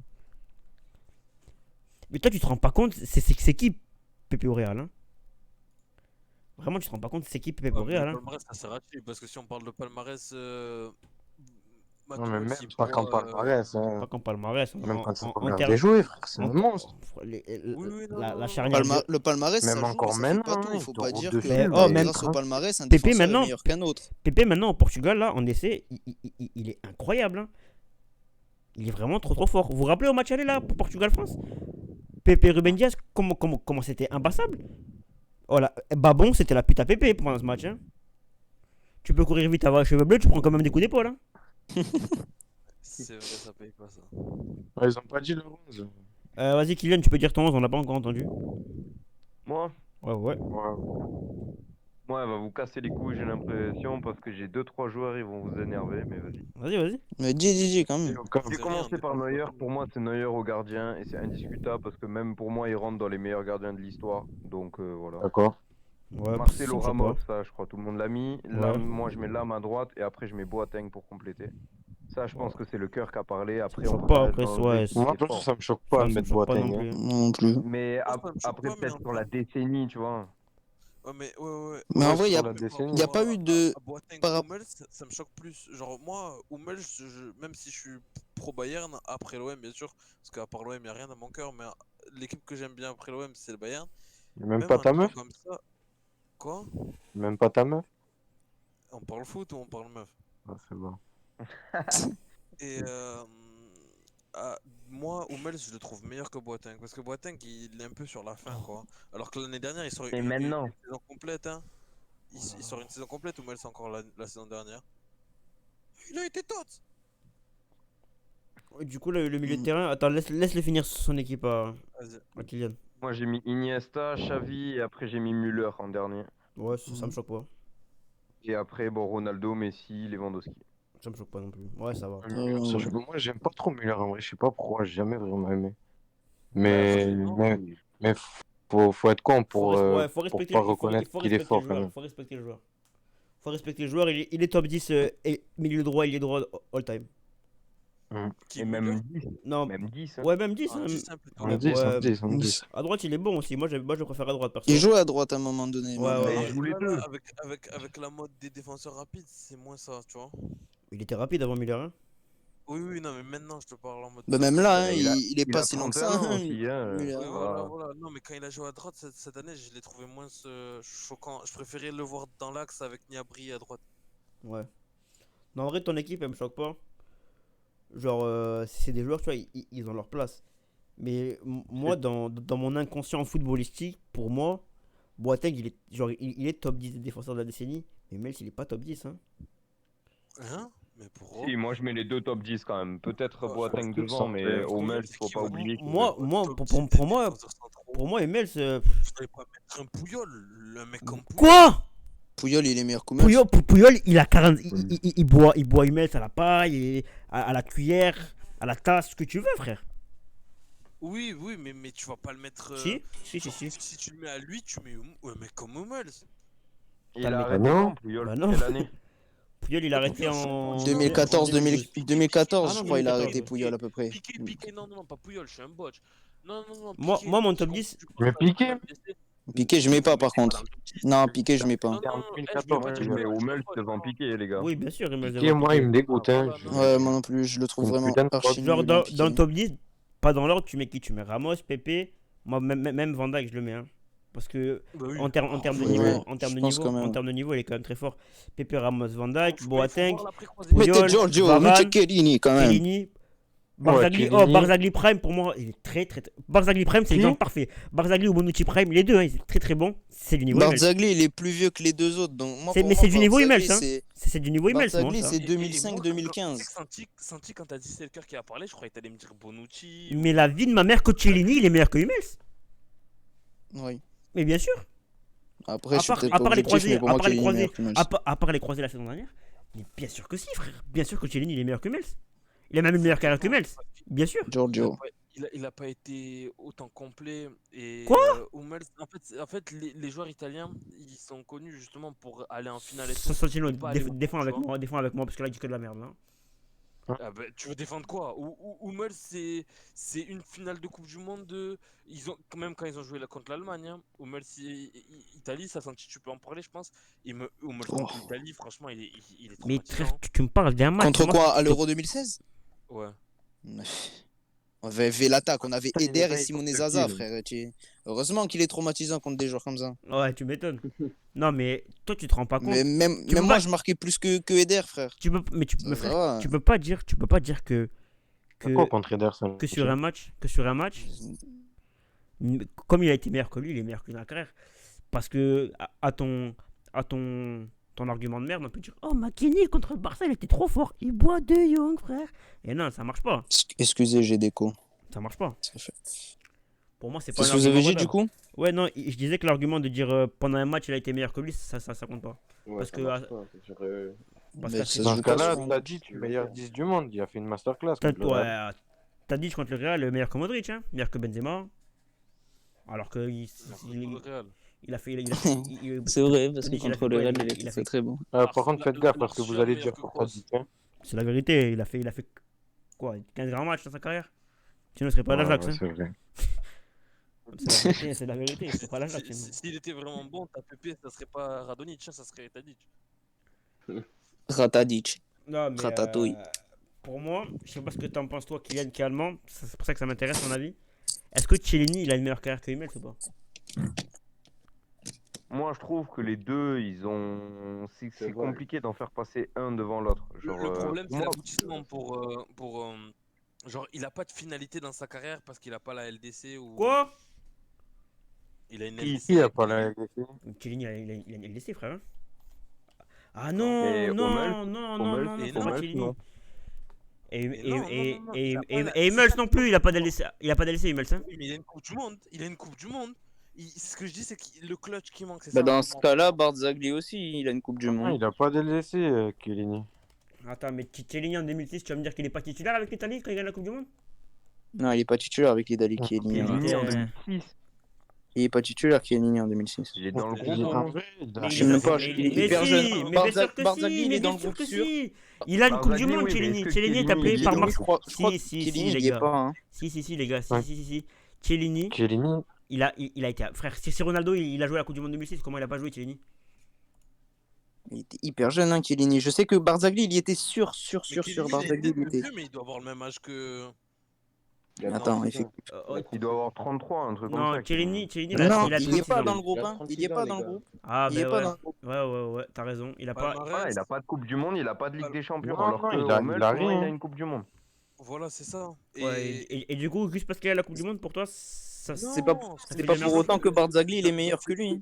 Mais toi, tu te rends pas compte, c'est qui Pepe au Real, hein? Vraiment, tu te rends pas compte, c'est qui Pepe au Real, Le hein? palmarès, ça sert à chier, parce que si on parle de palmarès, Non, mais même Matuidi pas pour, qu'en palmarès. Hein. Pas qu'en palmarès, Même quand ça en regarde termes. des joueurs, frère, c'est un en- monstre. Oui, non, la non, charnière de. Le palmarès, Même ça joue, encore mais ça fait pas maintenant, tout. il Faut te pas roule dire dessus, que Mais, oh, même grâce au palmarès, un Pepe, défenseur est maintenant- meilleur qu'un autre. Pepe, maintenant, au Portugal, là, en essai, il est incroyable, hein. Il est vraiment trop fort. Vous vous rappelez au match aller, là, pour Portugal-France? Pepe Ruben Diaz, comment c'était imbassable? Oh là, Babon, c'était la pute à Pepe pendant ce match, hein. Tu peux courir vite, avoir les cheveux bleus, tu prends quand même des coups d'épaule, hein. c'est vrai, ça paye pas ça. Ouais, ils ont pas dit le 11. Vas-y, Kylian, tu peux dire ton 11, on l'a pas encore entendu. Moi, Ouais, ouais. Ouais. elle va vous casser les couilles, j'ai l'impression, parce que j'ai 2-3 joueurs, ils vont vous énerver, mais vas-y. Vas-y. Mais dis, quand même. J'ai C'est commencé rien, par on Neuer, défend. pour moi c'est Neuer au gardien, et c'est indiscutable, parce que même pour moi, il rentre dans les meilleurs gardiens de l'histoire, donc voilà. D'accord. Ouais, Marcelo ça me choque Ramos, pas. ça je crois tout le monde l'a mis. Ouais. Moi je mets Lam à droite et après je mets Boateng pour compléter. Ça je pense que c'est le cœur qui a parlé. Après Ça me on choque peut pas, pas après, enlever ouais, qu'il Moi, est perso, fort. ça me choque pas Ça de me mettre choque pas non Boateng. plus. Hein. Non plus. Mais Ça me choque après pas, mais peut-être sur la après- décennie, tu vois. Ouais, mais ouais. Mais en Ouais, vrai, sur y a- la décennie. y a pas eu de- Boateng, par rap- Hummels, ça me choque plus. Genre, moi, Hummels, même si je suis pro Bayern, après l'OM, bien sûr, parce qu'à part l'OM, il n'y a rien dans mon cœur, mais l'équipe que j'aime bien après l'OM, c'est le Bayern. Même pas un ta joueur meuf? comme ça. Quoi? Même pas ta meuf? On parle foot ou on parle meuf? Ah, c'est bon. Et moi, Hummels, je le trouve meilleur que Boateng. Parce que Boateng, il est un peu sur la fin, quoi. Alors que l'année dernière, il sort Et maintenant une saison complète. Hein. Il sort une saison complète, Hummels, encore la saison dernière. Il a été tot. Du coup, le milieu de terrain, attends, laisse-le finir son équipe à Kylian. Moi j'ai mis Iniesta, Xavi et après j'ai mis Müller en dernier. Ouais, ça me choque pas. Et après bon Ronaldo, Messi, Lewandowski. Ça me choque pas non plus. Ouais, ça va. Moi, j'aime pas trop Müller en vrai. Je sais pas pourquoi, j'ai jamais vraiment aimé. Ouais, Mais faut être con pour Ouais, faut pour respecter, pas il faut reconnaître qu'il est respecter fort le quand joueur. même. Faut respecter le joueur. Faut respecter le joueur. Il est top 10 et milieu droit, il est droit all time. Et même 10. Non, Même 10. Hein. ouais, même 10. Ah, hein. 10, hein, plutôt. On me dit, Ouais, on me dit, on me dit. À droite, il est bon aussi. Moi, je préfère à droite, perso. Il jouait à droite à un moment donné. Ouais, mais- ouais, Mais ouais. il joue les Là, deux. avec la mode des défenseurs rapides, c'est moins ça, tu vois. Il était rapide avant Müller. Hein. Oui, non, mais maintenant, je te parle en mode. Bah, même là, hein, Il a- il est Il pas a si long que 31 ça. ans hein, aussi. Hein. Müller. Oui, Voilà. voilà. Non, mais quand il a joué à droite cette année, je l'ai trouvé moins choquant. Je préférais le voir dans l'axe avec Gnabry à droite. Ouais. Non, en vrai, ton équipe, elle me choque pas. Genre, c'est des joueurs, tu vois, ils ont leur place. Mais moi, dans mon inconscient footballistique, pour moi, Boateng, il est top 10 des défenseurs de la décennie. Mais Mels, il est pas top 10. Hein. Hein? Mais pour Si, moi je mets les deux top 10 quand même. Peut-être Ouais, Boateng je devant, pense mais que- au Mels, faut pas oublier que. Moi, pour moi, Mels. Vous savez pas mettre un Pouyol, le mec comme Pouyol. Quoi? Puyol, il est meilleur que Hummels. Pouyol, il a 40. Il boit Mels à la paille, et à la cuillère, à la tasse, ce que tu veux, frère. Oui, mais tu vas pas le mettre. Si. Si tu le mets à lui, tu mets un mec comme Hummels. Il T'as a le arrêté mec- quand, Puyol Bah non. Quelle année? Puyol, il a arrêté en 2014, 2014, Ah je non, crois, il a 2014, arrêté ouais. Puyol à peu près. Piqué, non, pas Pouyol, je suis un botch. Non. Moi, Piqué, mon tu top comprends- 10. tu comprends Mais pas, Piqué il a blessé. Piqué, je mets pas par contre. Non, Piqué, je mets pas. Non, En non, 2014, je Je mets mets pas au Piqué, Mels devant Piqué, les gars. Oui, bien sûr, Mels Piqué, devant moi, il me dégoûte. Hein. voilà, non. Ouais, moi non plus, je le trouve Une vraiment putain de archi Genre, nul, dans Piqué. le top 10, pas dans l'ordre, tu mets qui? Tu mets Ramos, Pepe. Moi, même Van Dijk, je le mets. Hein. Parce que Bah oui. en termes de Ouais, niveau, ouais, en termes je de pense niveau, quand même. en termes de niveau, il est quand même très fort. Pepe Ramos, Van Dijk, Il faut Boateng, voir l'après-croisé. Mettez Puyol, Giorgio, Varane, mettez Chiellini quand même. Chiellini, Ouais, Barzagli. Oh, Chiellini. Barzagli Prime, pour moi, il est très. Barzagli Prime, c'est Qui l'exemple parfait. Barzagli ou Bonucci Prime, les deux, hein, ils sont très bon. C'est du niveau Hummels. Barzagli, il est plus vieux que les deux autres. Donc, moi, pour Mais moi, c'est du niveau Hummels, Barzagli, hein. C'est du niveau Hummels, moi, Barzagli, ça. c'est Et moi, tu sais 2005-2015. que Santi, quand t'as dit c'est le cœur qui a parlé, je croyais que t'allais me dire Bonucci. Mais la vie de ma mère, que Chiellini, il est meilleur que Hummels. Oui. Mais bien sûr. Après, À je suis part, peut-être à pas part les objectif, croisés, mais pour à moi, part les Chiellini est croisés, meilleur que Hummels. à part les croisés la saison dernière. Mais bien sûr que si, frère. Bien sûr que Chiellini, il est meilleur que Hummels. Il a même une meilleure carrière que Hummels. Bien sûr. Giorgio. Il a pas été autant complet. Et Quoi Hummels, en fait les joueurs italiens, ils sont connus justement pour aller en finale et tout. Santino, et pas aller au bout, défends tu avec vois. moi, défends avec moi, parce que là, il dit que de la merde. Là. Ah bah, tu veux défendre quoi? Hummels, c'est une finale de Coupe du Monde. Ils ont, même quand ils ont joué contre l'Allemagne, hein, Hummels, Italie, ça senti, tu peux en parler, je pense. Hummels contre l'Italie, franchement, il est Mais traumatisant. tu me parles d'un match. Contre moi, quoi? À l'Euro 2016? Ouais. On avait l'attaque, on avait Putain, il Eder est et pas Simone contre Zaza, qui, frère. Heureusement qu'il est traumatisant contre des joueurs comme ça. Ouais, tu m'étonnes. Non, mais toi, tu te rends pas compte. Mais même peux moi, pas- je marquais plus que Eder, frère. Mais Ça frère, va. tu peux pas dire que Quoi contre Ederson? que sur un match, comme il a été meilleur que lui, il est meilleur que lui dans la carrière. Parce que à ton argument de merde, on peut dire oh McKennie contre le Barça, il était trop fort, il boit de Young, frère. Et non, ça marche pas. Excusez, j'ai déco. Ça marche pas. Ça fait- Pour moi, c'est pas un Qu'est-ce que vous avez argument dit du valable. coup? Ouais, non, je disais que l'argument de dire pendant un match il a été meilleur que lui, ça compte pas. Ouais, Parce ça que, marche pas, c'est sûr, Parce Mais qu'à ça ce se Dans ce joue pas cas-là, sur un t'as match. dit tu es meilleur 10 du monde. Il a fait une masterclass T'as- contre le Real. ouais, t'as dit contre le Real, meilleur que Modric, hein, meilleur que Benzema. Alors que il a fait. C'est vrai, parce que Tadic, il a contre fait le quoi, Real, il a il fait- était très bon. Par contre, faites gaffe parce que vous allez dire pour Tadic. Hein. C'est la vérité, il a fait quoi, 15 grands matchs dans sa carrière. Sinon, il serait pas à l'Ajax. Ouais, Hein. c'est vrai. C'est la vérité, il serait pas à l'Ajax. S'il était vraiment bon, ta PP, ça serait pas Radonic, ça serait Tadic. Ratadic. Non, mais Ratatouille. pour moi, je sais pas ce que t'en penses, toi, Kylian, qui est allemand. C'est pour ça que ça m'intéresse, mon avis. Est-ce que Chiellini, il a une meilleure carrière que Hummels ou pas? Moi, je trouve que les deux, ils ont. C'est C'est vrai. compliqué d'en faire passer un devant l'autre. Le problème, c'est moi, l'aboutissement pour genre, il a pas de finalité dans sa carrière parce qu'il a pas la LDC ou. Quoi? Il a une Qui a pas la LDC? Chiellini, il a une LDC, frère. Hein. Ah Et non, Hummels, non, et c'est pas non, Chiellini. non. Et non, il a pas la- Hummels c'est non pas- plus, il a pas d'LDC, Hummels. Hein. Oui, mais il a une Coupe du Monde. Il a une Coupe du Monde. Ce que je dis, c'est que le clutch qui manque, c'est Bah, ça. dans ce cas-là, Barzagli aussi, il a une Coupe du Ah, Monde. il a pas de LDC, Chiellini. Attends, mais Chiellini en 2006, tu vas me dire qu'il est pas titulaire avec l'Italie quand il gagne la Coupe du Monde? Non, il est pas titulaire avec l'Italie qui est Il éliminé. était, Chiellini en 2006. Il est pas titulaire qui est éliminé en 2006. Il est dans le Il groupe. est En non vrai, il a- Je sais même pas, mais- il est mais hyper si, jeune. mais bien sûr que Barzagli, si, il mais est dans bien le sûr groupe que sûr. si. Il a une Coupe du Barzagli, Monde, oui, mais Chiellini. est-ce que Chiellini est Chiellini, appelé il est par dans- Marc. Je crois que Si, Chiellini, les il y est gars. pas. Hein. Si, les gars. Ouais. Si. Chiellini, Chiellini, il a été. Frère, si Ronaldo, il a joué à la Coupe du Monde 2006, comment il a pas joué, Chiellini? Il était hyper jeune, hein, Chiellini. Je sais que Barzagli, il y était sûr. Mais Chiellini, Barzagli, il il est était. vieux, mais il doit avoir le même âge que. Il a Attends, 36 ans. effectivement. Il doit avoir 33, un truc comme Non, ça. Chiellini, Non, il a il 36 est pas ans. dans le groupe. Il a Hein. 36 Il est pas ans, dans les le gars. groupe. Ah, Il est ben pas ouais. dans le groupe. Ouais, t'as raison. Il a pas. Ah, il a pas de Coupe du Monde, il a pas de Ligue des Champions. Non, alors non, que il a Hummels, rien, au moins, il a hein. une Coupe du Monde. Voilà, c'est ça. Ouais, et du coup, juste parce qu'il a la Coupe du Monde, pour toi, ça. Non, C'est pas, fait c'est bien pas le pour jeu. autant que Barzagli, il est meilleur que lui.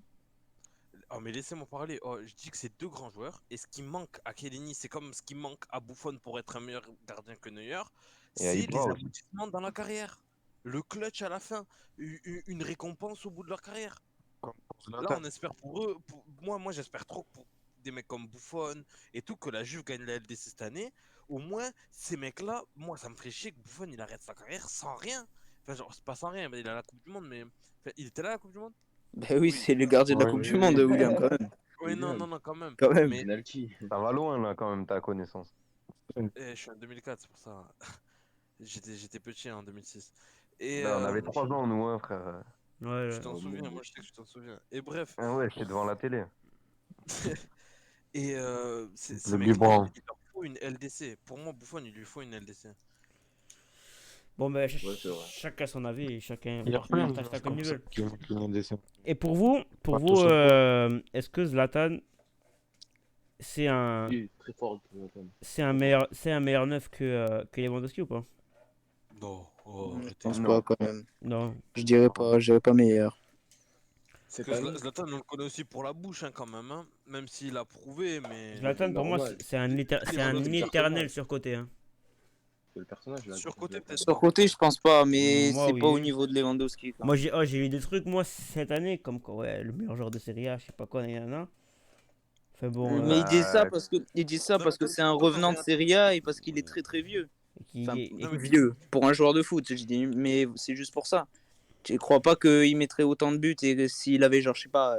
Oh, mais laissez-moi parler. Oh, je dis que c'est deux grands joueurs. Et ce qui manque à Chiellini, c'est comme ce qui manque à Buffon pour être un meilleur gardien que Neuer. Et à C'est Ibra les aussi. aboutissements dans la carrière. Le clutch à la fin. Une récompense au bout de leur carrière. comme pour Là, Zlatan. on espère pour eux. Moi j'espère trop pour des mecs comme Buffon et tout, que la Juve gagne la LDC cette année. Au moins, ces mecs-là, moi, ça me ferait chier que Buffon il arrête sa carrière sans rien. Enfin, genre, c'est pas sans rien, mais il a la Coupe du Monde, mais. Enfin, il était là à la Coupe du Monde? Bah oui, c'est le gardien de la Ouais, Coupe oui, du Monde, oui. William, quand même. Oui, non, William. quand même. Quand même. Mais Penalty. Ça va loin, là, quand même, ta connaissance. je suis en 2004, c'est pour ça. J'étais petit en 2006. Et Là, on avait 3 ans, nous, hein, frère. Ouais, tu t'en souviens, moi je sais que tu t'en souviens. Et bref, Ah ouais, j'étais devant la télé. et ces Le mecs-là, Biberon. il leur faut une LDC. Pour moi, Buffon, il lui faut une LDC. Bon, ben, Ouais, c'est vrai. chacun son avis et chacun Il y a plein de partage ça joueurs comme comme ils ça veulent. qui ont des scènes. Et pour vous, Pas tous est-ce que Zlatan, c'est un, Oui, très fort. c'est un meilleur neuf que Lewandowski ou pas? Non, oh, Je arrêtez. pense Non. pas quand même. Non. Je dirais pas meilleur. Parce que Zlatan, on le connaît aussi pour la bouche, hein, quand même. Hein. Même s'il a prouvé, mais. Zlatan, pour moi, normal. c'est un, c'est un Lewandowski, éternel surcoté. Hein. C'est le personnage. là. Surcoté, peut-être. Sur côté, je pense pas, mais Moi, c'est pas au oui. niveau de Lewandowski. Quoi. Moi, j'ai eu des trucs, moi, cette année, comme quoi, ouais, le meilleur joueur de Serie A, je sais pas quoi, nanana. Enfin bon, Mais il dit ça Non, parce que c'est un revenant de Serie A et parce qu'il est très très vieux. Enfin, Non, mais- vieux pour un joueur de foot, je dis, mais c'est juste pour ça. Je crois pas qu'il mettrait autant de buts et que s'il avait genre je sais pas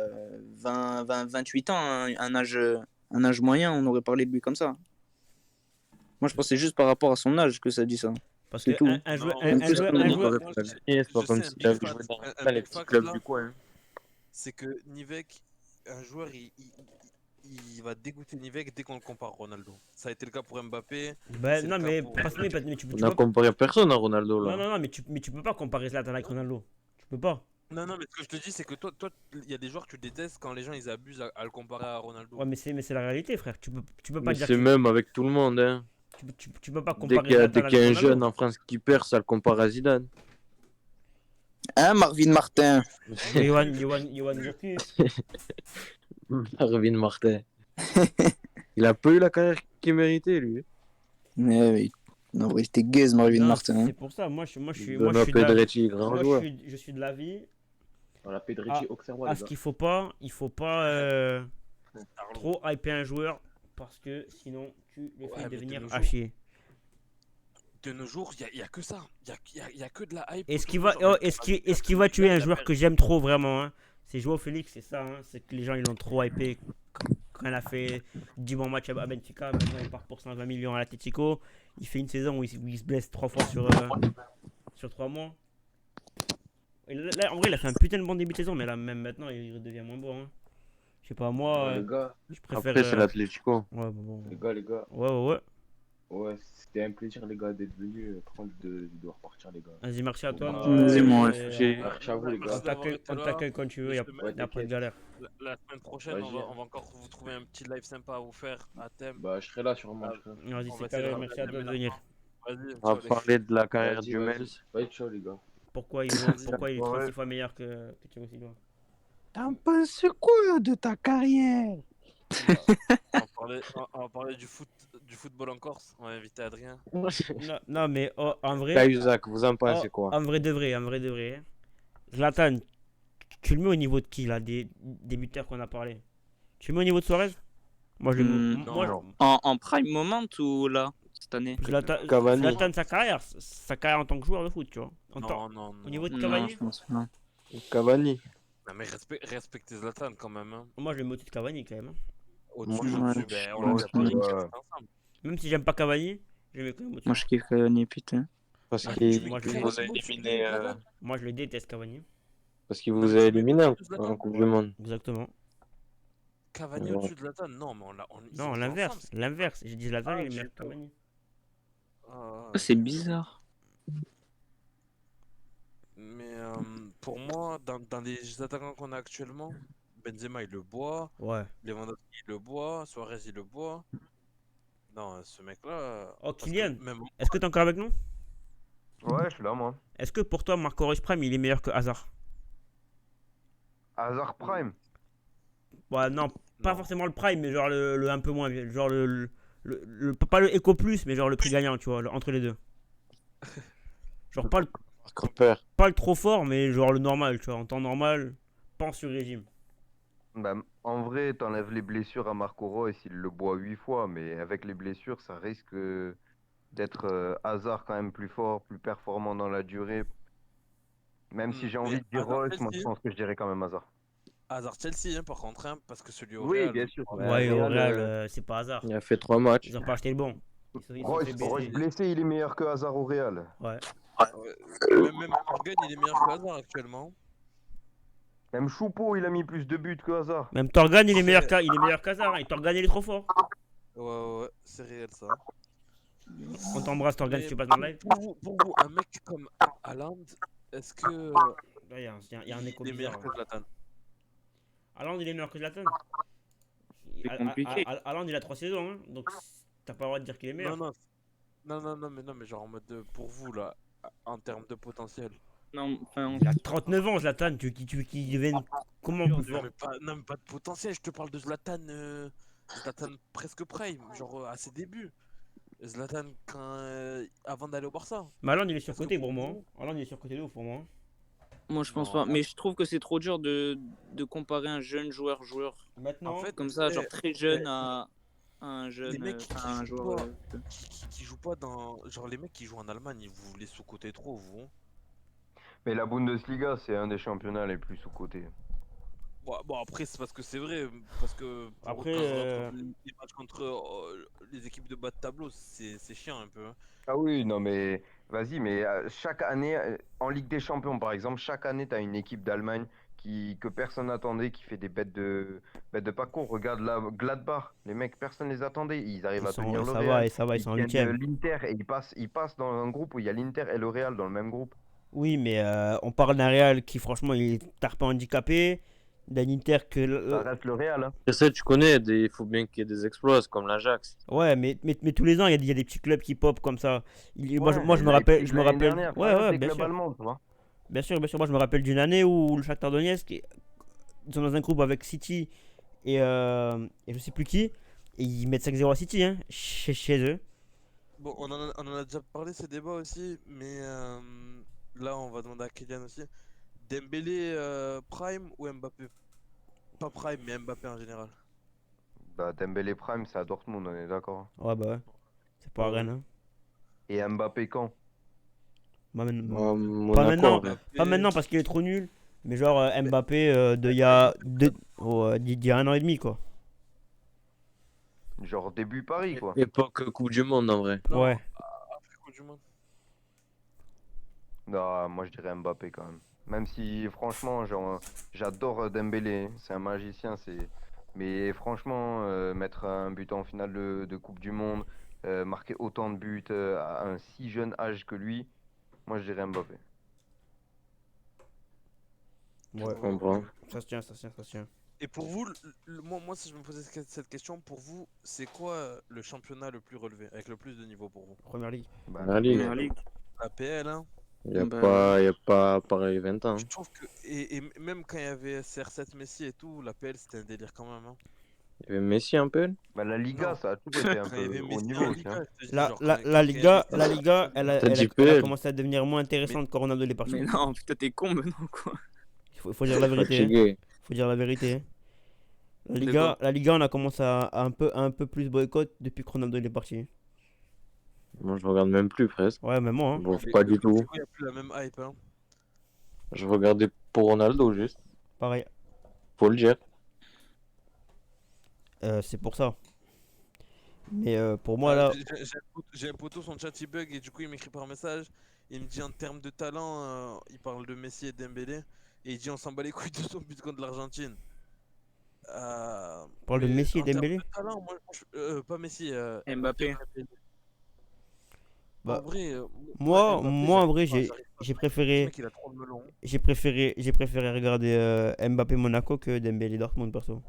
28 ans, un âge moyen, on aurait parlé de lui comme ça. Moi je pense que c'est juste par rapport à son âge que ça dit ça. parce c'est que tout. un joueur, Non, un plus, joueur, on un dit joueur, moi, C'est pas je comme sais, si un t'avais big joué fact, dans un les big petits fact, clubs là. du coin. C'est que Nivek, un joueur, il va dégoûter Nivek dès qu'on le compare à Ronaldo. Ça a été le cas pour Mbappé. ben, c'est non, le cas mais, pour- mais On n'a comparé personne à Ronaldo non, là. non, non, mais tu peux pas comparer Zlatan avec Ronaldo. Tu peux pas. Non, non, mais ce que je te dis, c'est que toi, il y a des joueurs que tu détestes quand les gens ils abusent à le comparer à Ronaldo. Ouais, mais c'est la réalité, frère. Tu peux pas Mais dire c'est que même avec tout le monde. Hein. tu peux pas Dès comparer qu'il y a, Zlatan dès qu'il y a avec un Ronaldo. jeune en France qui perd, ça le compare à Zidane. Hein, Marvin Martin. Johan Zirkzee. Arvin Martin. Il a pas eu la carrière qu'il méritait lui. Mais non, il était gaze Marvin Non, Martin. Hein. c'est pour ça. Moi, je suis Benoît de la- Pedretti, grand moi, joueur. je suis de l'avis Voilà, Pedretti, Auxerrois, à les ce gars. qu'il faut pas trop hyper un joueur parce que sinon tu le Ouais, fais mais de devenir nos à jours, chier. De nos jours, il y a que ça. Il y a que de la hype. Est-ce qu'il autour va, du joueur. est-ce qu'il va tuer un joueur que j'aime trop vraiment hein. C'est Joao Félix, c'est ça. Hein. C'est que les gens ils l'ont trop hypé quand il a fait 10 bons matchs à Benfica. Maintenant il part pour 120 millions à l'Atletico. Il fait une saison où il se blesse 3 fois sur 3 mois. Et là, en vrai, il a fait un putain de bon début de saison, mais là, même maintenant, il redevient moins bon. Hein. Je sais pas, moi, Les gars, je préfère. Après, c'est l'Atlético. Ouais, bon. les gars. Ouais. Ouais, c'était un plaisir, les gars, d'être venus. Par contre, je dois repartir, les gars. Vas-y, merci à toi. Vas-y, moi, Merci à vous, les gars. On t'accueille quand tu veux, y a pas de t'inquiète. galère. La semaine prochaine, Vas-y. on va encore vous trouver un petit live sympa à vous faire à thème. Bah, je serai là, sûrement. je serai là. Vas-y, On c'est va carré, essayer de merci à toi de ramener venir. Vas-y, On va ciao, les parler de la carrière Vas-y, du vas-y. Mels. Ouais, ciao, les gars. Pourquoi il est 36 fois meilleur que Thiago Silva? T'en penses quoi de ta carrière? On va parler du football en Corse. On va inviter Adrien. Non, mais en vrai. Cahuzac, vous en pensez Oh, quoi? en vrai de vrai. Hein. Zlatan, tu le mets au niveau de qui là, des buteurs qu'on a parlé? Tu le mets au niveau de Suarez? Moi, je le Non. En prime moment ou là, cette année Cavani. Zlatan, sa carrière en tant que joueur de foot, tu vois. Non. Au niveau de Non, Cavani? je pense pas. Cavani. Non, mais respectez Zlatan quand même. Hein. Moi, je le mets au-dessus de Cavani quand même. Hein. Au-dessus, Moi, au-dessus, ben, on l'a déjà moi, dit, ouais. c'est ensemble. Même si j'aime pas Cavani, je le mets quand même au-dessus. Moi, je kiffe Cavani, putain. Parce Ah, qu'il moi, je qu'il l'ai- vous a éliminé. Moi, je le déteste, Cavani. Parce qu'il vous a éliminé en Coupe du Monde. Exactement. Cavani Ouais. au-dessus de Zlatan? Non, mais ils Non, ont joué l'inverse. ensemble. L'inverse. J'ai dit Zlatan, Ah, il est je meilleur sais que pas. Cavani. Ah, C'est bizarre. Mais pour moi, dans les attaquants qu'on a actuellement, Benzema il le boit, Ouais. Lewandowski il le boit, Suarez il le boit. Non, ce mec-là. Oh, parce que Kylian, même est-ce que t'es encore avec nous? Ouais, je suis là, moi. Est-ce que pour toi, Marco Reus Prime, il est meilleur que Hazard? Hazard Prime. Ouais, non, pas Non. forcément le Prime, mais genre le un peu moins. Genre pas le Eco Plus, mais genre le prix gagnant, tu vois, entre les deux. Genre pas le trop fort, mais genre le normal, tu vois, en temps normal, pas en sur-régime. Bah, en vrai, t'enlèves les blessures à Marco Reus, il le boit 8 fois, mais avec les blessures, ça risque d'être Hazard quand même plus fort, plus performant dans la durée. Même si j'ai envie de dire Hazard, Reus, moi je Chelsea. pense que je dirais quand même Hazard. Hazard Chelsea, hein, par contre, hein, parce que celui au Oui, Real. bien sûr. Ouais, au Real, c'est pas Hazard. Il a fait 3 matchs. Ils ont pas acheté le bon. Ils se sont fait Reus baisser. blessé, il est meilleur que Hazard au Real. Ouais. Même Morgan il est meilleur que Hazard actuellement. Même Choupo, il a mis plus de buts que Hazard. Même Torgan, il est meilleur qu'Hazard. Hein. Et Torgan, il est trop fort. Ouais, c'est réel ça. On t'embrasse, Torgan, Mais si tu passes dans le live. pour vous, un mec comme Haaland, est-ce que Là, il y a un écho il est meilleur bizarre. que Zlatan? Haaland, il est meilleur que Zlatan. C'est compliqué. Haaland, il a 3 saisons, hein, donc t'as pas le droit de dire qu'il est meilleur. Non, mais genre en mode pour vous là, en termes de potentiel. Non, enfin, Il a 39 ans, Zlatan, tu veux qu'il devienne comment plus fort? Non, mais pas de potentiel, je te parle de Zlatan, Zlatan presque prime, genre à ses débuts. Zlatan avant d'aller au Barça. Mais Haaland, il est Parce surcoté que pour moi. vous- Haaland, il est surcoté de ouf pour moi. moi je pense Non. pas. Mais je trouve que c'est trop dur de comparer un jeune joueur Maintenant, En fait, comme ça, genre très jeune eh, à un jeune, les mecs qui enfin, un jouent joueur. pas, qui jouent pas dans. Genre les mecs qui jouent en Allemagne, vous les sous-cotez trop, vous. Mais la Bundesliga, c'est un des championnats les plus sous-cotés. Bon, après, c'est parce que c'est vrai. Parce que pour Après, les matchs contre les équipes de bas de tableau, c'est chiant un peu, hein. Ah oui, non mais vas-y, mais chaque année, en Ligue des Champions par exemple, chaque année, tu as une équipe d'Allemagne que personne n'attendait, qui fait des bêtes de parcours. Regarde là, Gladbach, les mecs, personne les attendait, ils arrivent à tenir le ça Real. va, et ça va, ils sont en Ils tiennent 8ème. l'Inter et ils passent dans un groupe où il y a l'Inter et le Real dans le même groupe. Oui, mais on parle d'un Real qui, franchement, il est tarpé handicapé. D'un Inter que. Ça reste le Real, hein. Et ça, tu connais, il faut bien qu'il y ait des exploits, c'est comme l'Ajax. Ouais, mais tous les ans, il y a des petits clubs qui pop comme ça. Moi, Ouais, je me rappelle. Je me l'année rappelle. dernière, Ouais, ça reste ouais, des bien clubs sûr. allemands, tu vois. Bien sûr, bien sûr. Moi, je me rappelle d'une année où le Shakhtar Donetsk, ils sont dans un groupe avec City et je sais plus qui. Et ils mettent 5-0 à City, hein, chez eux. Bon, on en a déjà parlé ces débats aussi, mais là, on va demander à Kylian aussi. Dembélé Prime ou Mbappé? Pas Prime, mais Mbappé en général. Bah, Dembélé Prime, c'est à Dortmund, on est d'accord. Ouais, bah ouais. C'est pas à Ouais. Rennes, hein. Et Mbappé quand? Bah, pas Monaco, maintenant. en vrai. Pas maintenant parce qu'il est trop nul. Mais genre Mbappé d'il y a d'il y a 1 an et demi, quoi. Genre début Paris, quoi. Époque Coupe du Monde, en vrai. Non, Ouais. après Coupe du Monde. Non, moi je dirais Mbappé quand même. Même si franchement, genre, j'adore Dembélé, c'est un magicien, Mais franchement, mettre un but en finale de Coupe du Monde, marquer autant de buts à un si jeune âge que lui, moi je dirais Mbappé. Ouais. Je comprends. Ça se tient, ça se tient, ça se tient. Et pour vous, moi, si je me posais cette question, pour vous, c'est quoi le championnat le plus relevé, avec le plus de niveau pour vous? Première ligue. Bah, Première Ligue. Première Ligue. La PL, hein? Il n'y a, Bah, y a pas pareil 20 ans. Je trouve que. Et même quand il y avait CR7 Messi et tout, la PL c'était un délire quand même, hein. Il y avait Messi un peu. bah, la Liga, Non. ça a toujours été un Quand il y peu avait haut Messi niveau en aussi, hein. Liga, je te dis, La, genre, la, quand la il y Liga, avait la Messi, Liga, T'as dit elle a PL. commencé à devenir moins intéressante quand Ronaldo est parti. mais non, putain, t'es con maintenant, quoi. Faut dire la vérité. Hein. Fatigué. Faut dire la vérité. Hein. Mais bon. La Liga, on a commencé à un peu plus boycott depuis que Ronaldo il est parti. Moi, je regarde même plus presque. Ouais, mais moi. Hein. Bon, pas du tout. Il n'y a plus la même hype, hein. Je regardais pour Ronaldo juste. Pareil. Faut le dire. C'est pour ça. Mais pour moi, là. J'ai un poteau, son chat il bug et du coup il m'écrit par message. Il me dit en termes de talent, il parle de Messi et Dembélé. Et il dit on s'en bat les couilles de son but contre l'Argentine. On parle de mais Messi et en termes Dembélé. de talent, pas Messi. Mbappé. Bah, En vrai, moi, Mbappé, en j'arrive vrai, pas, j'arrive pas. j'ai Ce préféré. mec, il a trop de melon. J'ai préféré regarder Mbappé Monaco que Dembélé Dortmund perso.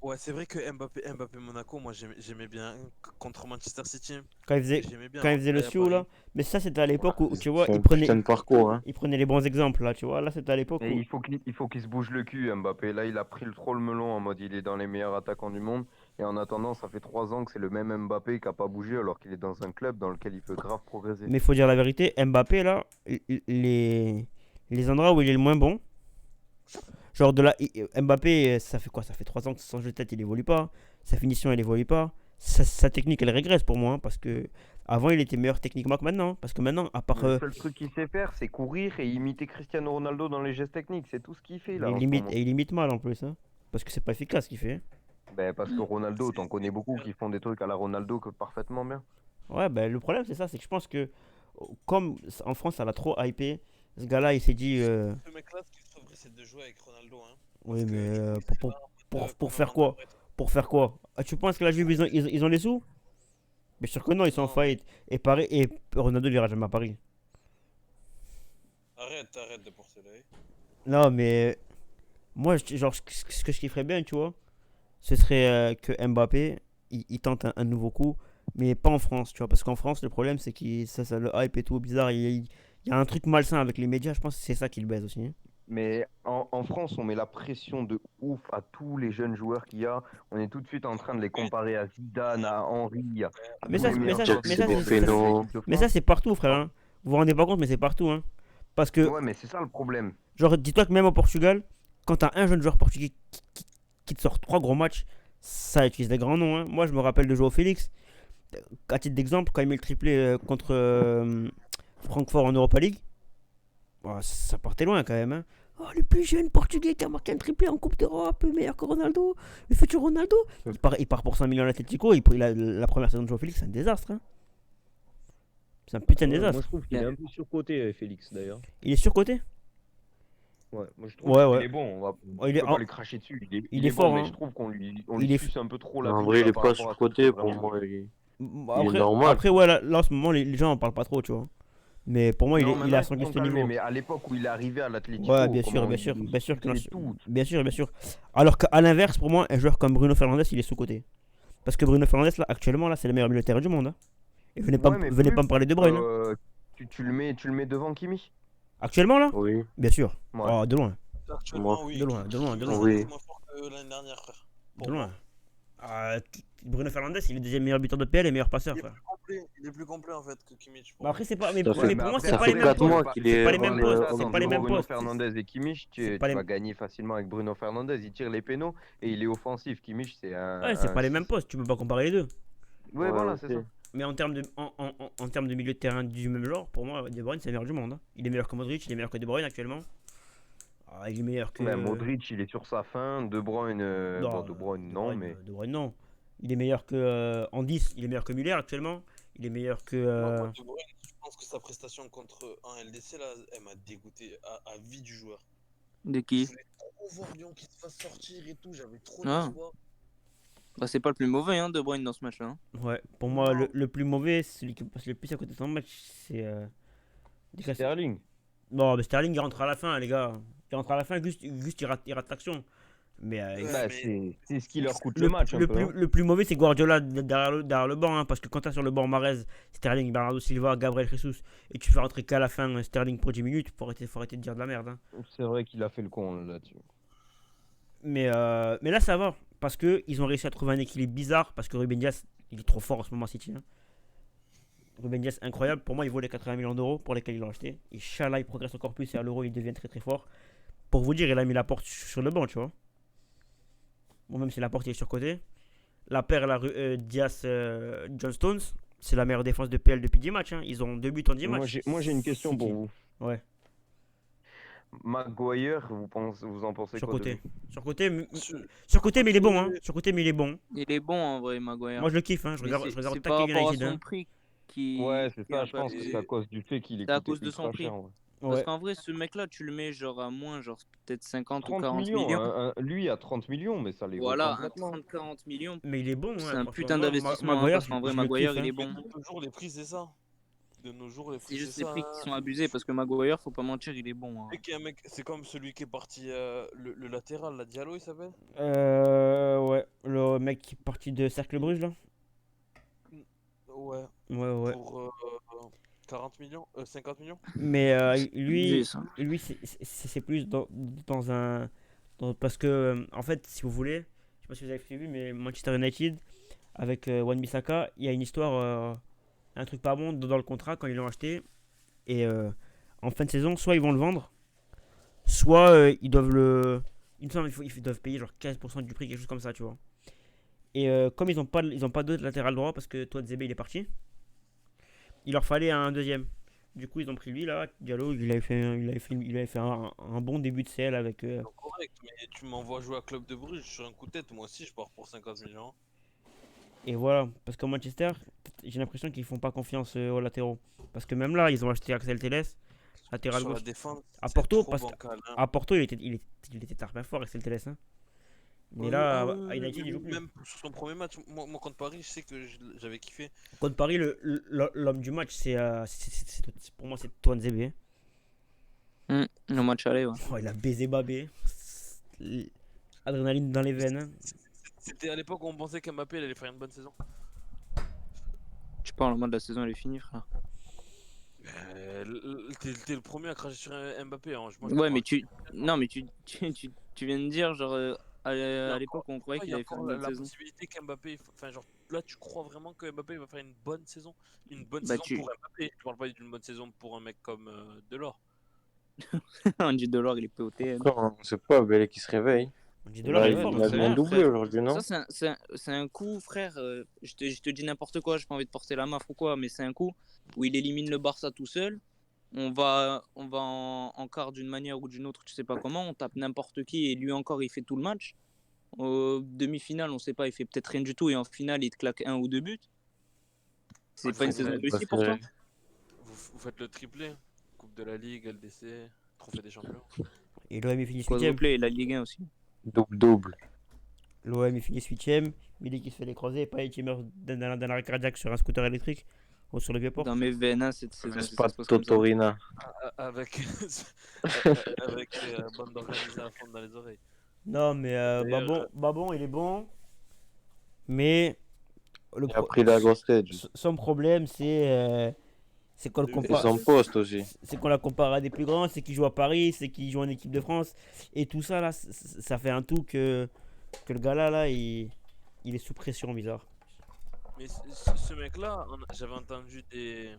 Ouais, c'est vrai que Mbappé Monaco, moi j'aimais bien contre Manchester City. Quand il faisait, J'aimais bien. quand il faisait le Après, à sioux là. Paris. Mais ça c'était à l'époque où tu vois, C'est un putain de parcours. Hein. il prenait les bons exemples là, tu vois. Là c'était à l'époque Et où. il faut qu'il se bouge le cul, Mbappé. Là, il a pris trop le melon en mode il est dans les meilleurs attaquants du monde. Et en attendant, ça fait 3 ans que c'est le même Mbappé qui a pas bougé alors qu'il est dans un club dans lequel il peut grave progresser. Mais faut dire la vérité, Mbappé là, les endroits où il est le moins bon. Genre Mbappé, ça fait quoi? Ça fait 3 ans que son jeu de tête il évolue pas. Sa finition elle évolue pas. Sa technique elle régresse pour moi. Hein, parce que avant il était meilleur techniquement que maintenant. Parce que maintenant, à part. Le seul truc qu'il sait faire, c'est courir et imiter Cristiano Ronaldo dans les gestes techniques. C'est tout ce qu'il fait là. Il limite mal en plus. Hein, parce que c'est pas efficace ce qu'il fait. Hein. Ben, parce que Ronaldo, t'en connais beaucoup qui font des trucs à la Ronaldo que parfaitement bien. Ouais, ben le problème c'est ça. C'est que je pense que. Comme en France ça l'a trop hypé. Ce gars-là il s'est dit. Ce mec-là, ce qu'il trouverait, c'est de jouer avec Ronaldo. Hein. Oui, Parce que mais du coup, il pour serait là en mode, pour comme faire un quoi? Ronaldo et tout. Pour faire quoi? Ah, tu penses que la Juve ils ont les sous? Bien sûr que non, ils sont en Non. faillite. Et Paris, et Ronaldo il ira jamais à Paris. Arrête de porter l'œil. Non, mais moi, genre, ce que je kifferais bien, tu vois, ce serait que Mbappé, il tente un nouveau coup, mais pas en France, tu vois, parce qu'en France, le problème, c'est que ça, le hype et tout bizarre, il y a un truc malsain avec les médias, je pense que c'est ça qui le baise aussi, hein. Mais en France, on met la pression de ouf à tous les jeunes joueurs qu'il y a. On est tout de suite en train de les comparer à Zidane, à Henry, à Mais tous ça, les mais meilleurs ça, joueurs mais du ça, monde, c'est- de ça, Péno. l'équipe de mais ça, France. c'est partout, frère, hein. Vous vous rendez pas compte, mais c'est partout, hein. Parce que, Ouais, mais c'est ça le problème. genre, dis-toi que même au Portugal, quand t'as un jeune joueur portugais qui te sort 3 gros matchs, ça utilise des grands noms, hein. Moi, je me rappelle de Joao Félix, à titre d'exemple, quand il met le triplé contre Francfort en Europa League, bah, ça partait loin quand même, hein. Oh, le plus jeune portugais qui a marqué un triplé en Coupe d'Europe, meilleur que Ronaldo, le futur Ronaldo. Il part pour 5 millions à l'Atlético, la première saison de Joao Félix, c'est un désastre, hein. C'est un putain de Moi, désastre. je trouve qu'il est un peu surcoté, Félix, d'ailleurs. Il est surcoté. Ouais, moi je trouve Ouais, qu'il ouais. est bon, on Il est, peut pas lui cracher dessus. il est bon, fort, mais hein. je trouve qu'on Il lui est suce un peu trop la En bille vrai, il là, est par pas rapport à ce qu'il surcoté fait pour vraiment. moi. Il est Après, normal. après ouais, là en ce moment, les gens en parlent pas trop, tu vois. Mais pour moi, Non, il est maintenant à ils son se sont juste calmés, niveau. mais à l'époque où il est arrivé à l'Atlético, Ouais, bien sûr, comment bien il sûr, le bien sûr, suçait tout. bien sûr, bien sûr. Alors qu'à l'inverse, pour moi, un joueur comme Bruno Fernandes, il est sous-coté. Parce que Bruno Fernandes, là, actuellement, là, c'est le meilleur milieu de terrain du monde, hein. Et Ouais, mais venez plus, pas me parler de Bruyne, hein. tu le mets devant Kimmich. Actuellement, là, Oui, bien sûr. Ouais. Oh, de loin, Actuellement, oui. de loin, de loin, de loin. Oui. Moins fort que l'année dernière, frère. Pour de moi. loin. Bruno Fernandes, il est deuxième meilleur buteur de PL et meilleur passeur, frère. Il est plus complet en fait que Kimmich. pour Mais après, moi. c'est pas. Mais, Ça fait- mais pour moi, après, c'est ça pas fait les mêmes 4 postes. mois qu'il C'est est pas les mêmes homme, postes. homme C'est du pas les jour. mêmes Bruno postes. Fernandes et Kimmich, C'est tu pas les- vas gagner facilement avec Bruno Fernandes. Il tire les pénaux et il est offensif. Kimmich, c'est Ouais, c'est un pas les mêmes 6. postes. Tu peux pas comparer les deux. Ouais, Ouais, voilà, ok. c'est ça. Mais en termes de milieu de terrain du même genre, pour moi, De Bruyne, c'est le meilleur du monde, hein. Il est meilleur que Modric, il est meilleur que De Bruyne actuellement. Il est meilleur que. Ouais, Modric, il est sur sa fin. De Bruyne, bon, De Bruyne, non, mais. De Bruyne, non. Il est meilleur que. En 10, il est meilleur que Müller actuellement. Il est meilleur que. Moi, De Bruyne, je pense que sa prestation contre un LDC, là, elle m'a dégoûté à vie du joueur. De Je qui? voulais trop voir Lyon qui se fasse sortir et tout, j'avais trop Ah. d'espoir. Bah, c'est pas le plus mauvais, hein, De Bruyne dans ce match-là, hein. Ouais, pour moi, Non. le plus mauvais, celui qui passe le plus à côté de son match, c'est. Sterling. Non, mais Sterling, il rentre à la fin, les gars. Il rentre à la fin, juste il rate l'action. Mais. Bah, mais- c'est ce qui leur coûte le match un peu. Hein. Le plus mauvais, c'est Guardiola derrière le banc, hein, parce que quand t'as sur le banc Mahrez, Sterling, Bernardo Silva, Gabriel Jesus, et tu fais rentrer qu'à la fin Sterling pour 10 minutes, faut arrêter de dire de la merde, hein. C'est vrai qu'il a fait le con là-dessus. Mais là, ça va, parce qu'ils ont réussi à trouver un équilibre bizarre, parce que Ruben Dias, il est trop fort en ce moment à City, hein. Ruben Dias, incroyable. Pour moi, il vaut les 80 millions d'euros pour lesquels ils l'ont acheté. Inch'Allah, il progresse encore plus et à l'euro, il devient très très fort. Pour vous dire, il a mis la porte sur le banc, tu vois. Bon, même si la porte est surcotée. La paire, Diaz-John Stones, c'est la meilleure défense de PL depuis 10 matchs, hein. Ils ont 2 buts en 10 matchs. Moi, j'ai une question pour City. vous. Ouais, Maguire, vous en pensez quoi de surcoté. lui Surcoté, mais il est bon, hein. Surcoté, mais il est bon. Il est bon en vrai, Maguire. Moi, je le kiffe, hein. Je Mais regarde c'est Attaque par rapport à United, son hein. prix qui. Ouais, c'est qui est ça, un je peu pense que abusé. c'est à cause du fait qu'il est C'est à coûté cause de son ultra prix. cher. Ouais. Parce Ouais. qu'en vrai, ce mec-là, tu le mets genre à moins, genre peut-être 50 ou 30 40 millions, millions. lui à 30 millions, mais ça les vaut Voilà, un complètement. 30-40 millions. Mais il est bon, ouais, C'est un franchement. putain Moi, d'investissement, hein, Maguire, parce qu'en vrai, je le Maguire, kiffe, il est hein. bon. De nos jours, les prix, c'est ça. De nos jours, les C'est prix, juste c'est les ça. prix qui sont abusés, parce que Maguire, faut pas mentir, il est bon, hein. Et qu'il y a un mec, c'est comme celui qui est parti, le latéral, la Diallo, il s'appelle. Ouais, le mec qui est parti de Cercle Bruges, là. Ouais, Ouais. pour 40 millions, 50 millions. Mais Abusé, lui, ça. c'est plus dans un. Parce que, en fait, si vous voulez, je sais pas si vous avez suivi, mais Manchester United, avec Wan-Bissaka, il y a une histoire, un truc pas bon dans le contrat quand ils l'ont acheté. Et en fin de saison, soit ils vont le vendre, soit ils doivent le. Il me semble qu'ils doivent payer genre 15% du prix, quelque chose comme ça, tu vois. Et comme ils ont pas d'autre latéral droit, parce que Todd Zebe il est parti, il leur fallait un deuxième. Du coup, ils ont pris lui là, Diallo, il avait fait un bon début de CL avec. Correct, mais tu m'envoies jouer à Club de Bruges sur un coup de tête, moi aussi je pars pour 50 millions. Et voilà, parce qu'au Manchester, j'ai l'impression qu'ils font pas confiance aux latéraux. Parce que même là, ils ont acheté Axel Telles, latéral Sur la gauche. défense, À c'est Porto, trop parce bancal, hein. à Porto, il était très fort, Axel Telles, hein. Mais là, à oui, United, il joue plus. même sur son premier match, moi contre Paris, je sais que j'avais kiffé. Contre Paris, l'homme du match, pour moi, c'est Touanzebe. Le match aller, ouais. Oh, il a baisé Mbappé. Adrénaline dans les veines, hein. C'était à l'époque où on pensait qu'Mbappé il allait faire une bonne saison. Tu parles en mode la saison elle est finie, frère. T'es le premier à cracher sur Mbappé. Hein. Moi, je Ouais, te mais parle. non, mais tu viens de dire, genre, à l'époque, on croyait Il qu'il y a allait faire encore une bonne la saison. possibilité qu'Mbappé. Enfin, genre, là, tu crois vraiment que Mbappé va faire une bonne saison? Une bonne Bah, saison pour Mbappé. Je parle pas d'une bonne saison pour un mec comme Delors. Andy Delors, il est POTM. Encore, on sait pas, Belé qui se réveille. On dit Il Delors, a, il est Ouais, fort. il a c'est bien rien, doublé frère. aujourd'hui, non? Ça, c'est un coup, frère. Je te dis n'importe quoi, j'ai pas envie de porter la mafre ou quoi, mais c'est un coup où il élimine le Barça tout seul. On va en quart d'une manière ou d'une autre, tu sais pas comment. On tape n'importe qui et lui encore, il fait tout le match. Au demi-finale, on sait pas, il fait peut-être rien du tout et en finale, il te claque 1 ou 2 buts. C'est pas une saison réussie pour toi? Vous faites le triplé. Coupe de la Ligue, LDC, Trophée des Champions. Et l'OM, il finit 8ème. Quadruplé et la Ligue 1 aussi. Double. L'OM, il finit 8ème. Milik, qui se fait les croisés. Payet, qui meurt d'un arrêt cardiaque sur un scooter électrique. Ou sur le vieux port. Dans mes veines, hein, cette saison, C'est ça pas se passe comme ça. Totorina. Avec bande d'organisés à fond dans les oreilles. Non, mais D'ailleurs, Babon, il est bon. Mais Il a pris la grosse tête. son problème, c'est qu'on le Et Et compare. son poste aussi. C'est qu'on la compare à des plus grands, c'est qu'il joue à Paris, c'est qu'il joue en équipe de France. Et tout ça, là, ça fait un tout que le gars là, il est sous pression bizarre. Mais ce mec-là, j'avais entendu des.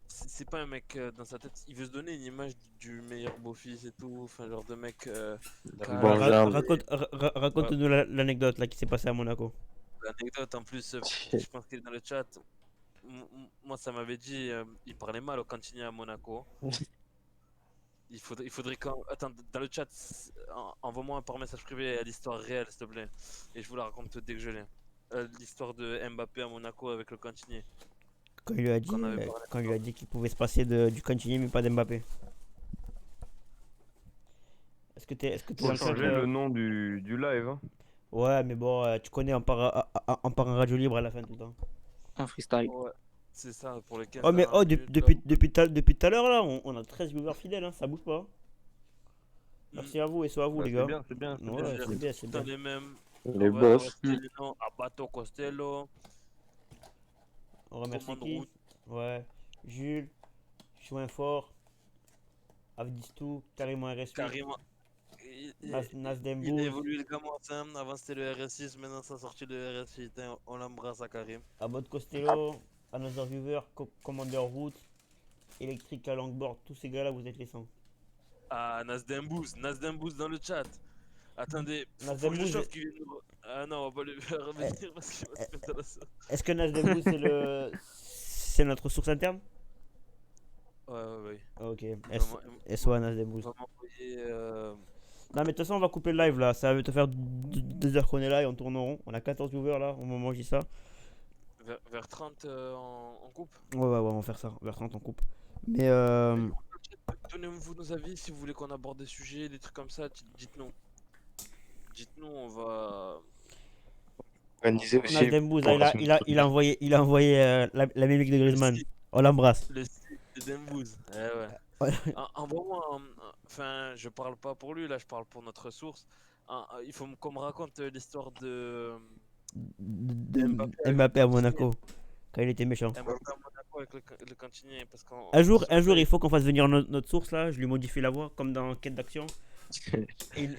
C'est pas un mec dans sa tête, il veut se donner une image du meilleur beau-fils et tout, enfin genre de mec Bon, genre. Raconte-nous l'anecdote là qui s'est passée à Monaco. L'anecdote en plus, je pense qu'il est dans le chat. Moi ça m'avait dit, il parlait mal au cantinier à Monaco. Il faudrait quand. Attends, dans le chat, envoie-moi par message privé l'histoire réelle s'il te plaît. Et je vous la raconte dès que je l'ai. L'histoire de Mbappé à Monaco avec le cantinier. Quand il lui a dit, Qu'on avait parlé. quand il lui a dit qu'il pouvait se passer du Cantinier mais pas d'Mbappé. Est-ce que t'es Faut dans le changer chat, le nom du live. Hein. Ouais, mais bon, tu connais, on part en radio libre à la fin tout le temps. En freestyle. Ouais, c'est ça pour les 15 Oh, mais dernières minutes, là. depuis tout à l'heure là, on a 13 viewers fidèles, hein, ça bouge pas. Merci à vous et soit à vous Bah, les c'est gars. bien, c'est bien. c'est Ouais, bien. c'est bien, c'est Dans bien. les mêmes. Les On va boss. rester les noms, Abato Costello. On remercie Commande qui? route. Ouais, Jules, Chouin Fort, Avdistou, carrément RSU, Carrément. Nas Il a Dembouz, évolué le gamin, avant c'était le RS6, maintenant ça a sorti le RS8. Hein. On l'embrasse à Karim. Abod Costello, Another Viewer, Commander Root, Electrical Longboard, tous ces gars là vous êtes les 100. Ah, Nasdembouz dans le chat. Attendez, faut que je Nasdembouz, chauffe qui vient nous. Ah non, on va pas le faire revenir parce qu'il va se mettre dans la sauce. est-ce que Nas Dembouz c'est notre source interne? Ouais. Ok, Il SO à Nas Dembouz. va m'envoyer. Non mais de toute façon on va couper le live là, ça va te faire 2 heures qu'on est là et on tourne en rond. On a 14 viewers là au moment où je dis ça. Vers 30 en coupe. Ouais, on va faire ça, vers 30 on coupe. Mais Donnez-vous nos avis si vous voulez qu'on aborde des sujets, des trucs comme ça, dites-nous. Dites-nous, on va. Organisé Nas aussi. Dembouz, pour la semaine il a envoyé la mimique de Griezmann. On l'embrasse. Le style de Dembouz. Ouais. Envoie-moi. Enfin, je parle pas pour lui, là, je parle pour notre source. Il faut qu'on me raconte l'histoire de Mbappé à Monaco, quand il était méchant. Mbappé à Monaco avec le cantinier. Parce qu'en Un jour, il faut qu'on fasse venir notre source là, je lui modifie la voix comme dans Quête d'action. Et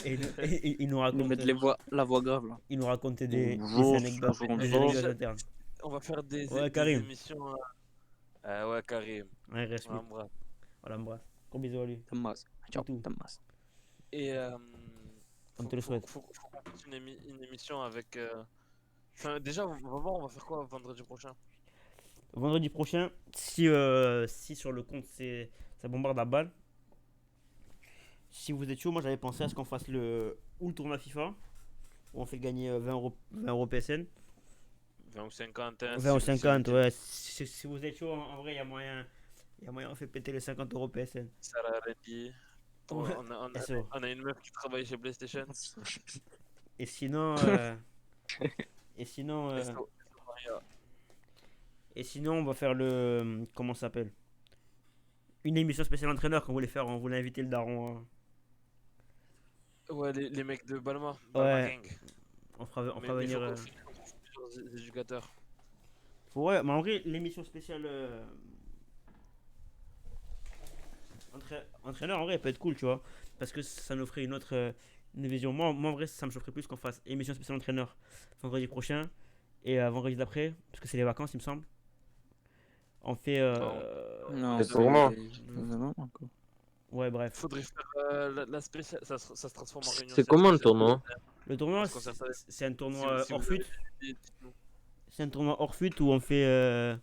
il nous Nous raconte, mettre la voix grave là. il nous racontait des Bonjour, anecdotes, bonjour. des anecdotes internes. On va faire des Karim. émissions. Ouais, Karim. Ouais, reste On l'embrasse. on l'embrasse. Gros bisous à lui. Tamas. Ciao, tout. Tamas. Et On te le souhaite. Faut qu'on fasse une émission avec. Enfin, déjà, on va voir, on va faire quoi vendredi prochain? Vendredi prochain, si sur le compte ça bombarde à balle, si vous êtes chaud, moi j'avais pensé à ce qu'on fasse le tournoi FIFA, où on fait gagner 20 euros PSN. 20 ou 50. Hein, 20 ou si vous- 50, ouais. Si vous êtes chaud, en vrai, il y a moyen, on fait péter les 50 euros PSN. Sarah Randy. Ouais. On SO. a une meuf qui travaille chez PlayStation. Et sinon, et sinon, et sinon, on va faire le, comment ça s'appelle? Une émission spéciale entraîneur qu'on voulait faire. On voulait inviter le daron. Ouais, les mecs de Balma. Ouais. Balma Gang. On fera Mais venir. faut qu'on trouve plusieurs éducateurs. Ouais, mais en vrai, l'émission spéciale entraîneur, en vrai, elle peut être cool, tu vois. Parce que ça nous ferait une autre une vision. En vrai, ça me chaufferait plus qu'on fasse émission spéciale entraîneur vendredi prochain et vendredi d'après, parce que c'est les vacances, il me semble. On fait. Non, C'est pour moi. Ouais, bref. Faudrait faire la spéciale. Ça se transforme en réunion. C'est comment le tournoi? Le tournoi, Parce qu'on s'est installé. c'est un tournoi Si hors vous fut. avez des idées, dites-nous. C'est un tournoi hors fut où on fait.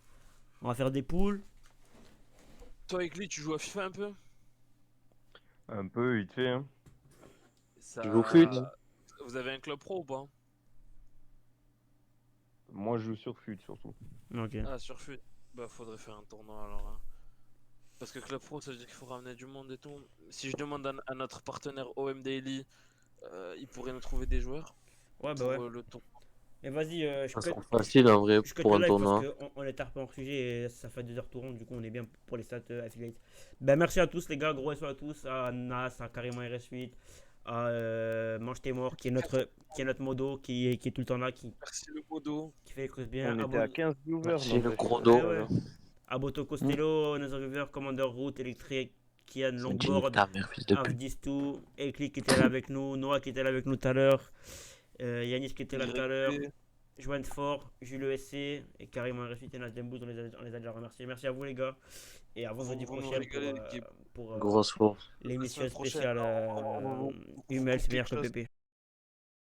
On va faire des poules. Toi, Ekli, tu joues à FIFA un peu? Un peu, vite fait. Hein. Ça... Tu joues au fut? Vous avez un club pro ou pas? Moi, je joue sur FUT surtout. Ok. Ah, sur fut. Bah, faudrait faire un tournoi alors. Hein. Parce que club pro, ça veut dire qu'il faut ramener du monde et tout. Si je demande à notre partenaire OM Daily, il pourrait nous trouver des joueurs Ouais, bah pour ouais. le tournoi. Mais vas-y, je Ça cut. sera facile en vrai Je cut pour le un live tournoi. parce qu'on est tard pas hors sujet et ça fait 2 heures tournant, du coup on est bien pour les stats affiliates. Ben merci à tous les gars, gros SO à tous, à Nas, à Carrément RS8, à Mange tes morts qui est notre modo, qui est tout le temps là, qui Merci le modo. fait les choses bien. On était à 15 viewers. Merci le n'empêche. gros Ouais, dos. ouais. Aboto Costello, Nether River, Commander Root, Electric, Kian Dis Longboard, ta mère, fils de pute. Avdistou, Ekli qui était là avec nous, Noah qui était là avec nous tout à l'heure, Yanis qui était là tout à l'heure. Joanne Fort, Jules SC et carrément RS8 et Nasdembous, on les a déjà remerciés. Merci à vous les gars. Et à vendredi Vous nous prochain régalez, l'équipe. pour Grosse force. l'émission La semaine prochaine, spéciale on- Hummel, c'est meilleur que quelque chose. Pépé.